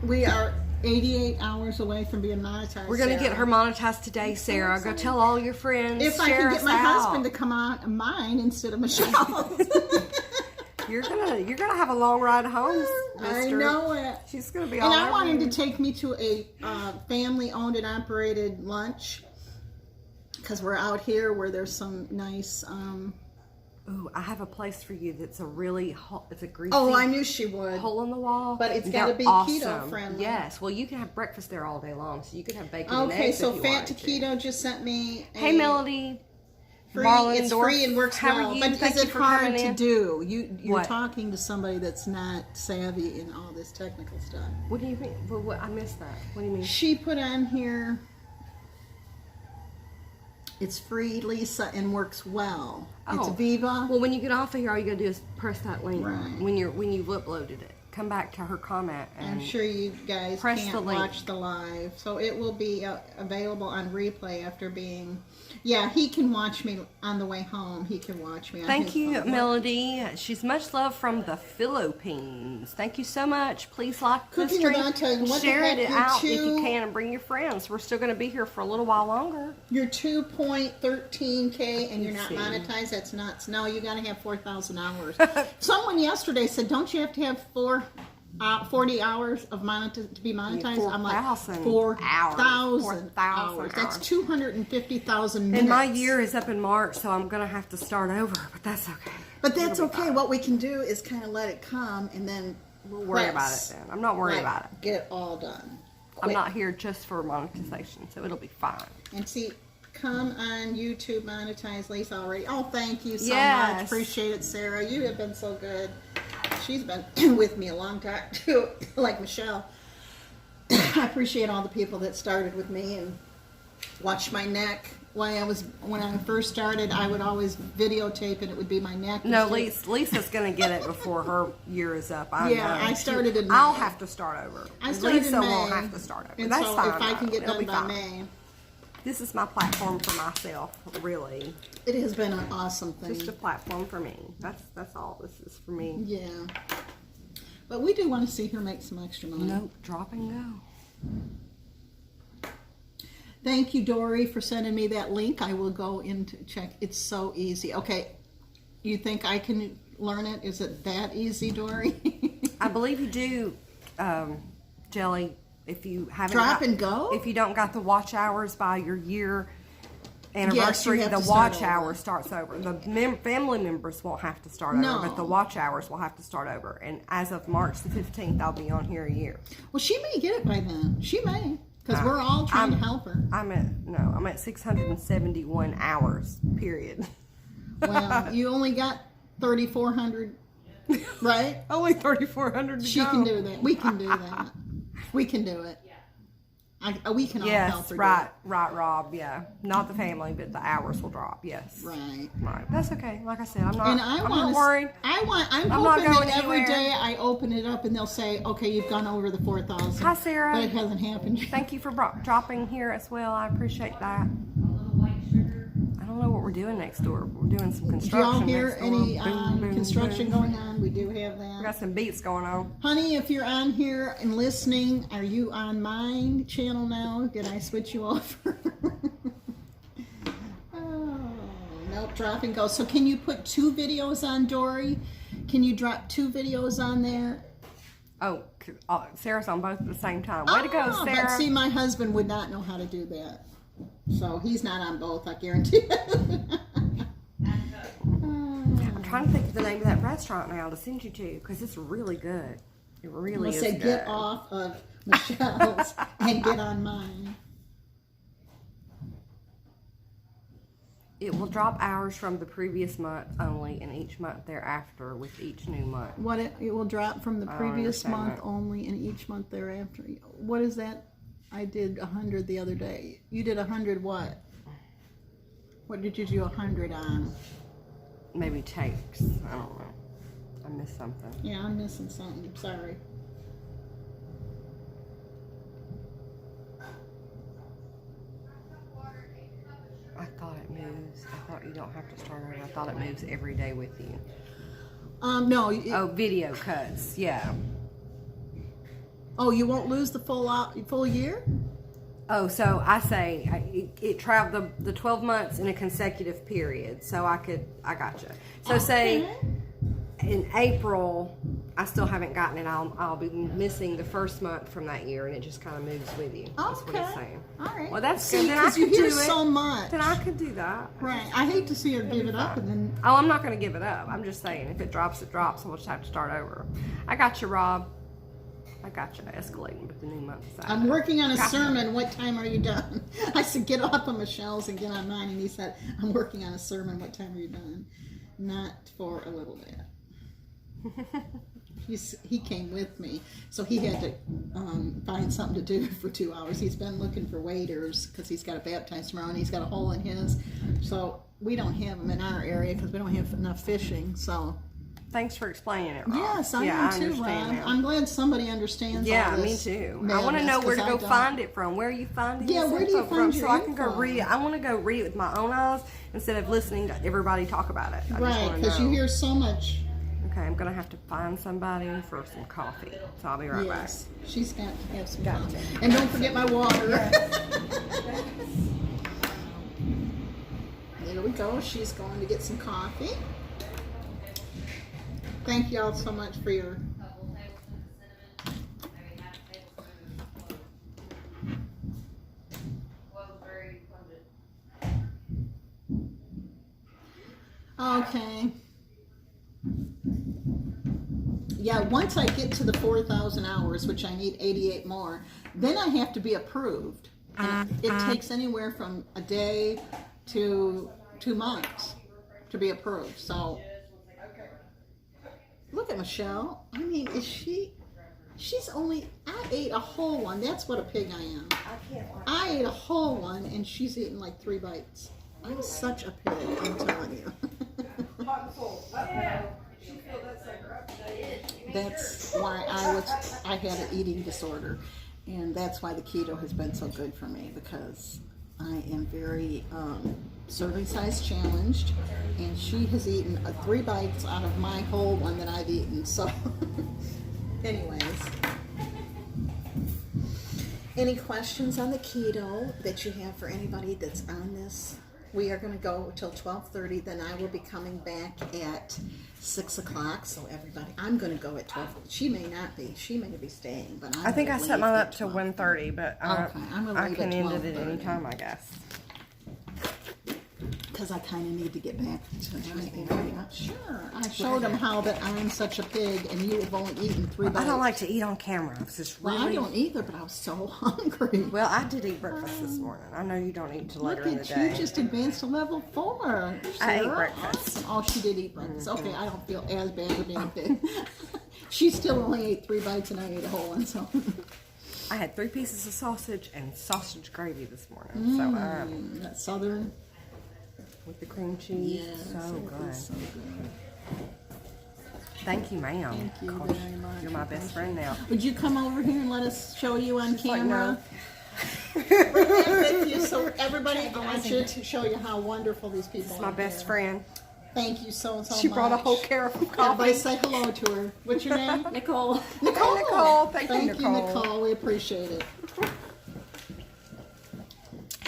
We are 88 hours away from being monetized. We're gonna Sarah. get her monetized today, Sarah. Go tell all your friends. If I share can get us my out. husband to come on mine instead of Michelle's. You're gonna have a long ride home, I mister. know it. She's gonna be And all I over want him you. to take me to a family-owned and operated lunch because we're out here where there's some nice. Ooh, I have a place for you that's a really it's a greasy Oh, I knew she would. hole in the wall. But it's and gotta they're be awesome. keto-friendly. Yes. Well, you can have breakfast there all day long, so you could have bacon and Okay, eggs so if you Fat wanted to. Taquito just sent me. Hey, Melody. Free, Marlon it's Dorf, free and works how well. are you? But Thank is you it for hard coming to in. do? You're What? talking to somebody that's not savvy in all this technical stuff. What do you mean? What, I missed that. What do you mean? She put on here, it's free, Lisa, and works well. It's Viva. Well, when you get off of here, all you gotta do is press that link Right. when you've uploaded it. Come back to her comment and I'm sure you guys press the can't link. watch the live, so it will be available on replay after being. Yeah, he can watch me on the way home. He can watch me. On Thank his you, phone. Melody. She's much love from the Philippines. Thank you so much. Please like the Cooking stream, with Auntie, what the share heck, it you're out if you too- can, and bring your friends. We're still going to be here for a little while longer. You're 2.13K and you're not see. monetized. That's nuts. No, you got to have 4,000 hours. Someone yesterday said, "Don't you have to have 40 hours of to be monetized?" I'm like, 4,000 4,000 hours. 4,000 That's hours. 250,000 minutes. And my year is up in March, so I'm going to have to start over, but that's okay. But that's It'll be okay. fine. What we can do is kind of let it come and then We'll worry about press. it then. I'm not worried Like, about it. Get it all done. I'm Quick. not here just for monetization, so it'll be fine. And see, come on YouTube, monetize Lisa already. Oh, thank you so Yes. much. Appreciate it, Sarah. You have been so good. She's been with me a long time too, like Michelle. I appreciate all the people that started with me and watched my neck. When I first started, I would always videotape and it would be my neck. No, instead- Lisa's going to get it before her year is up. I Yeah, know. I started in May. I'll have to start over. I started Lisa in May. won't have to start over. And That's so fine. if I can though. get It'll done be by fine. May, This is my platform for myself, really. it has been an awesome thing. Just a platform for me. That's all this is for me. Yeah. But we do want to see her make some extra money. Nope, drop and go. Thank you, Dory, for sending me that link. I will go into check. It's so easy. Okay. You think I can learn it? Is it that easy, Dory? I believe you do, Jelly, if you haven't Drop and go? If you don't got the watch hours by your year anniversary, have the to start watch over. hour starts over. The family members won't have to start No. over, but the watch hours will have to start over. And as of March the 15th, I'll be on here a year. Well, she may get it by then. She may. Because we're all trying to help her. I'm at 671 hours, period. Well, you only got 3,400, right? Only 3,400 to She go. can do that. We can do that. We can do it. We can all help Yes, her. right, Rob. Yeah, not the family, but the hours will drop. Yes, Do it. Right. right. That's okay. Like I said, I'm not. And I'm want not worried. I'm not hoping going that every anywhere. day I open it up and they'll say, "Okay, you've gone over the 4,000." Hi, Sarah. But it hasn't happened yet. Thank you for dropping here as well. I appreciate that. I don't know what we're doing next door. We're doing some Do construction. y'all hear next door. any Boom, boom, construction boom. going on? We do have We that. got some beats going on. Honey, if you're on here and listening, are you on my channel now? Did I switch you over? Oh, nope, drop and go. So can you put 2 videos on, Dory? Can you drop 2 videos on there? Oh, Sarah's on both at the same time. Way to go, Oh, Sarah. But see, my husband would not know how to do that. So he's not on both, I guarantee it. I'm trying to think of the name of that restaurant now to send you to because it's really good. It really Let's is say good. get off of Michelle's and get on mine. It will drop hours from the previous month only, and each month thereafter with each new month. What it will drop from the don't previous understand month that. only and each month thereafter. What is that? I did 100 the other day. You did 100 what? What did you do 100 on? Maybe takes. I don't know. I missed something. Yeah, I'm missing something. Sorry. I thought it moves. I thought you don't have to start over. I thought it moves every day with you. No. Oh, video cuts. Yeah. Oh, you won't lose the full year? Oh, so I say it traveled the 12 months in a consecutive period. So I gotcha. So say in April, I still haven't gotten it. I'll be missing the first month from that year, and it just kind of moves with you. That's what it's saying. All right. Well, that's See, good. Then I 'cause you could do hear it. so much. Then I could do that. Right. I hate to see her give it up and then. Oh, I'm not going to give it up. I'm just saying, if it drops, it drops. I'll just have to start over. I got you, Rob. I got you. Escalating with the new month. I'm working on a Gotcha. sermon. What time are you done? I said, get off of Michelle's and get on mine. And he said, I'm working on a sermon. What time are you done? Not for a little bit. He came with me, so he had to find something to do for 2 hours. He's been looking for waiters because he's got to baptize tomorrow, and he's got a hole in his. So we don't have them in our area because we don't have enough fishing. So Thanks for explaining it, Rob. yes, I yeah, am too, understand Rob. now. I'm glad somebody understands. Yeah, all me this too. I want to know madness, where to 'cause I go don't. find it from. Where are you finding Yeah, this where do you info find from? your So I can go info? read it. I want to go read it with my own eyes instead of listening to everybody talk about it. I just Right, wanna because you know. hear so much. Okay, I'm gonna have to find somebody for some coffee. So I'll be right Yes, she's got to have some Got fun. to. And don't forget my water. There we go. She's going to get some coffee. Thank y'all so much for your. Okay. Yeah, once I get to the 4,000 hours, which I need 88 more, then I have to be approved. And it takes anywhere from a day to 2 months to be approved. So, look at Michelle. I mean, she's only, I ate a whole one. That's what a pig I am. I ate a whole one and she's eaten like 3 bites. I'm such a pig, I'm telling you. That's why I had an eating disorder, and that's why the keto has been so good for me, because I am very serving size challenged, and she has eaten 3 bites out of my whole one that I've eaten. So anyways, any questions on the keto that you have for anybody that's on this? We are going to go till 12:30. Then I will be coming back at 6 o'clock. So everybody, I'm going to go at 12. She may not be. She may be staying, but I think I gonna set leave mine at up to 12. 1:30, but Okay, I'm gonna I leave can at end it at 12:30. any time, I guess. Because I kind of need to get back to my area. Sure. I showed them how that I'm such a pig, and you have only eaten 3 bites. I don't like to eat on camera. It's just really. Well, I don't either, but I was so hungry. Well, I did eat breakfast this morning. I know you don't eat till later Look in the at day. you, just advanced to level 4. I ate Sarah. breakfast. Awesome. Oh, she did eat breakfast. Okay, I don't feel as bad with being a pig. She still only ate 3 bites, and I ate a whole one. So I had 3 pieces of sausage and sausage gravy this morning. So that southern. with the cream cheese, Yes, so it good. is so good. Thank you, ma'am. Thank you Gosh, very much. You're my best friend now. Would you come over here and let us show you on She's like, camera? no. Bring that with you, so everybody, I want you to show you how wonderful these people are. My best here. friend. Thank you so much. She brought a whole carafe of Everybody coffee. say hello to her. What's your name? Nicole. Nicole. Nicole. Thank you, Thank you, Nicole. Nicole. We appreciate it.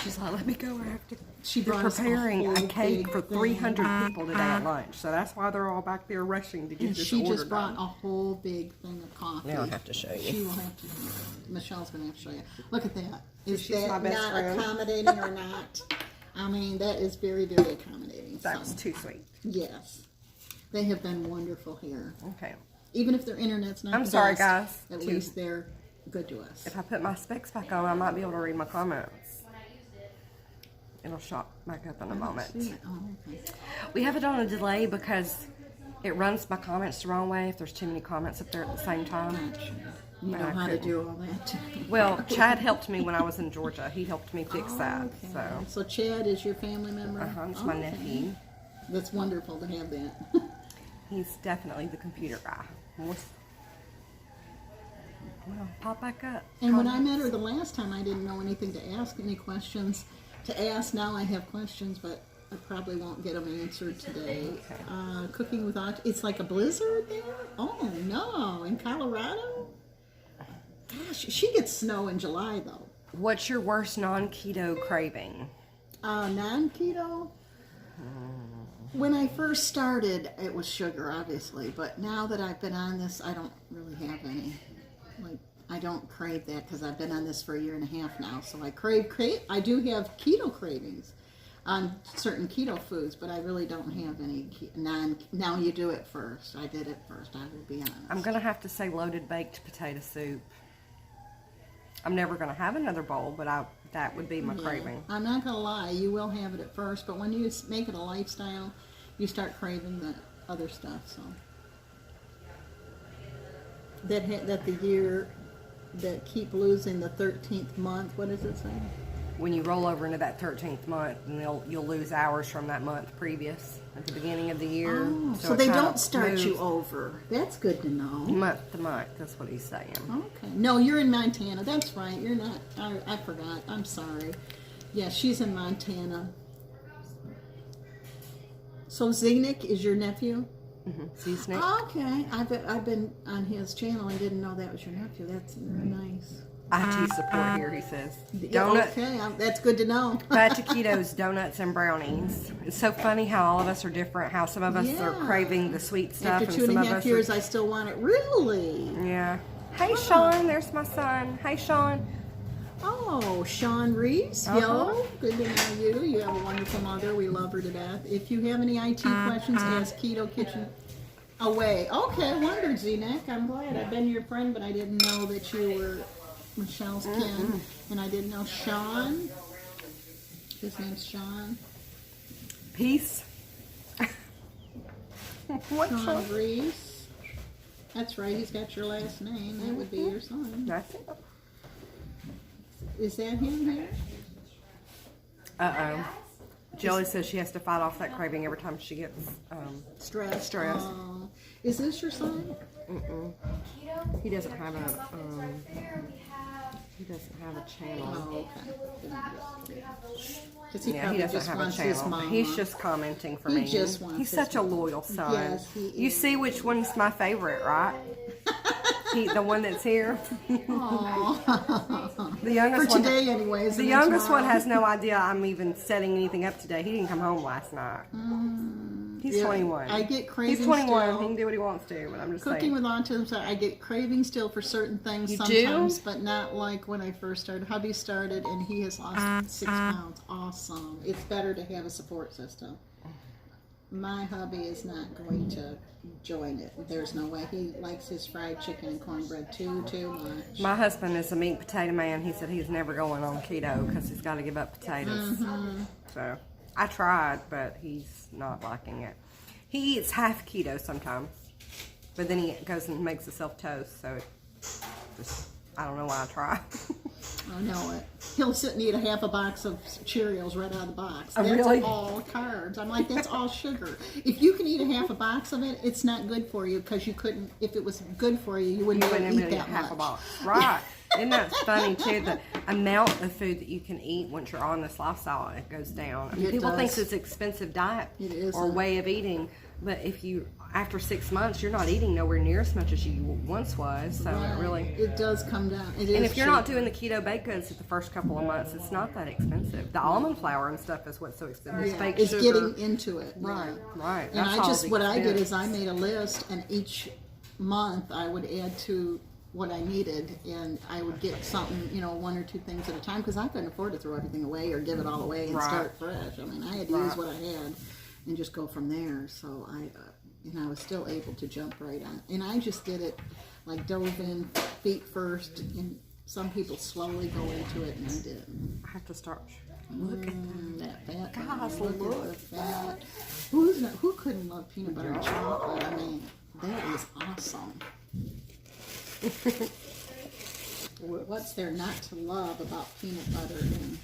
She's like, let me go. I have to. She They're brought us preparing a whole cake big for thing. 300 people today at lunch. So that's why they're all back there rushing to get And this she order just brought done. a whole big thing of coffee. Now I have to show you. She will have to. Michelle's going to have to show you. Look at that. Is she's my that best not friend. accommodating or not? I mean, that is very, very accommodating. That so, was too sweet. yes. They have been wonderful here. Okay. Even if their internet's not I'm the sorry, best, guys. at least they're good to us. If I put my specs back on, I might be able to read my comments. It'll shop back up in a moment. Oh, okay. We have it on a delay because it runs my comments the wrong way if there's too many comments up there at the same time. You know I how to couldn't. do all that. Well, Chad helped me when I was in Georgia. He helped me fix that. Okay. So, So Chad is your family member? it's my Okay. nephew. That's wonderful to have that. He's definitely the computer guy. Well, pop back up. And when I met her the last time, I didn't know anything to ask, any questions to ask. Now I have questions, but I probably won't get them answered today. Cooking with it's like a blizzard there? Oh no, in Colorado? Gosh, she gets snow in July though. What's your worst non-keto craving? Non-keto? When I first started, it was sugar, obviously, but now that I've been on this, I don't really have any. Like, I don't crave that because I've been on this for 1.5 years now. So I I do have keto cravings on certain keto foods, but I really don't have any now you do it first. I did it first, I will be honest. I'm going to have to say loaded baked potato soup. I'm never going to have another bowl, but that would be my craving. I'm not going to lie, you will have it at first, but when you make it a lifestyle, you start craving the other stuff. So that the year that keep losing the 13th month, what does it say? when you roll over into that 13th month, and you'll lose hours from that month previous at the beginning of the year. Oh, so it they kinda don't start you moves over. That's good to know. month to month. That's what he's saying. Okay. No, you're in Montana. That's right. You're not. I forgot. I'm sorry. Yeah, she's in Montana. So Zenik is your nephew? See, Snake? Okay. I've been on his channel and didn't know that was your nephew. That's nice. IT support here, he says. Donut. Okay, that's good to know. Fat taquitos, donuts, and brownies. It's so funny how all of us are different. How some of us are Yeah. craving the sweet stuff, After and 2 some and a of half us years, are, I still want it. Really? yeah. Hey, Sean, there's my son. Hey, Sean. Oh, Sean Reese. Yo, good to know you. You have a wonderful mother. We love her to death. If you have any IT questions, ask Keto Kitchen away. Okay, I wondered, Z-Neck. I'm glad. I've been your friend, but I didn't know that you were Michelle's kin. And I didn't know Sean. His name's Sean. Peace. What, Sean Sean? Reese. That's right. He's got your last name. That would be your son. That's it. Is that him here? Uh-oh. Joey says she has to fight off that craving every time she gets Stress. Stress. Is this your son? He doesn't have a he doesn't have a channel. Oh, okay. Because he Yeah, probably he doesn't just have a wants his channel. mama. He's just commenting for He me. just wants He's his such a mama. loyal son. Yes, he You is. see which one's my favorite, right? The one that's here. Aw. The youngest For today, anyways. The and then youngest one tomorrow. has no idea I'm even setting anything up today. He didn't come home last night. He's Yeah, 21. I get cravings He's 21. still. He can do what he wants to, but I'm just Cooking saying. with autism, so I get cravings still for certain things You sometimes, do? but not like when I first started. Hubby started, and he has lost 6 pounds. Awesome. It's better to have a support system. My hubby is not going to join it. There's no way. He likes his fried chicken and cornbread too much. My husband is a meat and potato man. He said he's never going on keto because he's got to give up potatoes. So I tried, but he's not liking it. He eats half keto sometimes, but then he goes and makes himself toast. So it just, I don't know why I try. I know it. He'll sit and eat a half a box of Cheerios right out of the box. Oh, That's really? all carbs. I'm like, that's all sugar. If you can eat a half a box of it, it's not good for you because you couldn't. If it was good for you, you wouldn't be able to eat that half a much. box. Right. Isn't that funny too? The amount of food that you can eat once you're on this lifestyle, it goes down. I mean, It people does. think it's an expensive diet It isn't. or way of eating, but if you after 6 months, you're not eating nowhere near as much as you once was. So Right. it really. It does come down. It is. And if you're not cheap. doing the keto baked goods at the first couple of months, it's not that expensive. The almond flour and stuff is what's so expensive. It's fake it's sugar. getting into it. Right, yeah. right. And That's I all just the what I did expense. is I made a list, and each month I would add to what I needed, and I would get something, 1 or 2 things at a time, because I couldn't afford to throw everything away or give it all away and Right. start fresh. I mean, I had to Right. use what I had and just go from there. So I was still able to jump right on. And I just did it, like dove in feet first, and some people slowly go into it, and I didn't. I have to start. Look at That fat. Gosh, look look. at the fat. Who couldn't love peanut butter and chocolate? I mean, that is awesome. What's there not to love about peanut butter and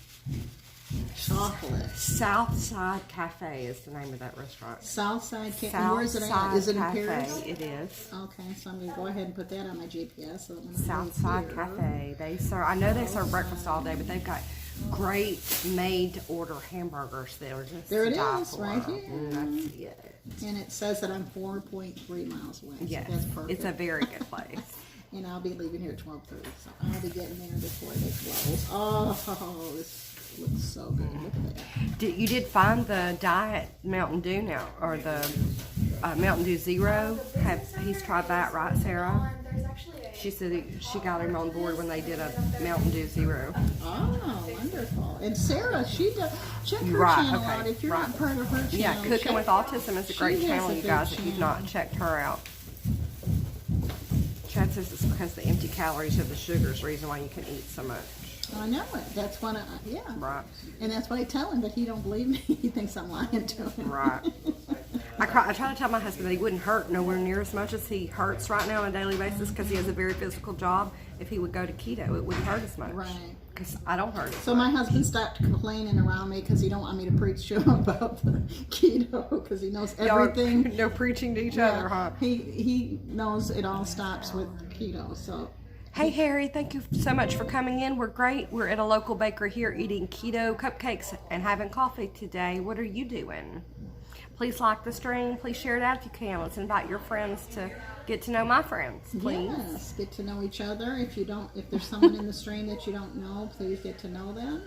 chocolate? Southside Cafe is the name of that restaurant. Southside Cafe. Where is it at? Is it in Cafe. Paris? It is. Okay, so I'm gonna go ahead and put that on my GPS. So that when I Southside leave here- Cafe. They serve. I know they serve breakfast all day, but they've got great made-to-order hamburgers that are just There it to die is, for. right here. That's it. And it says that I'm 4.3 miles away. So Yes, that's perfect. it's a very good place. And I'll be leaving here at 12:30, so I'll be getting there before they close. Oh, this looks so good. Look at that. You did find the Diet Mountain Dew now, or the Mountain Dew Zero? He's tried that, right, Sarah? She said she got him on board when they did a Mountain Dew Zero. Oh, wonderful. And Sarah, she does. Check her Right, channel okay, out if you're right. not part of her channel. Yeah, Cooking check- with Autism is a great she has channel, a you good guys, if you've channel. not checked her out. Chad says it's because the empty calories of the sugar is the reason why you can eat so much. I know it. That's what Right. And that's what I tell him, but he don't believe me. He thinks I'm lying to him. Right. I try to tell my husband that he wouldn't hurt nowhere near as much as he hurts right now on a daily basis because he has a very physical job. If he would go to keto, it wouldn't hurt as much. Right. Because I don't hurt as So much. my husband stopped complaining around me because he don't want me to preach to him about the keto because he knows everything. No preaching to each Yeah, other, huh? He knows it all stops with keto. So Hey Harry, thank you so much for coming in. We're great. We're at a local bakery here eating keto cupcakes and having coffee today. What are you doing? Please like the stream. Please share it out if you can. Let's invite your friends to get to know my friends, please. yes, get to know each other. If there's someone in the stream that you don't know, please get to know them.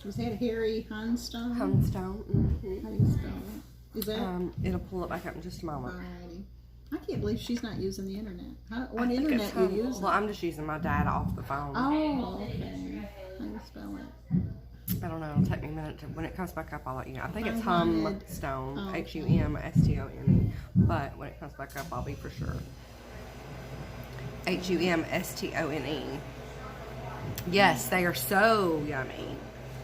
Was that Harry Hunstone? Hunstone. How do you spell it? Is that? It'll pull it back up in just a moment. Alrighty. I can't believe she's not using the internet. What I think internet it's you Hum- use? Well, I'm just using my data off the phone. Oh, okay. How do you spell it? I don't know. It'll take me a minute to. When it comes back up, I'll let you know. I think it's I wanted- Humstone. Oh, okay. Humstone. But when it comes back up, I'll be for sure. Humstone. Yes, they are so yummy.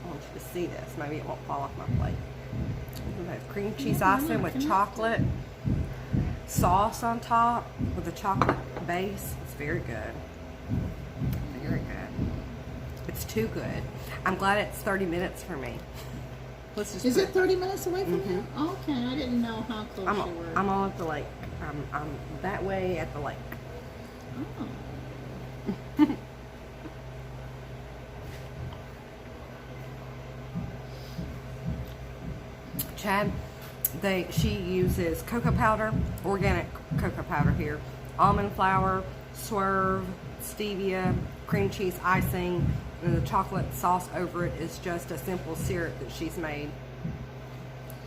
I want you to see this. Maybe it won't fall off my plate. We have cream cheese Yeah, icing with connected. chocolate sauce on top with a chocolate base. It's very good. Very good. It's too good. I'm glad it's 30 minutes for me. Let's just Is put it 30 minutes away from you? Okay, I didn't know how close you were. I'm all at the lake. I'm that way at the lake. Oh. Chad, she uses cocoa powder, organic cocoa powder here, almond flour, swerve, stevia, cream cheese icing, and the chocolate sauce over it is just a simple syrup that she's made.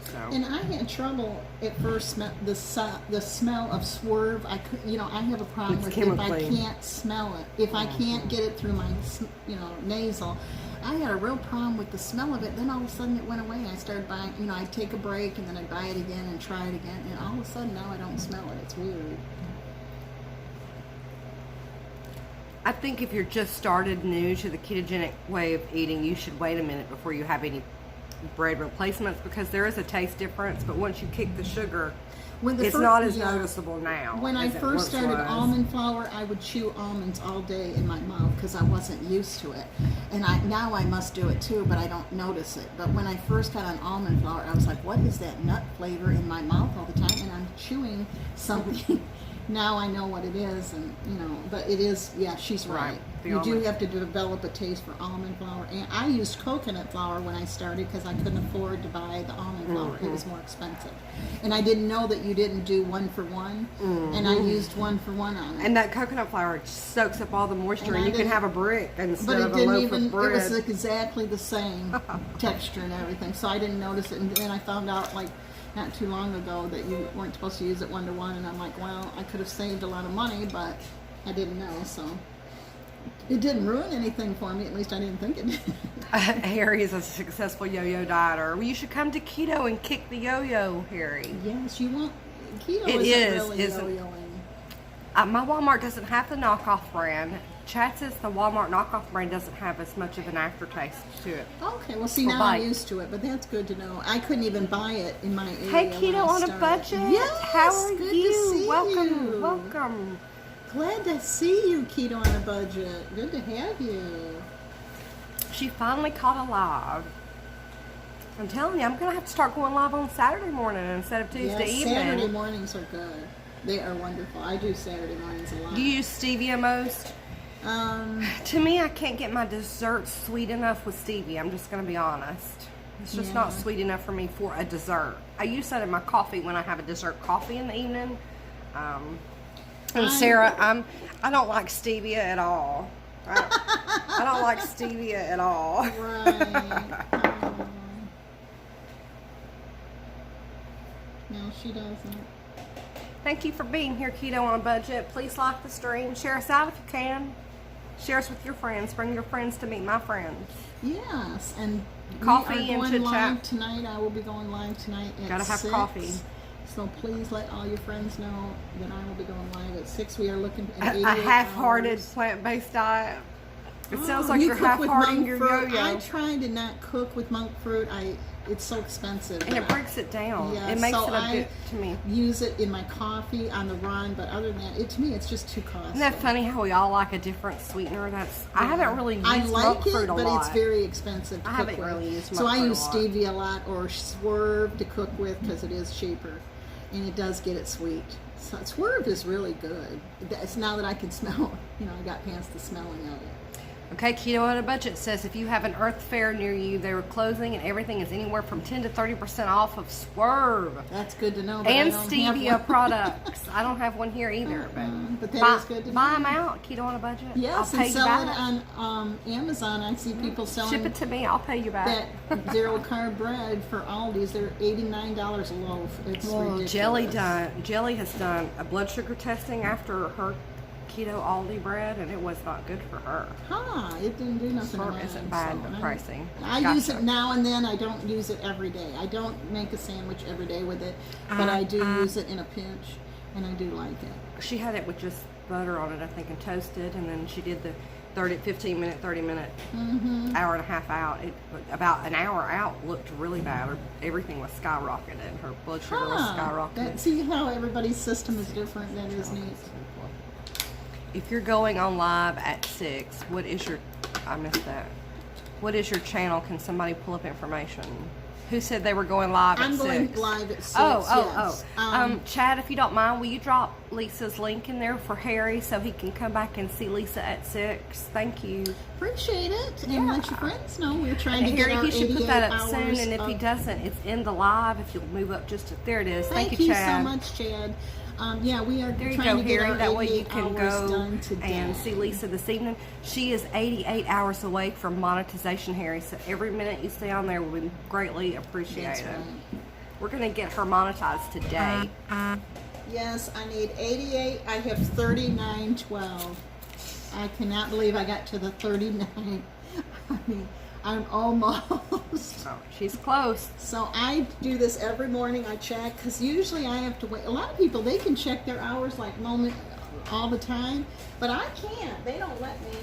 So. And I had trouble at first. The smell of swerve. I could, I have a problem It's with if I chemically. can't smell it. If I can't get it through my, nasal. I had a real problem with the smell of it. Then all of a sudden it went away. I started buying. I'd take a break and then I'd buy it again and try it again. And all of a sudden now I don't smell it. It's weird. I think if you're just started new to the ketogenic way of eating, you should wait a minute before you have any bread replacements because there is a taste difference. But once you kick the sugar, it's not as noticeable now. When I as it first once started was. almond flour, I would chew almonds all day in my mouth because I wasn't used to it. And now I must do it too, but I don't notice it. But when I first got on almond flour, I was like, what is that nut flavor in my mouth all the time? And I'm chewing something. Now I know what it is, and but it is, yeah, she's right. The You do almond. have to develop a taste for almond flour. And I used coconut flour when I started because I couldn't afford to buy the almond flour. It was more expensive. And I didn't know that you didn't do 1 for 1, and I used 1 for 1 on it. And that coconut flour soaks up all the moisture, And and I you can didn't- have a brick But instead it of a didn't loaf even, of bread. it was exactly the same texture and everything. So I didn't notice it. And then I found out, not too long ago that you weren't supposed to use it 1 to 1. And I'm like, well, I could have saved a lot of money, but I didn't know. So it didn't ruin anything for me. At least I didn't think it did. Harry is a successful yo-yo dieter. Well, you should come to keto and kick the yo-yo, Harry. Yes, you want. Keto It isn't is, really isn't- yo-yoing. My Walmart doesn't have the knockoff brand. Chad says the Walmart knockoff brand doesn't have as much of an aftertaste to it. Okay, well, see, For now bite. I'm used to it, but that's good to know. I couldn't even buy it in my area. Hey, when Keto I on a started. budget. Yes, How are good to you? see Welcome, you. welcome. Glad to see you, Keto on a budget. Good to have you. She finally caught a live. I'm telling you, I'm gonna have to start going live on Saturday morning instead of Tuesday Yes, evening. Saturday mornings are good. They are wonderful. I do Saturday mornings a lot. Do you use stevia most? To me, I can't get my dessert sweet enough with stevia. I'm just going to be honest. It's just not sweet enough for me for a dessert. I use that in my coffee when I have a dessert coffee in the evening. And Sarah, I don't like stevia at all. I don't like stevia at all. Right. Oh. No, she doesn't. Thank you for being here, Keto on a Budget. Please like the stream. Share us out if you can. Share us with your friends. Bring your friends to meet my friends. Yes, and Coffee we are and going chit live chat. tonight. I will be going live tonight at Gotta have 6. coffee. So please let all your friends know that I will be going live at 6. We are looking at A 88 half-hearted hours. plant-based diet. It sounds like You you're cook with half-hearting monk your fruit. yo-yo. I try to not cook with monk fruit. It's so expensive. And it breaks it down. Yeah, It makes so it a bit to me. use it in my coffee on the run, but other than that, to me, it's just too costly. Isn't that funny how we all like a different sweetener? I haven't really used I like monk it, fruit a but lot. it's very expensive to I cook haven't with. really used So monk I fruit use a lot. stevia a lot or Swerve to cook with because it is cheaper, and it does get it sweet. So Swerve is really good. It's now that I can smell. I got past the smelling of it. Okay, Keto on a Budget says if you have an Earth Fair near you, they were closing and everything is anywhere from 10 to 30% off of Swerve. That's good to know. But And I don't have stevia one. products. I don't have one here either, But that is good to buy know. them out. Keto on a Budget. Yes, I'll pay and you sell back. it on Amazon. I see people selling Ship it to me. I'll pay you back. that zero carb bread for Aldi's. They're $89 a loaf. It's ridiculous. Jelly has done a blood sugar testing after her keto Aldi bread, and it was not good for her. It didn't do nothing. Swerve to mine, isn't bad, so but pricing. I use it now and then. I don't use it every day. I don't make a sandwich every day with it, but I do use it in a pinch, and I do like it. She had it with just butter on it, I think, and toasted, and then she did the 15-minute, 30-minute, hour and a half out. About an hour out looked really bad. Everything was skyrocketed. Her blood sugar was skyrocketed. See how everybody's system is different. That is neat. If you're going on live at 6, I missed that. What is your channel? Can somebody pull up information? Who said they were going live at 6? I'm going live at 6. Oh. Yes. Chad, if you don't mind, will you drop Lisa's link in there for Harry so he can come back and see Lisa at 6? Thank you. Appreciate it. And let your friends know. We're trying to Harry, get our he should 88 put that up hours soon, and if he of- doesn't, it's in the live. If you'll move up just there it is. Thank you, you Chad. so much, Chad. We are There you trying go, to get Harry. our That way you 88 can hours go done today. and see Lisa this evening. She is 88 hours away from monetization, Harry. So every minute you stay on there will be greatly appreciated. That's right. We're going to get her monetized today. Yes, I need 88. I have 39.12. I cannot believe I got to the 39. I mean, I'm almost. Oh, she's close. So I do this every morning. I check because usually I have to wait. A lot of people, they can check their hours like moment all the time, but I can't. They don't let me.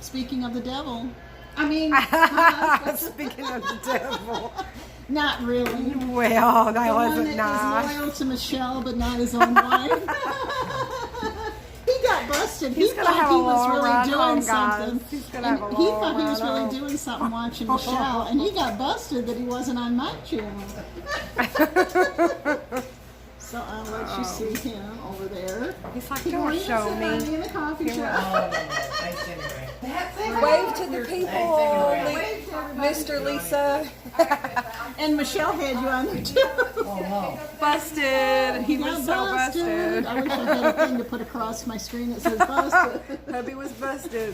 Speaking of the devil, I mean, Speaking of the devil. not really. Well, that The one wasn't that nice. is loyal to Michelle, but not his own wife. He got busted. He's He gonna thought have he a was long really ride doing home, something. guys. He's gonna And have a he long thought he was ride really home. doing something watching Michelle, and he got busted that he wasn't on my channel. So I'll let you see him over there. He's like, He don't wants to show sit on me. in the coffee shop. Oh, no, thanks anyway. Wave to the people, Wave to everybody. Mr. Lisa. And Michelle had you on there too. Oh, no. Busted. He Got was so busted. I wish I had a thing to put across my screen that says busted. Hubby was busted.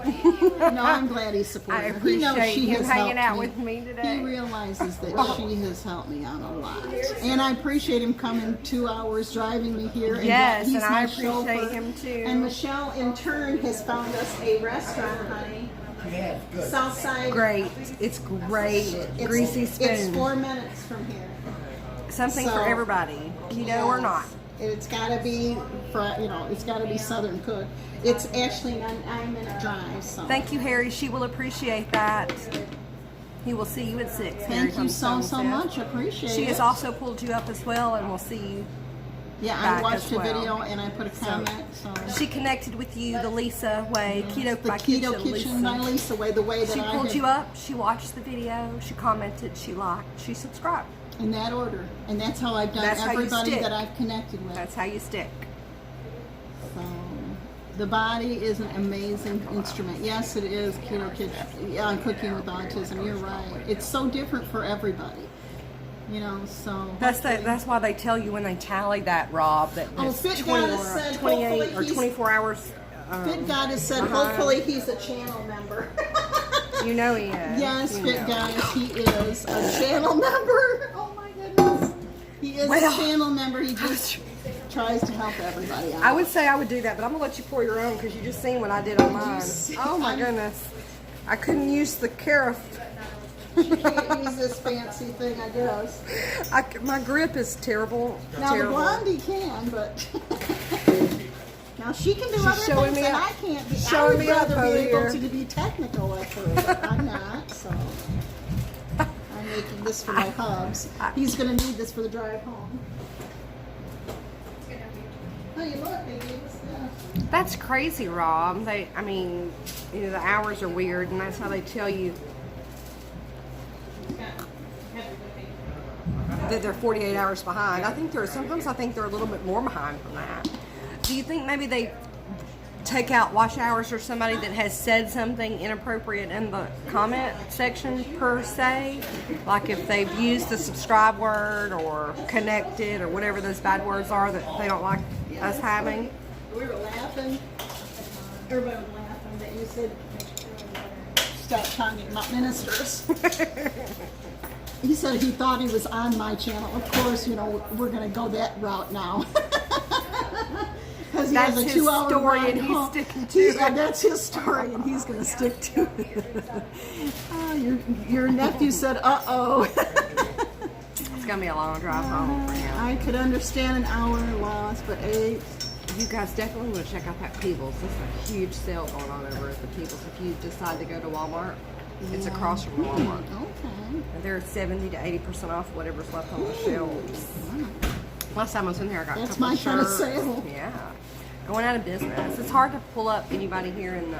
No, I'm glad he's supportive. I He knows appreciate she him has hanging helped out me. with me today. He realizes that she has helped me out a lot. And I appreciate him coming 2 hours driving me here. Yes, he's and I my appreciate chauffeur. him too. And Michelle, in turn, has found us a restaurant, honey. Yeah, good. Southside. Great. It's great. It's- Greasy spoon. It's 4 minutes from here. Something so- for everybody, keto or not. It's got to be, it's got to be Southern cooked. It's actually a 9-minute drive. So Thank you, Harry. She will appreciate that. He will see you at 6. Harry thank you from so Sunset. much. Appreciate it. She has also pulled you up as well, and we'll see you. Yeah, back I watched as a well. video and I put a comment. So She connected with you the Lisa way, Keto the by Keto Kitchen by Lisa way, the way that She I pulled have, you up. She watched the video. She commented. She liked. She subscribed. in that order, and that's how I've done That's how you everybody stick. that I've connected with. That's how you stick. So, the body is an amazing instrument. Yes, it is Keto Kitchen. Yeah, Cooking with Autism. You're right. It's so different for everybody. So That's why they tell you when they tally that, Rob, that Oh, it's Fit 20 Goddess or said 28 or hopefully he's- 24 hours. Fit Goddess said, hopefully he's a channel member. You know he is. Yes, You Fit know. Goddess, he is a channel member. Oh my goodness. He is Well, a channel member. He just tries to help everybody out. I would say I would do that, but I'm going to let you pour your own because you just seen what I did on mine. see? Oh my goodness. I couldn't use the carafe. You can't use this fancy thing, I guess. My grip is terrible. Now terrible. the blondie can, but Now she can do She's other showing things me and up. I can't be. I Showing would me up rather over be able here. to be technical like her, but I'm not. So I'm making this for my hubs. He's going to need this for the drive home. Oh, you look, they gave us this. That's crazy, Rob. The hours are weird, and that's how they tell you that they're 48 hours behind. I think sometimes I think they're a little bit more behind from that. Do you think maybe they take out watch hours for somebody that has said something inappropriate in the comment section per se? Like if they've used the subscribe word or connected or whatever those bad words are that they don't like us having? We were laughing. Everybody was laughing that you said stop talking about ministers. He said he thought he was on my channel. Of course, we're going to go that route now. Because he has a That's 2-hour his story ride and he's home. sticking to it. That's his story and he's going to stick to it. Oh, your nephew said, uh-oh. It's gonna be a long drive home for him. I could understand an hour loss, but 8. You guys definitely want to check out that Peebles. There's a huge sale going on over at the Peebles. If you decide to go to Walmart, it's across from Walmart. Okay. And they're 70 to 80% off whatever's left on the shelves. Last time I was in there, I got a That's couple my of kind of shirts. sale. Yeah, going out of business. It's hard to pull up anybody here in the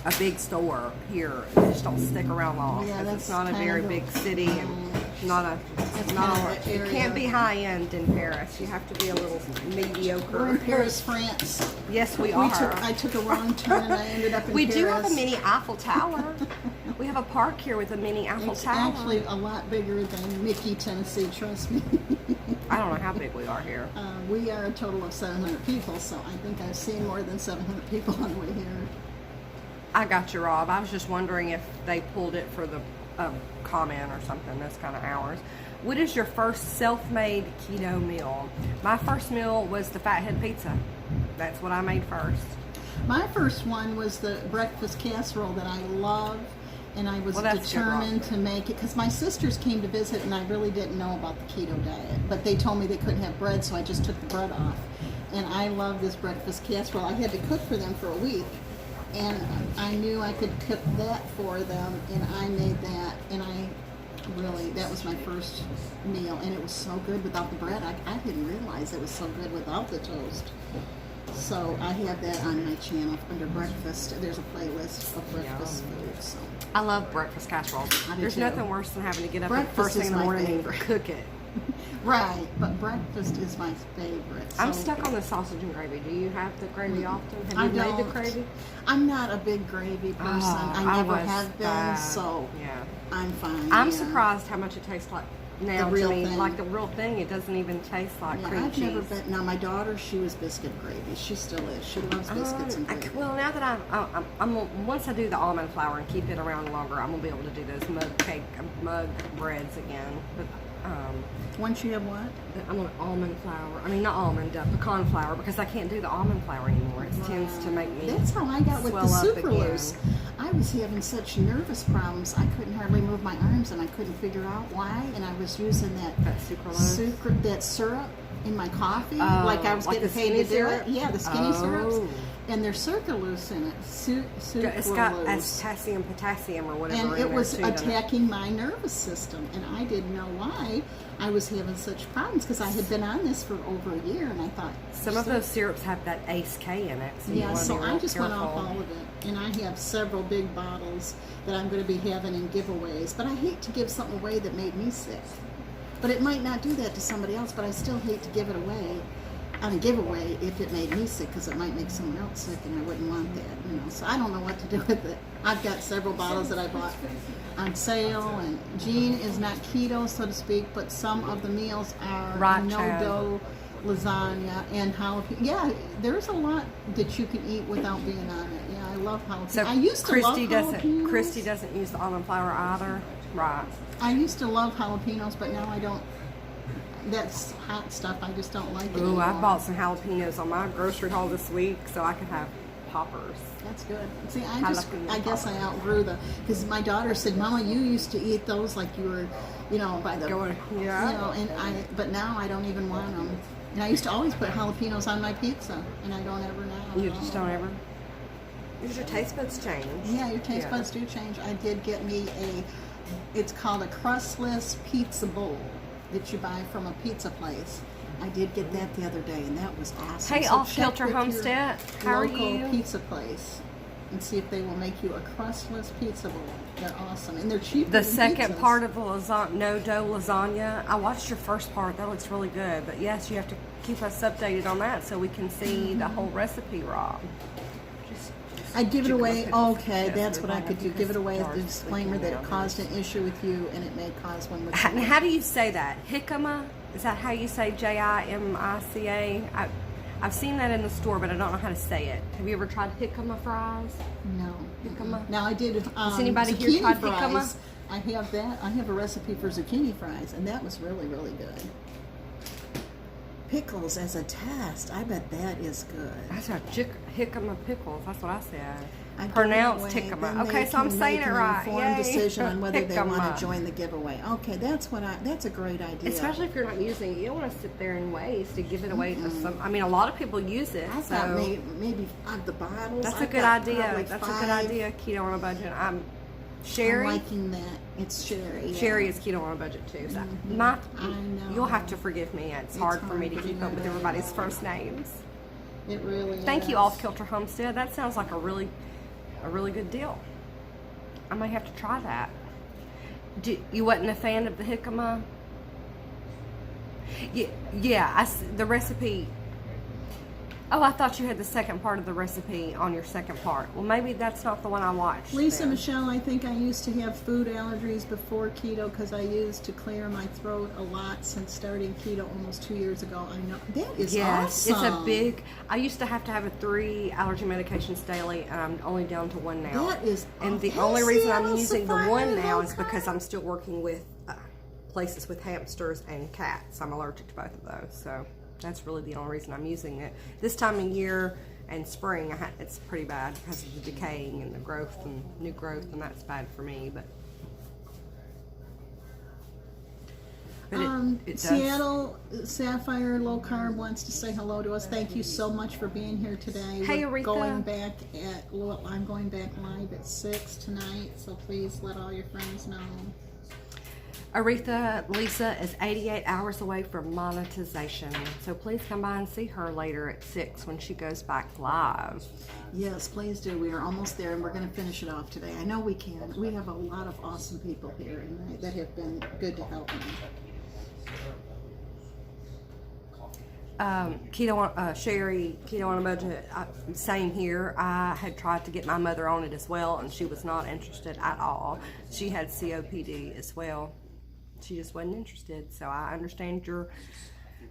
a big store here. They just don't stick around long. Yeah, 'Cause that's it's not a kind very of big city and not a. That's Not kind a. of the It area. can't be high end in Paris. You have to be a little mediocre. We're in Paris, France. Yes, we are. I took a wrong turn and I ended up in We Paris. do have a mini Eiffel Tower. We have a park here with a mini Eiffel It's Tower. actually a lot bigger than Mickey, Tennessee, trust me. I don't know how big we are here. We are a total of 700 people, so I think I've seen more than 700 people on the way here. I got you, Rob. I was just wondering if they pulled it for the comment or something, those kind of hours. What is your first self-made keto meal? My first meal was the Fathead Pizza. That's what I made first. My first one was the breakfast casserole that I love, and I was Well, that's good, Rob. determined to make it because my sisters came to visit, and I really didn't know about the keto diet, but they told me they couldn't have bread, so I just took the bread off. And I love this breakfast casserole. I had to cook for them for a week, and I knew I could cook that for them, and I made that, and that was my first meal, and it was so good without the bread. I didn't realize it was so good without the toast. So I have that on my channel under breakfast. There's a playlist of breakfast foods. So. I love breakfast casserole. I do There's too. nothing worse than having to get up Breakfast first thing is in the my morning favorite. and cook it. Right, but breakfast is my favorite. I'm So stuck on the sausage and gravy. Do you have the gravy often? Have I you made the don't. gravy? I'm not a big gravy person. Oh, I never was have been, bad. so Yeah. I'm fine. I'm yeah. surprised how much it tastes like now The real to me. thing. Like the real thing. It doesn't even taste like Yeah, cream I've cheese. never been. Now my daughter, she was biscuit gravy. She still is. She loves biscuits and gravy. Well, now that I'm once I do the almond flour and keep it around longer, I'm gonna be able to do those mug breads again. But Once you have what? I'm on almond flour. I mean, not almond, pecan flour, because I can't do the almond flour anymore. It tends to make me. That's how I got with the swell up sucralose. again. I was having such nervous problems. I couldn't hardly move my arms, and I couldn't figure out why. And I was using that Sucralose? syrup in my coffee, Oh, like I was like getting the paid to skinny do syrup? it. Yeah, the skinny syrups, Oh. and there's sucralose in it. Sucralose. It's got potassium, or whatever. And in it there was too, doesn't it? attacking my nervous system, and I didn't know why I was having such problems because I had been on this for over a year, and I thought Some of those syrups have that Ace K in it, so you yeah, want to so be I real just careful. went off all of it, and I have several big bottles that I'm going to be having in giveaways. But I hate to give something away that made me sick. But it might not do that to somebody else. But I still hate to give it away on a giveaway if it made me sick, because it might make someone else sick, and I wouldn't want that. So I don't know what to do with it. I've got several bottles that I bought on sale, and Jean is not keto, so to speak, but some of the meals are Right, no Chad. dough lasagna and jalapeno. Yeah, there's a lot that you can eat without being on it. Yeah, I love jalapenos. So I used to love jalapenos. Christy doesn't use the almond flour either, right? I used to love jalapenos, but now I don't. That's hot stuff. I just don't like it Ooh, I anymore. bought some jalapenos on my grocery haul this week, so I could have poppers. That's good. See, I Jalapeno guess I outgrew because my daughter said, "Mama, you used to eat those like you were, you know, by the, Yeah. but now I don't even want them. And I used to always put jalapenos on my pizza, and I don't ever now. You just don't ever. Because your taste buds change. Yeah, your taste buds do change. I did get me it's called a crustless pizza bowl that you buy from a pizza place. I did get that the other day, and that was awesome. Hey, So Off check Kilter with your Homestead, how are local you? pizza place and see if they will make you a crustless pizza bowl. They're awesome, and they're cheaper The than second pizzas. part of the no dough lasagna. I watched your first part. That looks really good. But yes, you have to keep us updated on that so we can see the whole recipe, Rob. I'd give it Chicken away. pickles. Okay, Yes, that's we're what I gonna could do. have Give it to away with start the disclaimer that it looking caused at an issue with you, and it may cause one with And you. how do you say that? Jicama? Is that how you say Jimica? I've seen that in the store, but I don't know how to say it. Have you ever tried jicama fries? No. Jicama? Now I did. Has anybody here zucchini tried fries. jicama? I have that. I have a recipe for zucchini fries, and that was really, really good. Pickles as a test. I bet that is good. That's a jicama pickles. That's what I said. I give Pronounced it away, jicama. then Okay, they so I'm can saying make it an right. informed Yay. decision on whether they want Jicama. to join the giveaway. Okay, that's a great idea. Especially if you're not using it, you don't want to sit there and waste to give it away to some. I mean, a lot of people use it. I've so got maybe the bottles. that's a I've good got idea. probably That's a 5. good idea. Keto on a budget. I'm Sherry. liking that. It's Sherry. Yeah. Sherry is keto on a budget too. So I know. you'll have to forgive me. It's hard for me to hard, keep but up with you know. everybody's first names. It really Thank is. you, Off Kilter Homestead. That sounds like a really good deal. I might have to try that. You wasn't a fan of the jicama? Yeah. The recipe. Oh, I thought you had the second part of the recipe on your second part. Well, maybe that's not the one I watched. Lisa then. Michelle, I think I used to have food allergies before keto because I used to clear my throat a lot since starting keto almost 2 years ago. I know that is Yes, awesome. it's a big. I used to have 3 allergy medications daily, and I'm only down to 1 now. That is And the awesome. only reason I'm Seattle using the Safari 1 now is Local. because I'm still working with places with hamsters and cats. I'm allergic to both of those, so that's really the only reason I'm using it. This time of year and spring, it's pretty bad because of the decaying and the growth and new growth, and that's bad for me. But it does. Seattle Sapphire Low Carb wants to say hello to us. Thank you so much for being here today. Hey, We're Aretha. I'm going back live at 6 tonight, so please let all your friends know. Aretha Lisa is 88 hours away from monetization, so please come by and see her later at 6 when she goes back live. Yes, please do. We are almost there, and we're going to finish it off today. I know we can. We have a lot of awesome people here and that have been good to help me. Sherry, Keto on a Budget, same here. I had tried to get my mother on it as well, and she was not interested at all. She had COPD as well. She just wasn't interested. So I understand your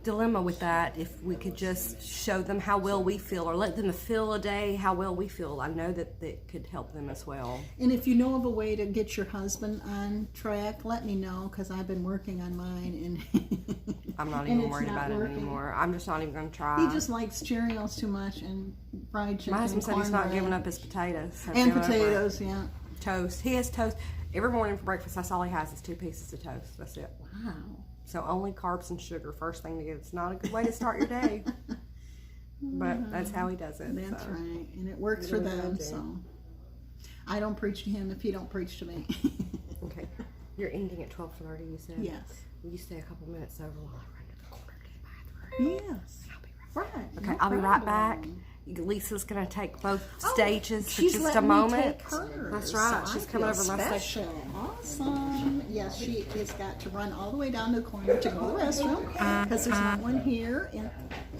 dilemma with that. If we could just show them how well we feel, or let them feel a day how well we feel, I know that could help them as well. And if you know of a way to get your husband on track, let me know, because I've been working on mine, and I'm not and even it's worried not about working. it anymore. I'm just not even going to try. He just likes Cheerios too much and fried chicken. My husband said he's not cornbread, giving up his potatoes. I've and given up my potatoes. Yeah. toast. He has toast every morning for breakfast. That's all he has is 2 pieces of toast. That's it. Wow. So only carbs and sugar first thing to get. It's not a good way to start your day, but that's how he does it. That's so. right, and it works for What do I them. do? So I don't preach to him if he don't preach to me. Okay, you're ending at 12:30. You said. Yes. Will you stay a couple minutes over while I run to the corner to the bathroom? Yes. I'll be right. Right. Okay, no I'll be right back. problem. Lisa's gonna take both Oh, stages for she's just a letting me moment. take hers, That's right. so She's I coming feel over my special. station. Awesome. Yes, she has got to run all the way down to the corner to go to the restroom because there's not one here. And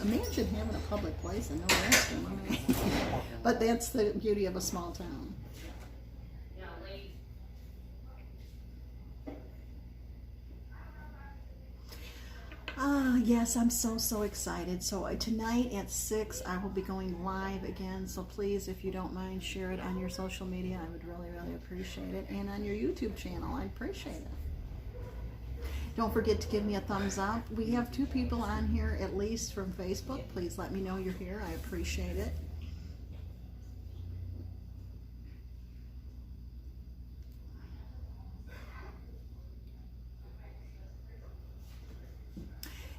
imagine having a public place and no restroom. I mean, but that's the beauty of a small town. Yes, I'm so excited. So tonight at 6, I will be going live again. So please, if you don't mind, share it on your social media. I would really appreciate it. And on your YouTube channel, I'd appreciate it. Don't forget to give me a thumbs up. We have 2 people on here at least from Facebook. Please let me know you're here. I appreciate it.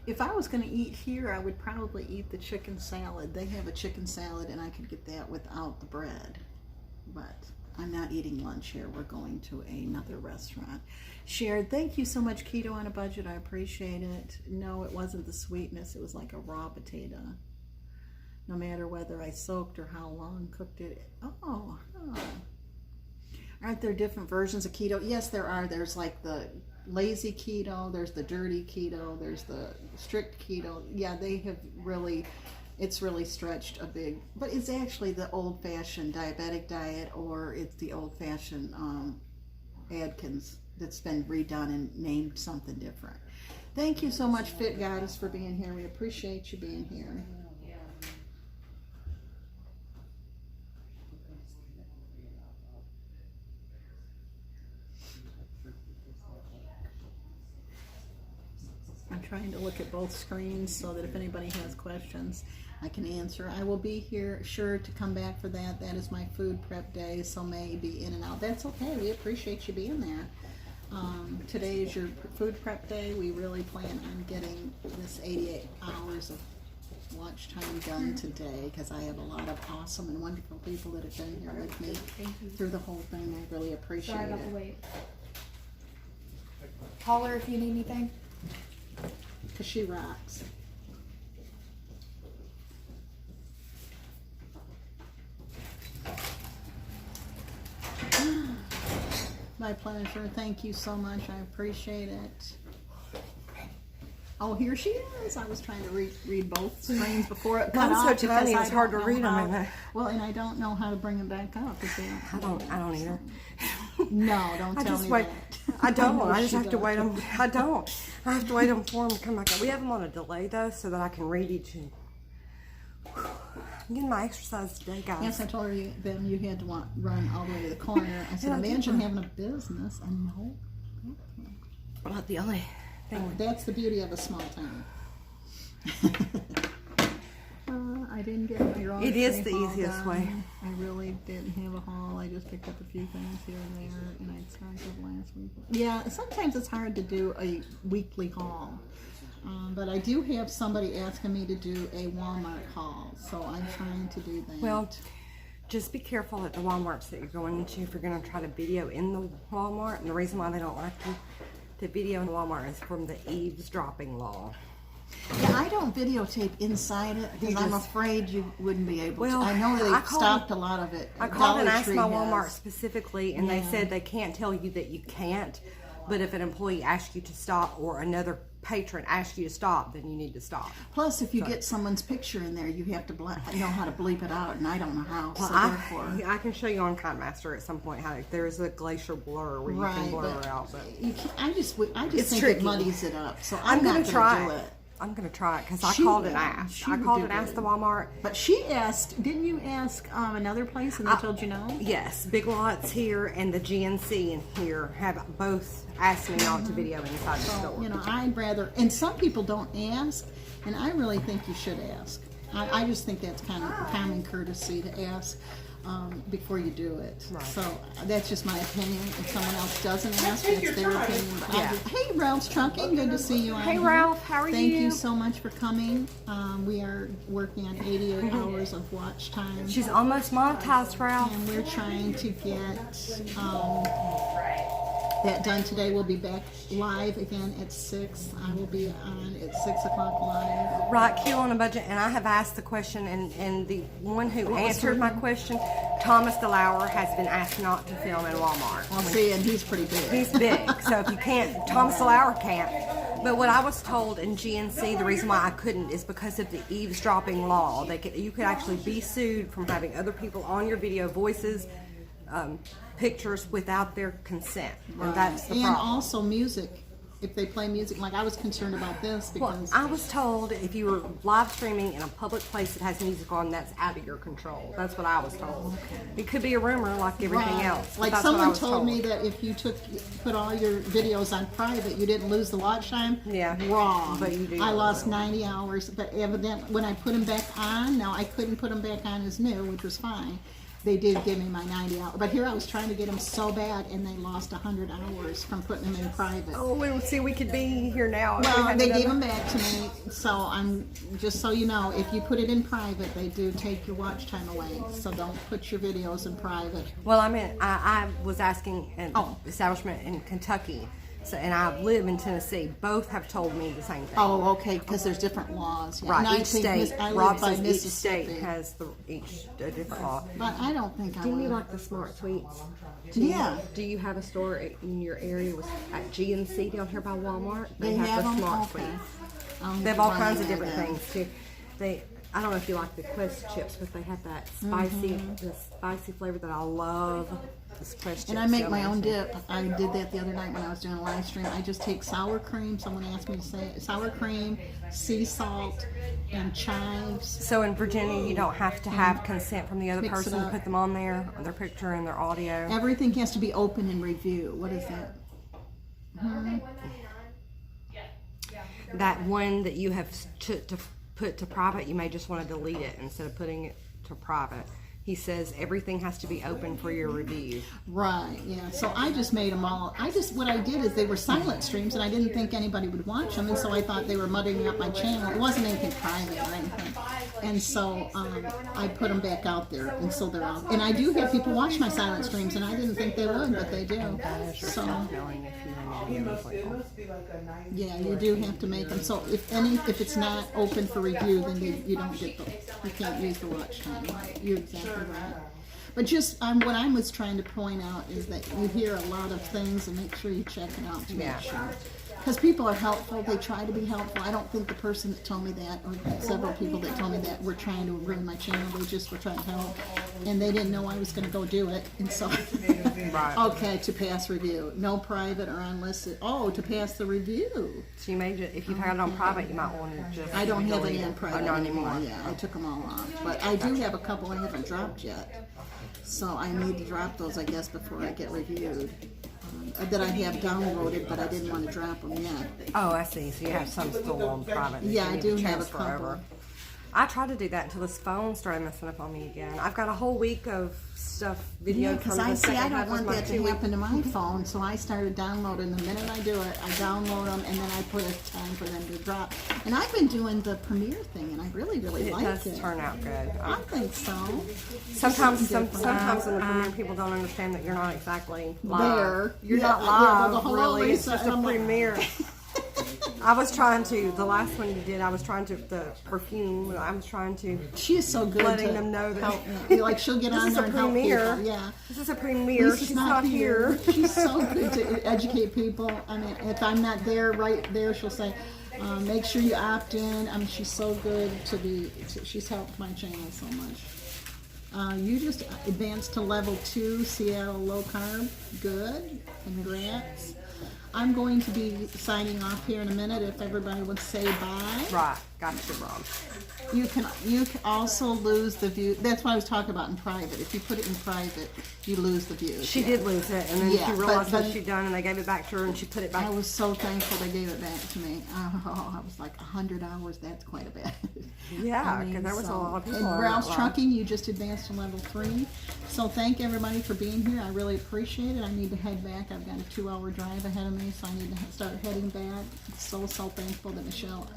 If I was going to eat here, I would probably eat the chicken salad. They have a chicken salad, and I could get that without the bread. But I'm not eating lunch here. We're going to another restaurant. Shared, thank you so much, Keto on a Budget. I appreciate it. No, it wasn't the sweetness. It was like a raw potato. No matter whether I soaked or how long cooked it. Oh. Aren't there different versions of keto? Yes, there are. There's like the lazy keto, there's the dirty keto, there's the strict keto. Yeah, they have really, it's really stretched a big, but it's actually the old-fashioned diabetic diet, or it's the old-fashioned Atkins that's been redone and named something different. Thank you so much, Fit Goddess, for being here. We appreciate you being here. I'm trying to look at both screens so that if anybody has questions, I can answer. I will be here, sure to come back for that. That is my food prep day, so may be in and out. That's okay. We appreciate you being there. Today is your food prep day. We really plan on getting this 88 hours of lunchtime done today, because I have a lot of awesome and wonderful people that have been here with me through the whole thing. I really appreciate Sorry about it. the wait. Call her if you need anything. Because she rocks. My pleasure. Thank you so much. I appreciate it. Oh, here she is. I was trying to read both screens before it cut Mine's off. so tiny, because it's I hard don't to know read them, how- isn't it? Well, and I don't know how to bring them back up. I don't either. No, don't I tell just me wait. that. I don't. know I just she have to does. wait them. I don't. I have to wait them for them to come back up. We have them on a delay though, so that I can read each. And I'm getting my exercise today, guys. Yes, I told her then you had to run all the way to the corner. I said, Yeah, I did imagine run. having a business. I know. Well, the only thing. That's the beauty of a small town. I didn't get my grocery It is the haul easiest done. way. I really didn't have a haul. I just picked up a few things here and there, and I started last week. Yeah, sometimes it's hard to do a weekly haul. But I do have somebody asking me to do a Walmart haul, so I'm trying to do that. Well, just be careful at the Walmarts that you're going into if you're going to try to video in the Walmart. And the reason why they don't like you to video in the Walmart is from the eavesdropping law. yeah, I don't videotape inside it because I'm just- afraid you wouldn't be able Well, to. I know I they've called- stopped a lot of it. I called and Dollar asked Tree my has. Walmart specifically, and they Yeah. said they can't tell you that you can't. But if an employee asks you to stop, or another patron asks you to stop, then you need to stop. Plus, if you get someone's picture in there, you have to know how to bleep it out, and I don't know how. Well, so therefore, I can show you on KindMaster at some point how there's a glacier blur where you can right? blur But out. But you can't, I just It's think tricky. it muddies it up. So I'm I'm gonna not try do it. it. I'm gonna try it because I She called and will. asked. She I would called do and asked good. the Walmart. But she asked, didn't you ask another place, and they told you no? Yes, Big Lots here and the GNC in here have both asked me not to video inside the store. You know, I'd rather, and some people don't ask, and I really think you should ask. I just think that's kind of common courtesy to ask before you do it. Right. So that's just my opinion. If someone else doesn't ask, take it's your their time. opinion. But Yeah. hey, Ralph's Trucking, good to see you. Hey, on here. Ralph, how are Thank you? you so much for coming. We are working on 88 hours of watch time. She's almost monetized, Ralph. And we're trying to get that done today. We'll be back live again at 6. I will be on at 6 o'clock live. Right, Keto on a Budget, and I have asked the question, and the one who What was answered her my name? question, Thomas DeLauer, has been asked not to film in Walmart. I'll see, and he's pretty big. He's big, so if you can't, Thomas DeLauer can't. But what I was told in GNC, the reason why I couldn't is because of the eavesdropping law. You could actually be sued from having other people on your video, voices, pictures without their consent, and that's the And problem. also music. If they play music, like I was concerned about this Well, because I was told if you were live streaming in a public place that has music on, that's out of your control. That's what I was told. It could be a rumor like everything Right. else. but Like that's what I someone was told me that if you put all your videos on private, you didn't lose the watch time. Yeah. Wrong. But you do. I lost 90 hours, but evidently when I put them back on, now I couldn't put them back on as new, which was fine. they did give me my 90 hours. But here I was trying to get them so bad, and they lost 100 hours from putting them in private. Oh, well, see, we could be here now. if we Well, hadn't they done gave that. them back to me, so I'm just so you know, if you put it in private, they do take your watch time away. So don't put your videos in private. Well, I mean, I was asking an Oh. establishment in Kentucky, so, and I live in Tennessee. Both have told me the same thing. Oh, okay, because there's different laws. Yeah. And Right, I each think state. I live Rob by says each Mississippi. state has a different law. But I don't think I Do you would. like the smart sweets? Yeah. Do you have a store in your area at GNC down here by Walmart? They have the them? smart Okay. sweets. They have all kinds of different things too. I don't know if you like the Quest chips, but they have that the spicy flavor that I love. This Quest And chips I make so my own amazing. dip. I did that the other night when I was doing a live stream. I just take sour cream. Someone asked me to say it. Sour cream, sea salt, and chives. So in Virginia, you don't have to have consent from the other Mix it person to up. put them on there, their picture and their audio. Everything has to be open in review. What is that? That one that you have to put to private, you may just want to delete it instead of putting it to private. He says everything has to be open for your review. Right, yeah. So I just made them all. What I did is they were silent streams, and I didn't think anybody would watch them, and so I thought they were mudding up my channel. It wasn't anything private or anything. And so I put them back out there, and so they're out. And I do have people watch my silent streams, and I didn't think they would, but they do. So Knowing if you have any video yeah, you do have to make them. So if it's not open for review, then you don't get you can't use the watch time. You're exactly right. But just what I was trying to point out is that you hear a lot of things, and make sure you check it out to make sure. Because people are helpful, they try to be helpful. I don't think the person that told me that, or several people that told me that, were trying to ruin my channel. They just were trying to help, and they didn't know I was going to go do it. And so, okay, to pass review, no private or unlisted. Oh, to pass the review. So you may just, if you've had it on private, you might want to just. I don't have delete any it. in private Oh, not anymore. Yeah, I took them all off. But I do have a couple I haven't dropped yet. So I need to drop those, I guess, before I get reviewed. That I have downloaded, but I didn't want to drop them yet. Oh, I see. So you have some still on private. that Yeah, you I need do to have a transfer couple. over. I tried to do that until this phone started messing up on me again. I've got a whole week of stuff videoed Yeah, from because the I second don't half of want my that 2 to week. happen to my phone, so I started downloading. The minute I do it, I download them, and then I put a time for them to drop. And I've been doing the premiere thing, and I really, really It like does it. turn out good. I think so. Sometimes different. sometimes in the premiere, people don't understand that you're not exactly live. There. You're Yeah, not yeah, live, well, hello, really. It's Lisa, just a and I'm like- premiere. I was trying to, the last one you did, I was trying to, the perfume, I was trying to, She is so good letting to them know that- help me. Like, she'll get This on is there a and help premiere. people. Yeah. this is a premiere, Lisa's she's not here. She's so good to educate people. I mean, if I'm not there, right there, she'll say, make sure you opt in. I mean, she's so good she's helped my channel so much. You just advanced to level 2, Seattle low carb. Good. Congrats. I'm going to be signing off here in a minute if everybody would say bye. Right, got you, Rob. You can also lose the view. That's what I was talking about in private. If you put it in private, you lose the views. She did lose it, and then Yeah, she but- realized what but- she'd done, and they gave it back to her, and she put it back. I was so thankful they gave it back to me. Oh, I was like 100 hours. That's quite a bit. Yeah, 'cause there was a lot of people And on Ralph's that line. Trucking, you just advanced to level 3. So thank everybody for being here. I really appreciate it. I need to head back. I've got a 2-hour drive ahead of me, so I need to start heading back. So thankful that Michelle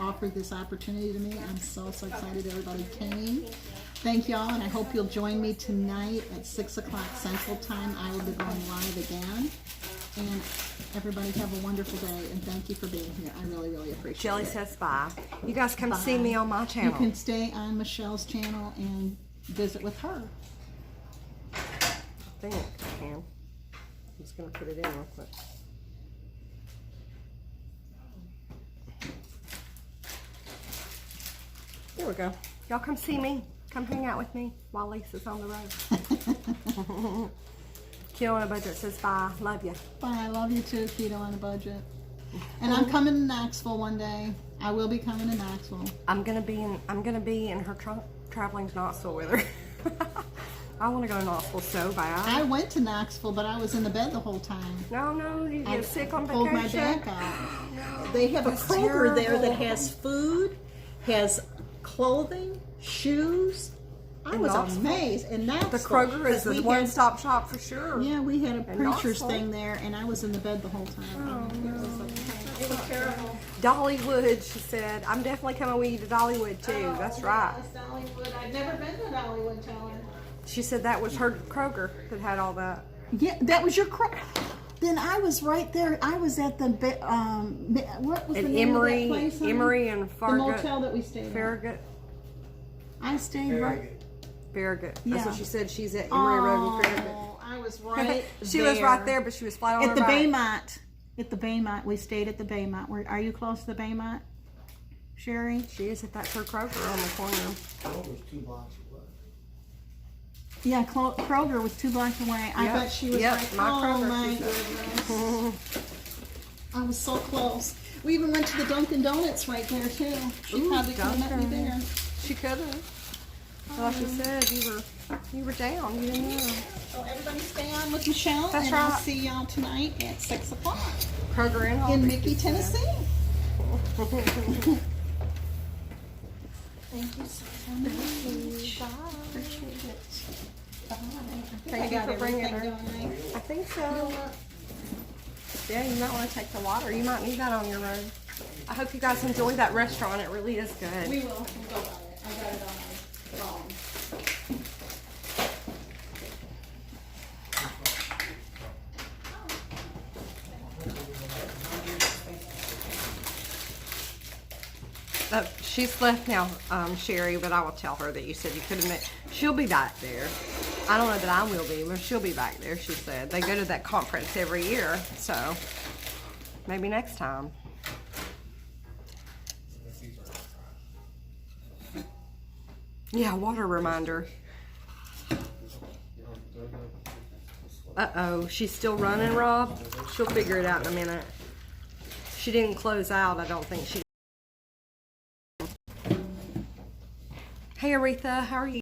offered this opportunity to me. I'm so excited everybody came. Thank y'all, and I hope you'll join me tonight at 6 o'clock Central Time. I will be going live again. And everybody have a wonderful day, and thank you for being here. I really, really appreciate Jelly it. says bye. You guys come Bye. see me on my You channel. can stay on Michelle's channel and visit with her. I think I can. I'm just going to put it in real quick. There we go. Y'all come see me. Come hang out with me while Lisa's on the road. Keto on a Budget says bye. Love you. Bye. I love you too, Keto on a Budget. And I'm coming to Knoxville one day. I will be coming to Knoxville. I'm gonna be in her trunk traveling to Knoxville with her. I want to go to Knoxville so bad. I went to Knoxville, but I was in the bed the whole time. No, you I get sick on pulled vacation. my back out. They have a That's Kroger there that terrible. has food, has clothing, shoes, I was amazed. And now The Kroger is the one-stop shop for sure. Yeah, we had a And preacher's Knoxville. thing there, and I was in the bed the whole time. It was terrible. Dollywood, she said. I'm definitely coming with you to Dollywood too. That's right. Yes, Dollywood. I've never been to Dollywood, tell her. She said that was her Kroger that had all that. Yeah, that was your Then I was right there. I was at the what was the And name Emory, of that place? honey? Emory and The Farragut. motel that we stayed at. Farragut. I stayed right. Farragut. Yeah. That's what she said. She's at Emory Road and Farragut. Oh, I was right. She was right there, but she was flat on At her the back. Baymont. At the Baymont. We stayed at the Baymont. Are you close to the Baymont, Sherry? She is at that her Kroger on the corner. It was 2 blocks away. Yeah, Kroger was 2 blocks away. I Yep. bet she was Yep, right. my Oh Kroger, my she said. goodness. I was so close. We even went to the Dunkin' Donuts right there too. She Ooh, probably could have met me Dunkin'. there. She could have. Like she said, you were down. You didn't know. So everybody stay on with Michelle, That's and I'll right. see y'all tonight at 6 o'clock Kroger and in Home. Mickey, Tennessee. Thank you so much. Appreciate it. Thank you for bringing her. Going right. I think so. Yeah, you might want to take the water. You might need that on your road. I hope you guys enjoy that restaurant. It really is good. We will. We'll go by it. I got it on my phone. She's left now, Sherry, but I will tell her that you said you could have met. She'll be back there. I don't know that I will be, but she'll be back there, she said. They go to that conference every year, so maybe next time. Yeah, water reminder. Uh-oh, she's still running, Rob? She'll figure it out in a minute. She didn't close out, I don't think she. Hey Aretha, how are you?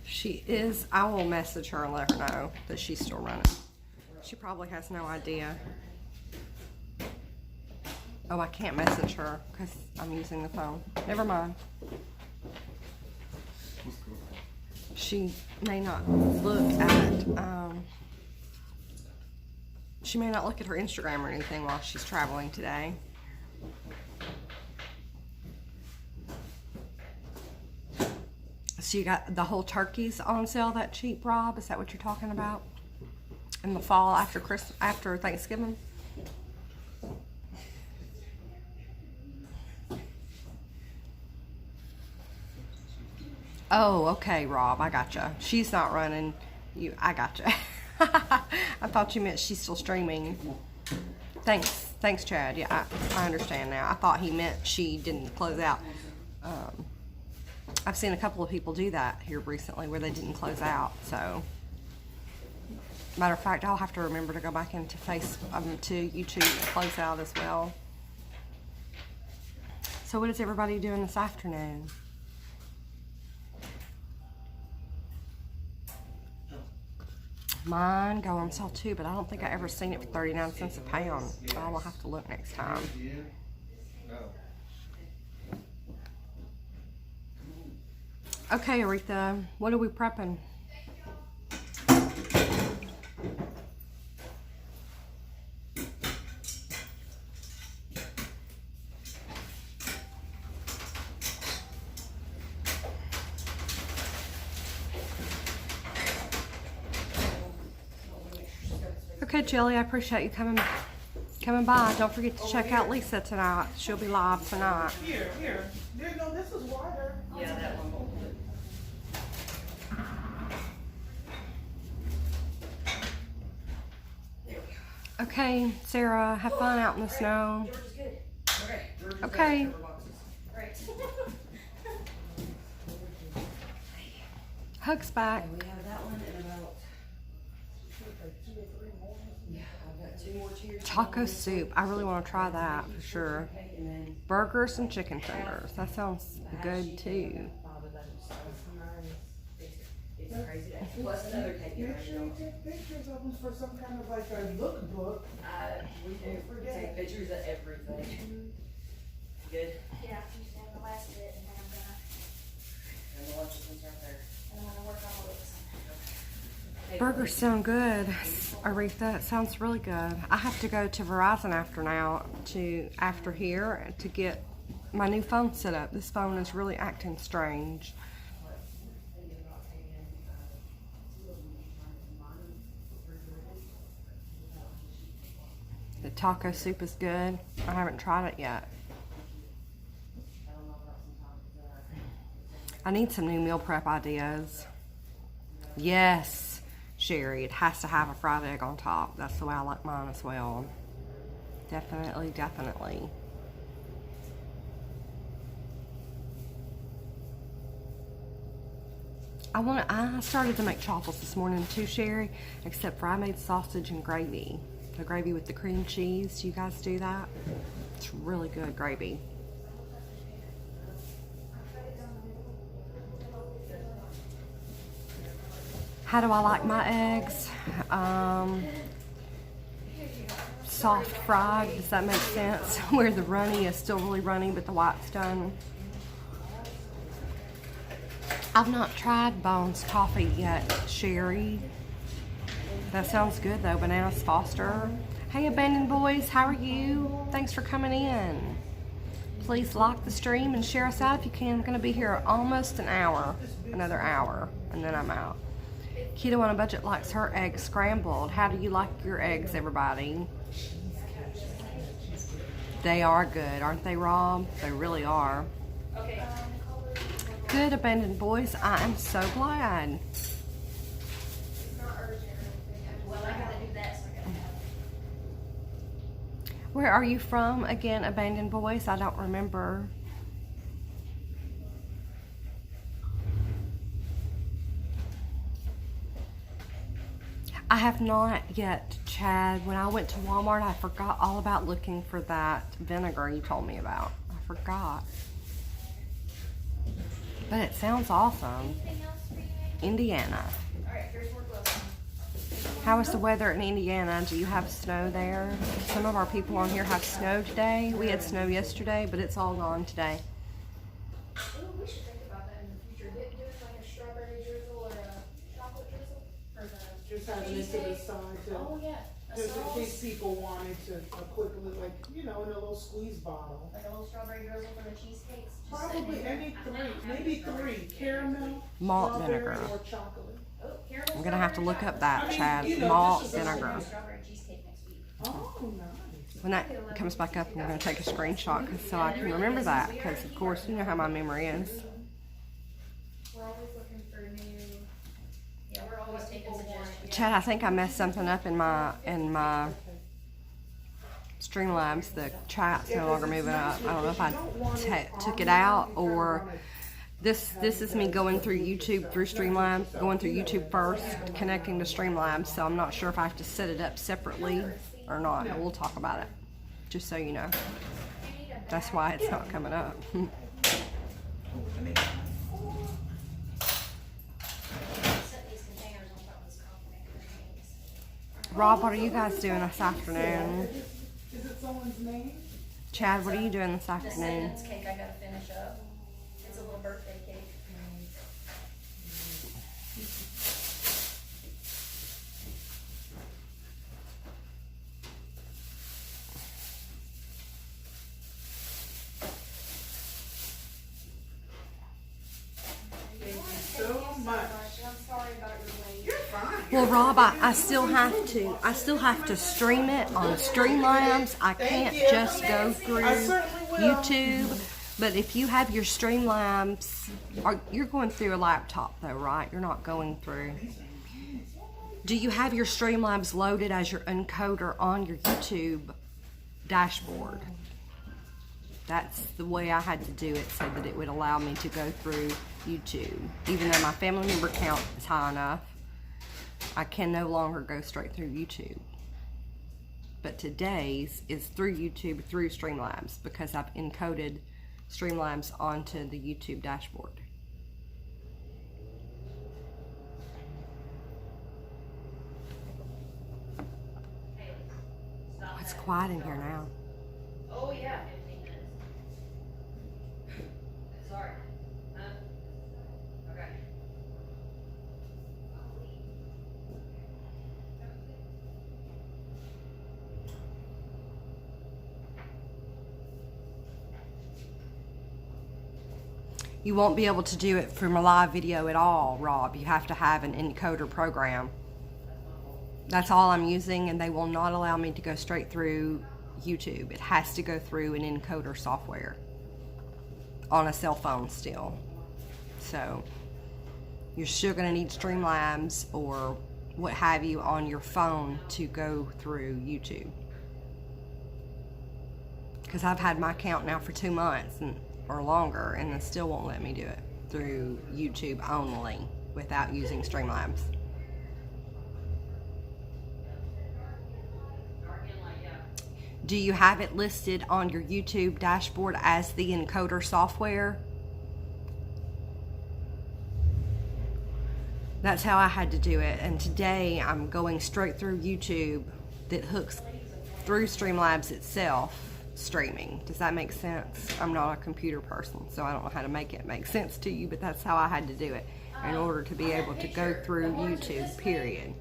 She is, I will message her and let her know that she's still running. She probably has no idea. Oh, I can't message her because I'm using the phone. Never mind. She may not look at, she may not look at her Instagram or anything while she's traveling today. So you got the whole turkeys on sale that cheap, Rob? Is that what you're talking about? In the fall after after Thanksgiving? Oh, okay, Rob, I gotcha. She's not running. I gotcha. I thought you meant she's still streaming. Thanks, Chad. Yeah, I understand now. I thought he meant she didn't close out. I've seen a couple of people do that here recently where they didn't close out. So, matter of fact, I'll have to remember to go back into to YouTube and close out as well. So, what is everybody doing this afternoon? Mine go on sale too, but I don't think I ever seen it for 39 cents a pound. So I will have to look next time. Okay, Aretha, what are we prepping? Okay, Jelly, I appreciate you coming by. Don't forget to check out Lisa tonight. She'll be live tonight. Here. No, this is wider. Yeah, that one. Okay, Sarah, have fun out in the snow. Okay. Hugs back. We have that one in about 2 or 3 more. Yeah, I've got 2 more tiers. Taco soup. I really want to try that for sure. Burgers and chicken tenders. That sounds good too. It's crazy. Plus another cake. Make sure you take pictures of them for some kind of like a lookbook. We do take pictures of everything. Good. Yeah, you stand the last bit and have And the lunch is right there. And I'm gonna work on all this. Burgers sound good, Aretha. It sounds really good. I have to go to Verizon after here to get my new phone set up. This phone is really acting strange. The taco soup is good. I haven't tried it yet. I need some new meal prep ideas. Yes, Sherry, it has to have a fried egg on top. That's the way I like mine as well. Definitely, definitely. I started to make chaffles this morning too, Sherry, except for I made sausage and gravy. The gravy with the cream cheese. Do you guys do that? It's really good gravy. How do I like my eggs? Soft fried, does that make sense? Where the runny is still really runny, but the white's done. I've not tried Bones coffee yet, Sherry. That sounds good though, Bananas Foster. Hey Abandoned Boys, how are you? Thanks for coming in. Please like the stream and share us out if you can. I'm gonna be here almost an hour, another hour, and then I'm out. Keto on a Budget likes her eggs scrambled. How do you like your eggs, everybody? They are good, aren't they, Rob? They really are. Okay. Good, Abandoned Boys. I am so glad. Well, I gotta do that, so I gotta have. Where are you from again, Abandoned Boys? I don't remember. I have not yet, Chad. When I went to Walmart, I forgot all about looking for that vinegar you told me about. I forgot. But it sounds awesome. Anything else for you? Indiana. Alright, here's more gloves. How is the weather in Indiana? Do you have snow there? Some of our people on here have snow today. We had snow yesterday, but it's all gone today. Ooh, we should think about that in the future. Do it like a strawberry drizzle or a chocolate drizzle? Or the Just having it to the side to, oh yeah, a just in sauce, case people wanted to, a quick, like, you know, in a little squeeze bottle. like a little strawberry drizzle for the cheesecakes. Just Probably saying. any three, maybe three, caramel, Malt strawberry, vinegar. or chocolate. Oh, caramel I'm gonna have to strawberry look up chocolate. that, I mean, Chad. you know, Malt this is a vinegar. Strawberry cheesecake next week. Oh, nice. When that comes back up, we're gonna take a screenshot so I can remember that. Because of course, you know how my memory is. We're always looking for new. Yeah, we're always taking suggestions. Chad, I think I messed something up in my Streamlabs. The chat's no longer moving up. I don't know if I took it out or this is me going through YouTube through Streamlabs, going through YouTube first, connecting to Streamlabs. So I'm not sure if I have to set it up separately or not. But we'll talk about it, just so you know. That's why it's not coming up. Set these containers on top of this coffee. Rob, what are you guys doing this afternoon? Is it someone's name? Chad, what are you doing this The afternoon? sentence cake I gotta finish up. It's a little birthday cake. Thank you so much. I'm sorry about your wait. You're fine. Well, Rob, I still have to stream it on Streamlabs. I can't just go through I certainly will. YouTube. But if you have your Streamlabs, you're going through a laptop though, right? You're not going through. Do you have your Streamlabs loaded as your encoder on your YouTube dashboard? That's the way I had to do it so that it would allow me to go through YouTube. Even though my family member count is high enough, I can no longer go straight through YouTube. But today's is through YouTube, through Streamlabs, because I've encoded Streamlabs onto the YouTube dashboard. Oh, it's quiet in here now. Oh, yeah. 15 minutes. Sorry. Huh? You won't be able to do it from a live video at all, Rob. You have to have an encoder program. That's all I'm using, and they will not allow me to go straight through YouTube. It has to go through an encoder software on a cell phone still. So you're still going to need Streamlabs or what have you on your phone to go through YouTube. Because I've had my account now for 2 months or longer, and it still won't let me do it through YouTube only without using Streamlabs. Do you have it listed on your YouTube dashboard as the encoder software? That's how I had to do it. And today I'm going straight through YouTube that hooks through Streamlabs itself, streaming. Does that make sense? I'm not a computer person, so I don't know how to make it make sense to you, but that's how I had to do it in order to be able to go through YouTube, period,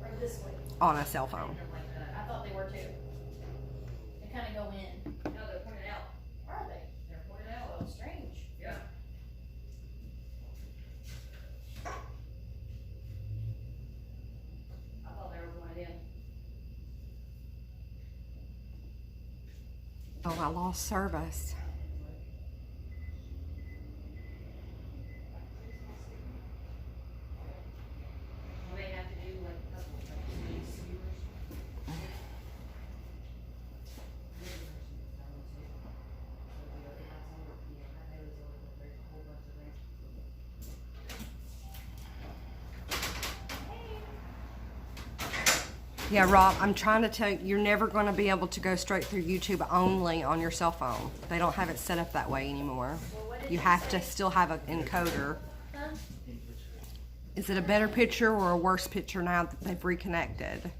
on a cell phone. I thought they were too. They kind of go in. No, they're pointed out. Are they? They're pointed out. Oh, strange. Yeah. I thought they were pointed in. Oh, I lost service. I may have to do like a couple of things. Yeah, Rob, I'm trying to tell you, you're never going to be able to go straight through YouTube only on your cell phone. They don't have it set up that way anymore. You have to still have an encoder. Is it a better picture or a worse picture now that they've reconnected?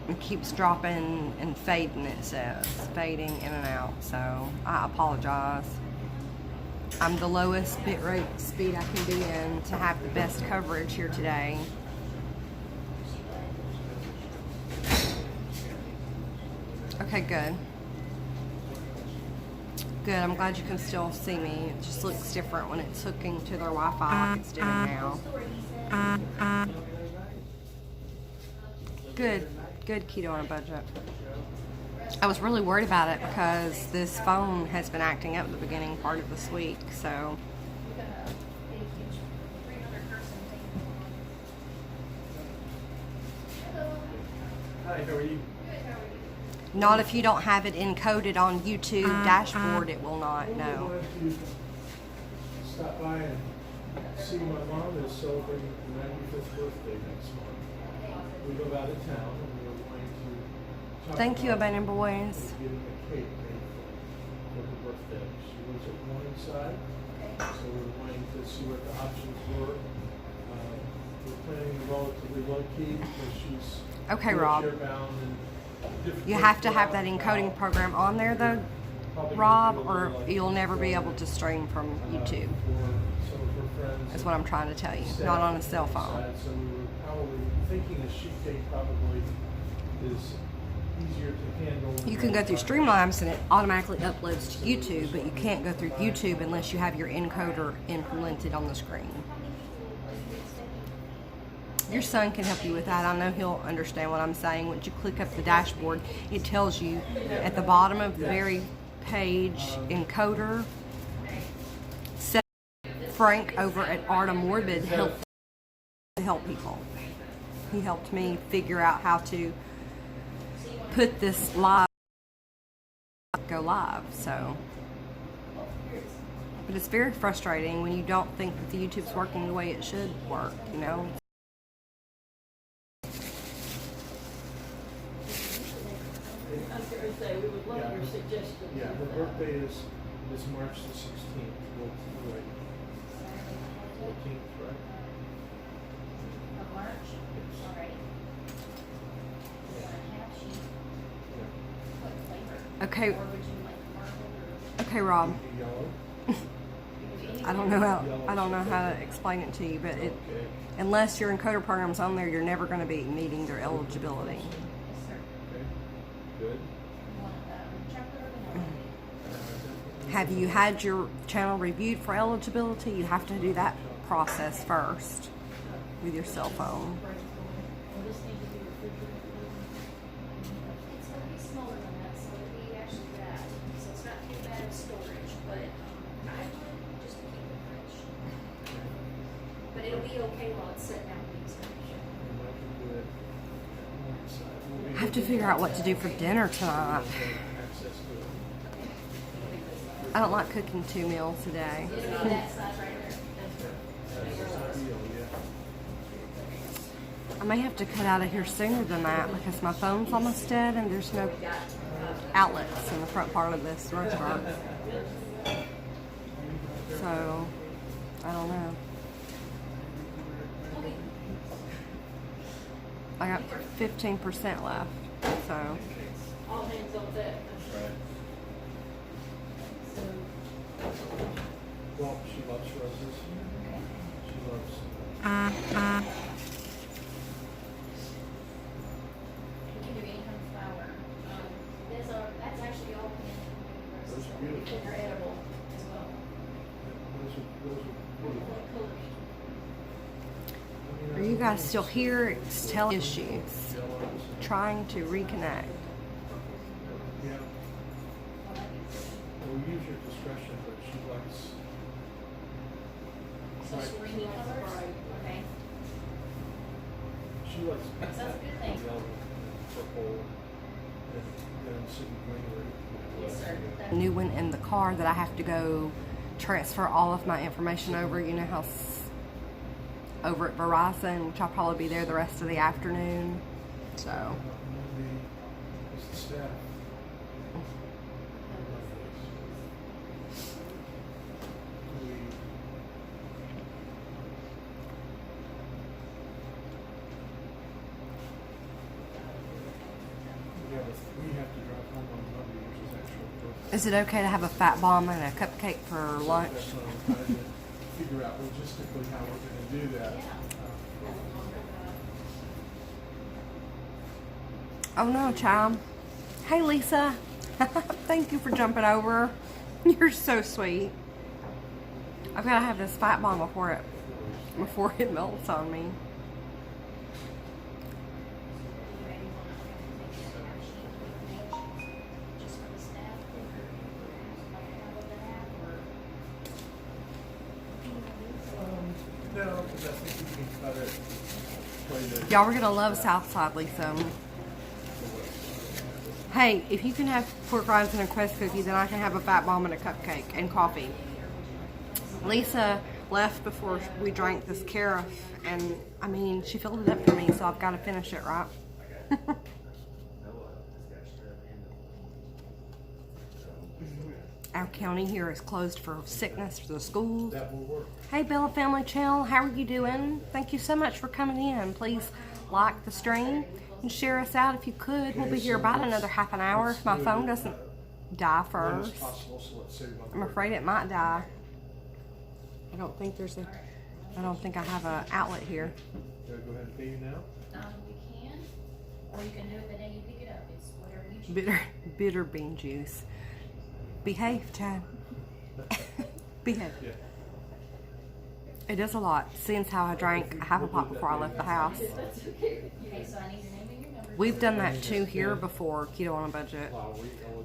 It keeps dropping and fading, it says. Fading in and out, so I apologize. I'm the lowest bitrate speed I can be in to have the best coverage here today. Okay, good. Good, I'm glad you can still see me. It just looks different when it's hooking to their Wi-Fi like it's doing now. Good, good keto on a budget. I was really worried about it because this phone has been acting up the beginning part of this week, so. Hi, how are you? Not if you don't have it encoded on YouTube dashboard, it will not, I no. wanted to stop by and see my mom is celebrating her 95th birthday next month. We live out of town and we were going to talk Thank you, about Abandoned Boys. getting a cake made for her birthday. She lives at Morningside, so we're going to see what the options were. We're planning relatively low key because she's Okay, Rob. wheelchair-bound and difficult You have to to have that walk encoding about. program on there though, Probably Rob, gonna do a or little like you'll never be able to stream from YouTube. For some of her friends. That's what I'm trying to tell you, Staff not on a cell phone. inside, so we were probably thinking a sheet cake probably is easier to handle. You can go through Streamlabs and it automatically uploads to YouTube, but you can't go through YouTube unless you have your encoder implemented on the screen. Your son can help you with that. I know he'll understand what I'm saying. Once you click up the dashboard, it tells you at the bottom of the very page, encoder. Frank over at Art of Morbid helped to help people. He helped me figure out how to put this live, go live, so. But it's very frustrating when you don't think that the YouTube's working the way it should work, you know? I was going to say, we would love Yeah. your suggestion. Yeah, her birthday is March the 16th. Right. 14th, right? Of March? Alright. Half sheet. What flavor? Okay, Or would you like marbled okay, Rob. Yellow. I don't know how to explain it to you, but it, Okay. unless your encoder program's on there, you're never going to be meeting their eligibility. Okay. Good. chocolate or vanilla? Have you had your channel reviewed for eligibility? You have to do that process first with your cell phone. It's gonna be smaller than that, so it'll be actually that. So it's not too bad of storage, but I would just keep it fresh. But it'll be okay while it's sitting out being I have to figure out what to do for dinner tonight. I don't like cooking 2 meals a day. It'll be that size right there. I may have to cut out of here sooner than that because my phone's almost dead and there's no outlets in the front part of this restaurant. So, I don't know. I got 15% left, so. All hands on deck. Well, she loves roses. She loves. You can do any kind of flower. That's actually all plant roses. Those are beautiful. And they're edible as well. Those are beautiful. Are you guys still here? It's tell issues. Trying to reconnect. Yeah. We'll use your discretion, but she likes. So stringy colors, okay. She likes. That's a good thing. Yellow and purple and city greenery. Yes, sir. A new one in the car that I have to go transfer all of my information over. You know how over at Verizon, which I'll probably be there the rest of the afternoon. So. Maybe it's the staff. We have to drive home on Monday, which is actually perfect. Is it okay to have a fat bomb and a cupcake for lunch? That's what I'm trying to figure out logistically how we're going to do that. Oh no, child. Hey, Lisa. Thank you for jumping over. You're so sweet. I've got to have this fat bomb before it melts on me. Just for the staff, No, because I think we can cut it. Y'all are going to love Southside, Lisa. Hey, if you can have pork rinds and a Quest cookie, then I can have a fat bomb and a cupcake and coffee. Lisa left before we drank this carafe, and I mean, she filled it up for me, so I've got to finish it, right? Our county here is closed for sickness for the schools. That will work. Hey, Bella Family Channel, how are you doing? Thank you so much for coming in. Please like the stream and share us out if you could. We'll be here about another half an hour if my phone doesn't die When first. it's possible, so let's save on. I'm afraid it might die. I don't think I have an outlet here. Gotta go ahead and pay you now. we can, or you can do it the day you pick it up. It's whatever you choose. Bitter bean juice. Behave, Chad. Behave. Yeah. It does a lot. Since how I drank a half a pot before I left the house. Okay, so I need your name and your number. We've done that too here before, Keto on a Budget.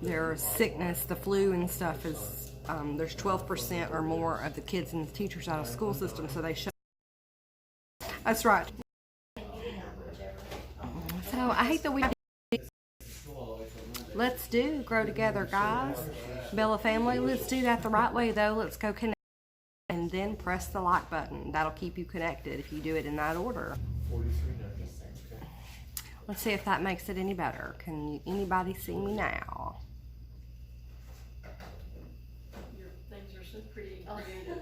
There's sickness, the flu and stuff is, there's 12% or more of the kids and the teachers out of school system, so they shut. That's right. So I hate that we. Let's do grow together, guys. Bella family, let's do that the right way though. Let's go connect and then press the like button. That'll keep you connected if you do it in that order. 43.90. Okay. Let's see if that makes it any better. Can anybody see me now? Your things are so pretty and creative.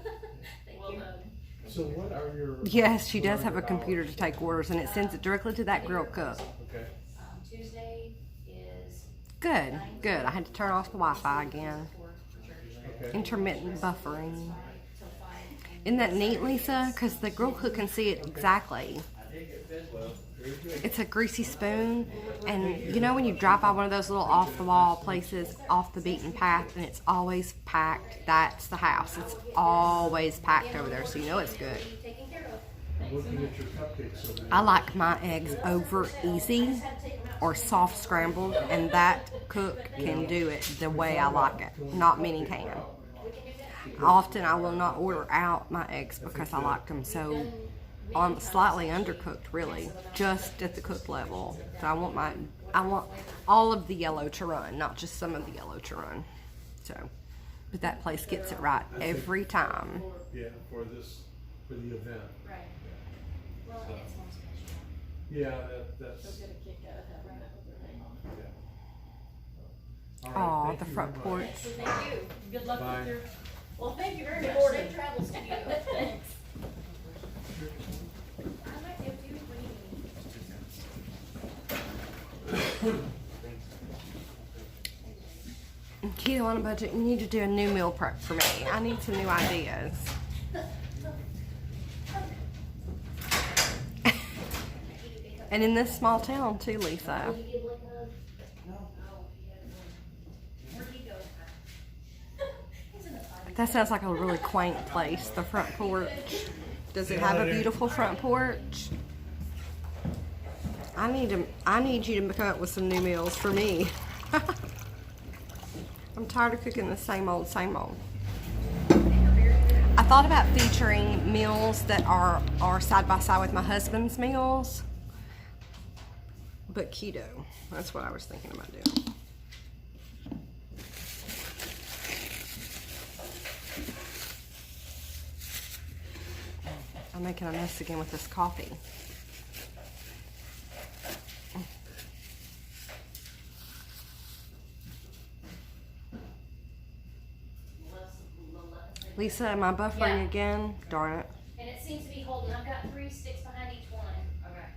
Well done. So what are your? Yes, she does have a computer to take orders, and it sends it directly to that grill cook. Okay. Tuesday is Good, good. I had to turn off the Wi-Fi again. Okay. Intermittent buffering. Isn't that neat, Lisa? Because the grill cook can see it exactly. Well, very good. It's a greasy spoon, and you know when you drive by one of those little off-the-wall places, off the beaten path, and it's always packed? That's the house. It's always packed over there, so you know it's good. Taken care of. I'm looking at your cupcakes over there. I like my eggs over easy or soft scrambled, and that cook can do it the way I like it. Not many can. Often I will not order out my eggs because I like them so slightly undercooked, really, just at the cooked level. So I want all of the yellow to run, not just some of the yellow to run. So, but that place gets it right every time. Yeah, for the event. Right. Well, and it's more special. Yeah, that's, They'll get a kick out of having that with their name on it. yeah. All Aw, right, the thank you front very much. porch. Thank you. Good luck Bye. with your, well, thank you very much. Lord, Safe travels to you. Thanks. I might give you when you Keto on a budget, you need to do a new meal prep for me. I need some new ideas. And in this small town too, Lisa. Where do you go? He's in the party. That sounds like a really quaint place, the front porch. Does it have a beautiful front porch? I need you to come up with some new meals for me. I'm tired of cooking the same old, same old. I thought about featuring meals that are side by side with my husband's meals, but keto. That's what I was thinking about doing. I'm making a mess again with this coffee. Lisa, am I buffering Yeah. again? Darn it. And it seems to be holding. I've got 3 sticks behind each one. Okay.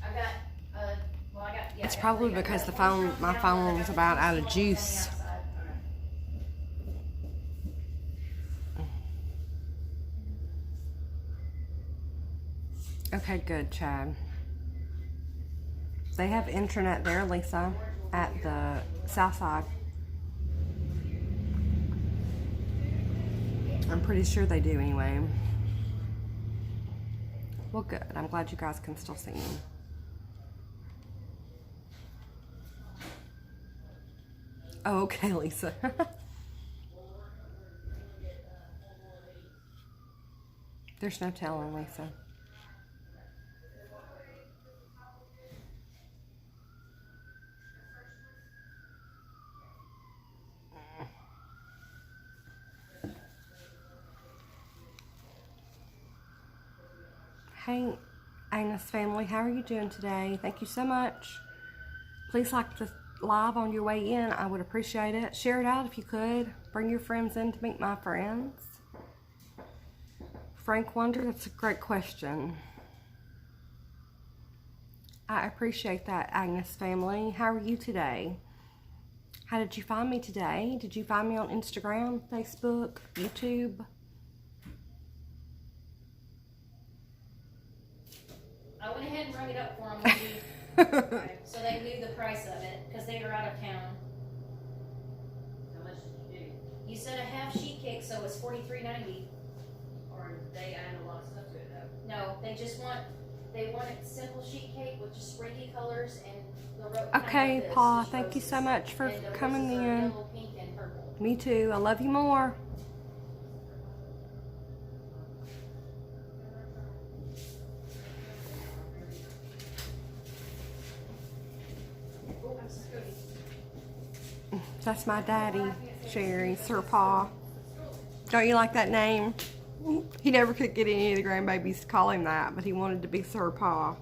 I've got, well, I got, yeah. It's I got probably 3. I because got the one phone, stroke my down, phone's I got about 2 out of small ones juice. on the outside. Okay, good, Chad. They have internet there, Lisa, at the south side. I'm pretty sure they do anyway. Well, good. I'm glad you guys can still see me. Oh, okay, Lisa. There's no telling, Lisa. Hey, Agnes family, how are you doing today? Thank you so much. Please like the live on your way in. I would appreciate it. Share it out if you could. Bring your friends in to meet my friends. Frank Wonder, that's a great question. I appreciate that, Agnes family. How are you today? How did you find me today? Did you find me on Instagram, Facebook, YouTube? I went ahead and rung it up for them so they knew the price of it because they are out of town. How much did you do? You said a half sheet cake, so it's $43.90. Or they add a lot of stuff to it though? No, they want it simple sheet cake with just springy colors and the Okay, like this, Pa, just thank you so roses. much for And the coming roses are in. yellow, pink, and purple. Me too. I love you more. Oh, I'm sorry. That's my daddy, Sherry, Sir Pa. Don't you like that name? He never could get any of the grandbabies to call him that, but he wanted to be Sir Pa.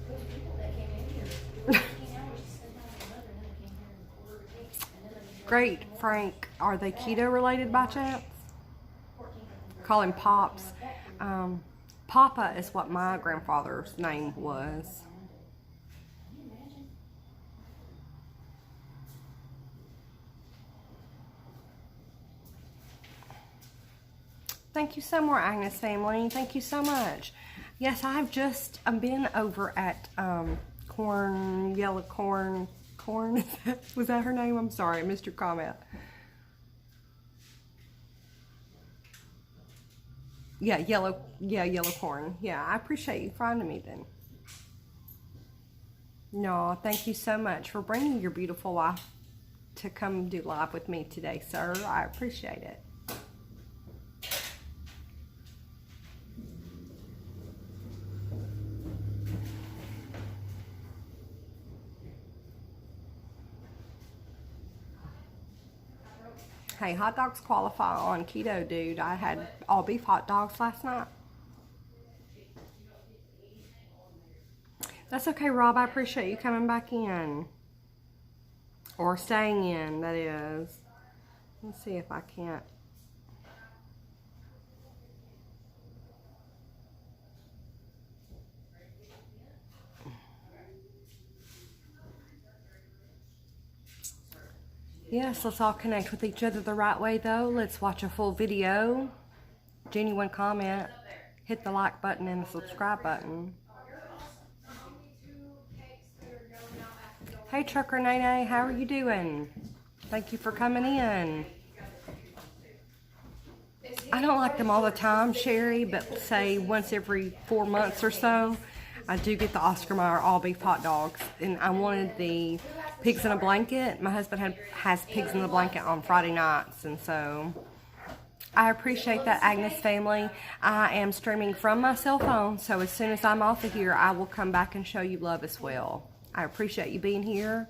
Those people that came in here, it was 15 hours to spend time with their mother, and then they came here and ordered cakes, and then they Great, Frank. Are they keto related by chance? 14. Call him Pops. Papa is what my grandfather's name was. Thank you so much, Agnes family. Thank you so much. Yes, I've just been over at Yellow Corn. Was that her name? I'm sorry, I missed your comment. Yeah, yellow corn. Yeah, I appreciate you finding me then. No, thank you so much for bringing your beautiful wife to come do live with me today, sir. I appreciate it. Hey, hot dogs qualify on keto, dude. I had all beef hot dogs last night. That's okay, Rob. I appreciate you coming back in. Or staying in, that is. Let's see if I can't. Yes, let's all connect with each other the right way, though. Let's watch a full video. Genuine comment. Hit the like button and the subscribe button. Hey, Trucker Nene, how are you doing? Thank you for coming in. I don't like them all the time, Sherry, but say once every 4 months or so, I do get the Oscar Mayer all beef hot dogs. And I wanted the pigs in a blanket. My husband has pigs in the blanket on Friday nights, and so I appreciate that, Agnes family. I am streaming from my cell phone, so as soon as I'm off of here, I will come back and show you love as well. I appreciate you being here.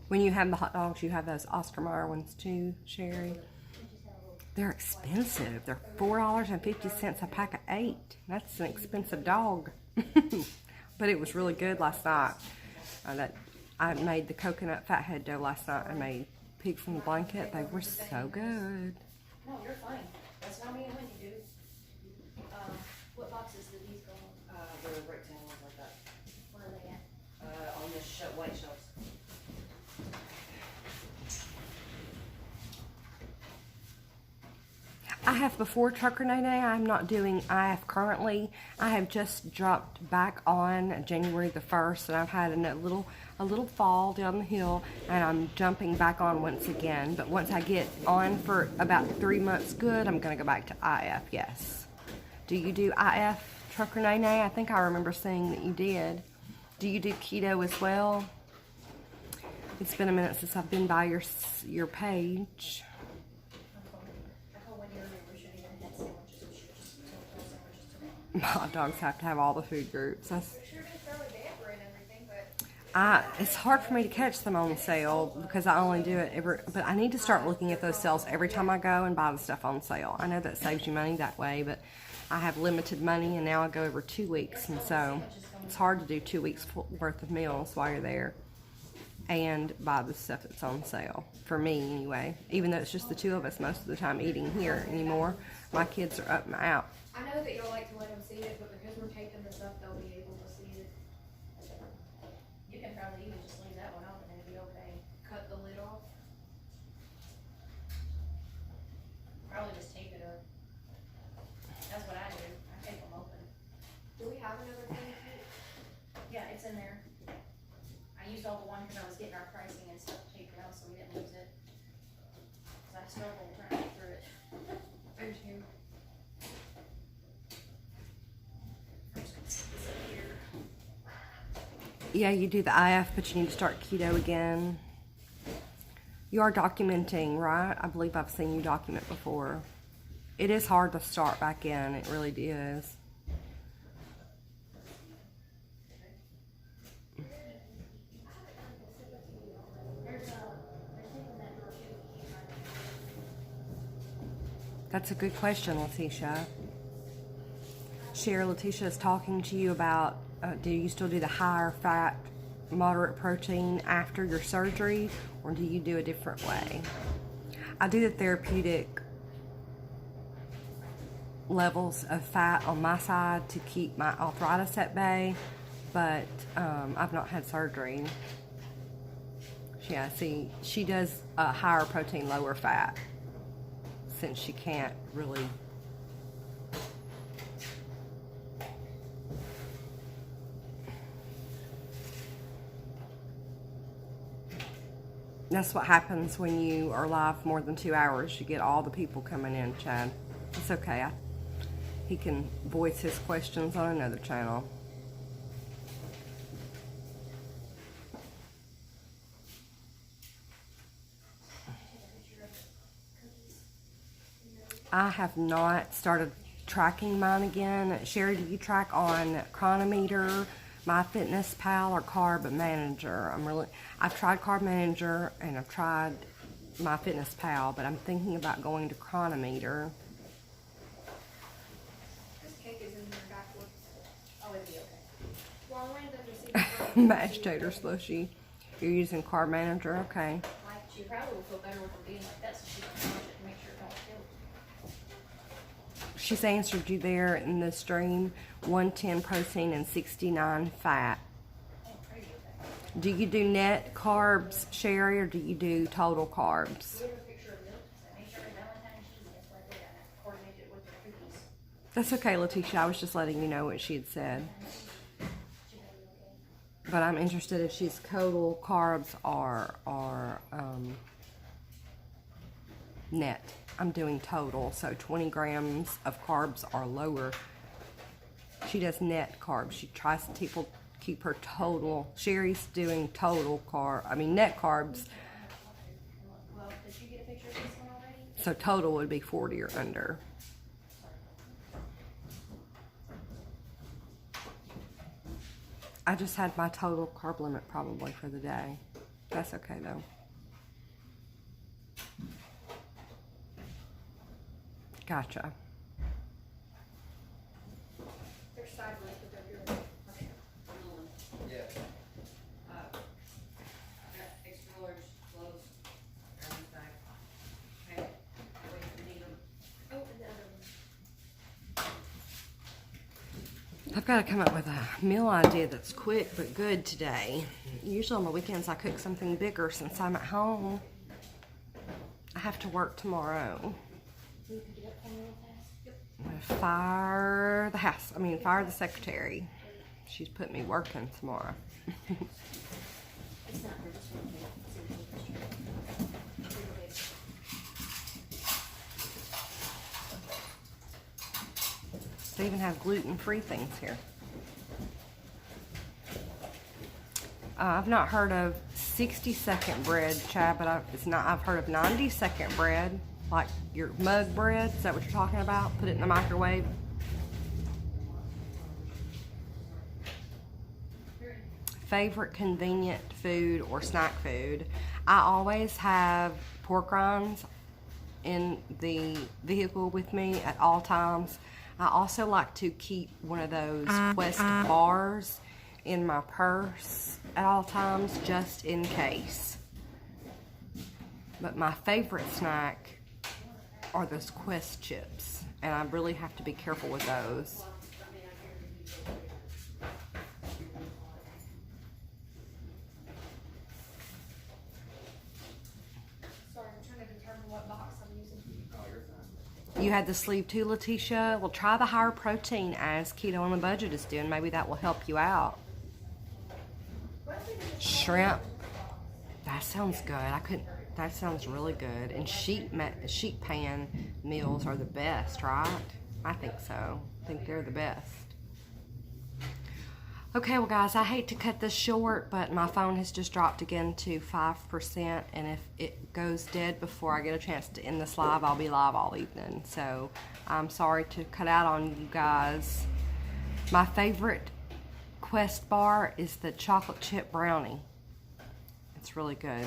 When you have the hot dogs, you have those Oscar Mayer ones too, Sherry. They're expensive. They're $4.50 a pack of 8. That's an expensive dog. But it was really good last night. I made the coconut fathead dough last night. I made pigs in the blanket. They were so good. No, you're fine. That's not me and Wendy, dude. What boxes did these go on? They're rectangle ones like that. Where are they at? On the white shelves. I have before Trucker Nene. I'm not doing IF currently. I have just dropped back on January the 1st, and I've had a little fall down the hill, and I'm jumping back on once again. But once I get on for about 3 months good, I'm going to go back to IF, yes. Do you do IF, Trucker Nene? I think I remember saying that you did. Do you do keto as well? It's been a minute since I've been by your page. Hot dogs have to have all the food groups. It's hard for me to catch them on sale because I only do it but I need to start looking at those sales every time I go and buy the stuff on sale. I know that saves you money that way, but I have limited money and now I go over 2 weeks, and so it's hard to do 2 weeks worth of meals while you're there and buy the stuff that's on sale. For me anyway, even though it's just the two of us most of the time eating here anymore. My kids are up and out. I know that y'all like to let them see it, but because we're taping this up, they'll be able to see it. You can probably even just leave that one open and it'd be okay. Cut the lid off. Probably just tape it up. That's what I do. I tape them open. Do we have another thing? Yeah, it's in there. I used all the one because I was getting our pricing and stuff taped out so we didn't lose it. Cause I struggled trying to get through it. There's you. Yeah, you do the IF, but you need to start keto again. You are documenting, right? I believe I've seen you document before. It is hard to start back in. It really is. That's a good question, Letitia. Letitia is talking to you about, do you still do the higher fat moderate protein after your surgery, or do you do a different way? I do the therapeutic levels of fat on my side to keep my arthritis at bay, but I've not had surgery. Yeah, see, she does higher protein, lower fat, since she can't really. That's what happens when you are live more than 2 hours. You get all the people coming in, Chad. It's okay. He can voice his questions on another channel. I have not started tracking mine again. Sherry, do you track on Chronometer, MyFitnessPal, or Carb Manager? I've tried Carb Manager and I've tried MyFitnessPal, but I'm thinking about going to Chronometer. This cake is in here backwards. Oh, it'd be okay. Well, I wanted them to see. Mashed tater slushy. You're using Carb Manager, okay. Like, she probably will feel better with them being like that, so she can watch it and make sure it don't kill. She's answered you there in the stream. 110 protein and 69 fat. Oh, crazy with that. Do you do net carbs, Sherry, or do you do total carbs? We have a picture of milk, so I made sure Valentine's cheese, that's why I did that. I coordinated it with the cookies. That's okay, Letitia. I was just letting you know what she had said. She might be okay. But I'm interested if she's total carbs or net. I'm doing total, so 20 grams of carbs or lower. She does net carbs. She tries to keep her total. Sherry's doing total net carbs. Well, did you get a picture of this one already? So total would be 40 or under. I just had my total carb limit probably for the day. That's okay though. Gotcha. Their side leg with their ear. Okay. Yeah. Extra large clothes. Grab back. Okay. Wait for me to. Oh, and the other one. I've got to come up with a meal idea that's quick but good today. Usually on the weekends I cook something bigger since I'm at home. I have to work tomorrow. You can do it for me real fast. Yep. I'm gonna fire the house. Fire the secretary. She's put me working tomorrow. It's not for just one cake. It's in the picture. They even have gluten-free things here. I've not heard of 60-second bread, Chad, but I've heard of 90-second bread, like your mug bread. Is that what you're talking about? Put it in the microwave. Favorite convenient food or snack food? I always have pork rinds in the vehicle with me at all times. I also like to keep one of those Quest bars in my purse at all times, just in case. But my favorite snack are those Quest chips, and I really have to be careful with those. Sorry, I'm trying to determine what box I'm using. Oh, you're fine. You had the sleeve too, Letitia? Well, try the higher protein as Keto on the Budget is doing. Maybe that will help you out. Shrimp. That sounds good. That sounds really good. And sheet pan meals are the best, right? I think so. I think they're the best. Okay, well guys, I hate to cut this short, but my phone has just dropped again to 5%, and if it goes dead before I get a chance to end this live, I'll be live all evening. So I'm sorry to cut out on you guys. My favorite Quest bar is the chocolate chip brownie. It's really good.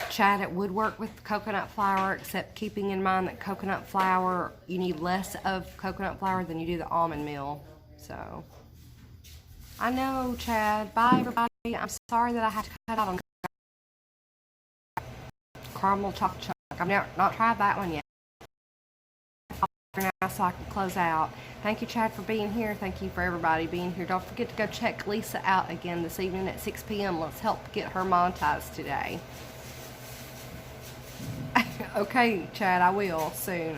Chad, it would work with coconut flour, except keeping in mind that coconut flour, you need less of coconut flour than you do the almond meal. So I know, Chad. Bye, everybody. I'm sorry that I had to cut out on caramel chocolate chunk. I've not tried that one yet. Now so I can close out. Thank you, Chad, for being here. Thank you for everybody being here. Don't forget to go check Lisa out again this evening at 6 p.m. Let's help get her monetized today. Okay, Chad, I will soon.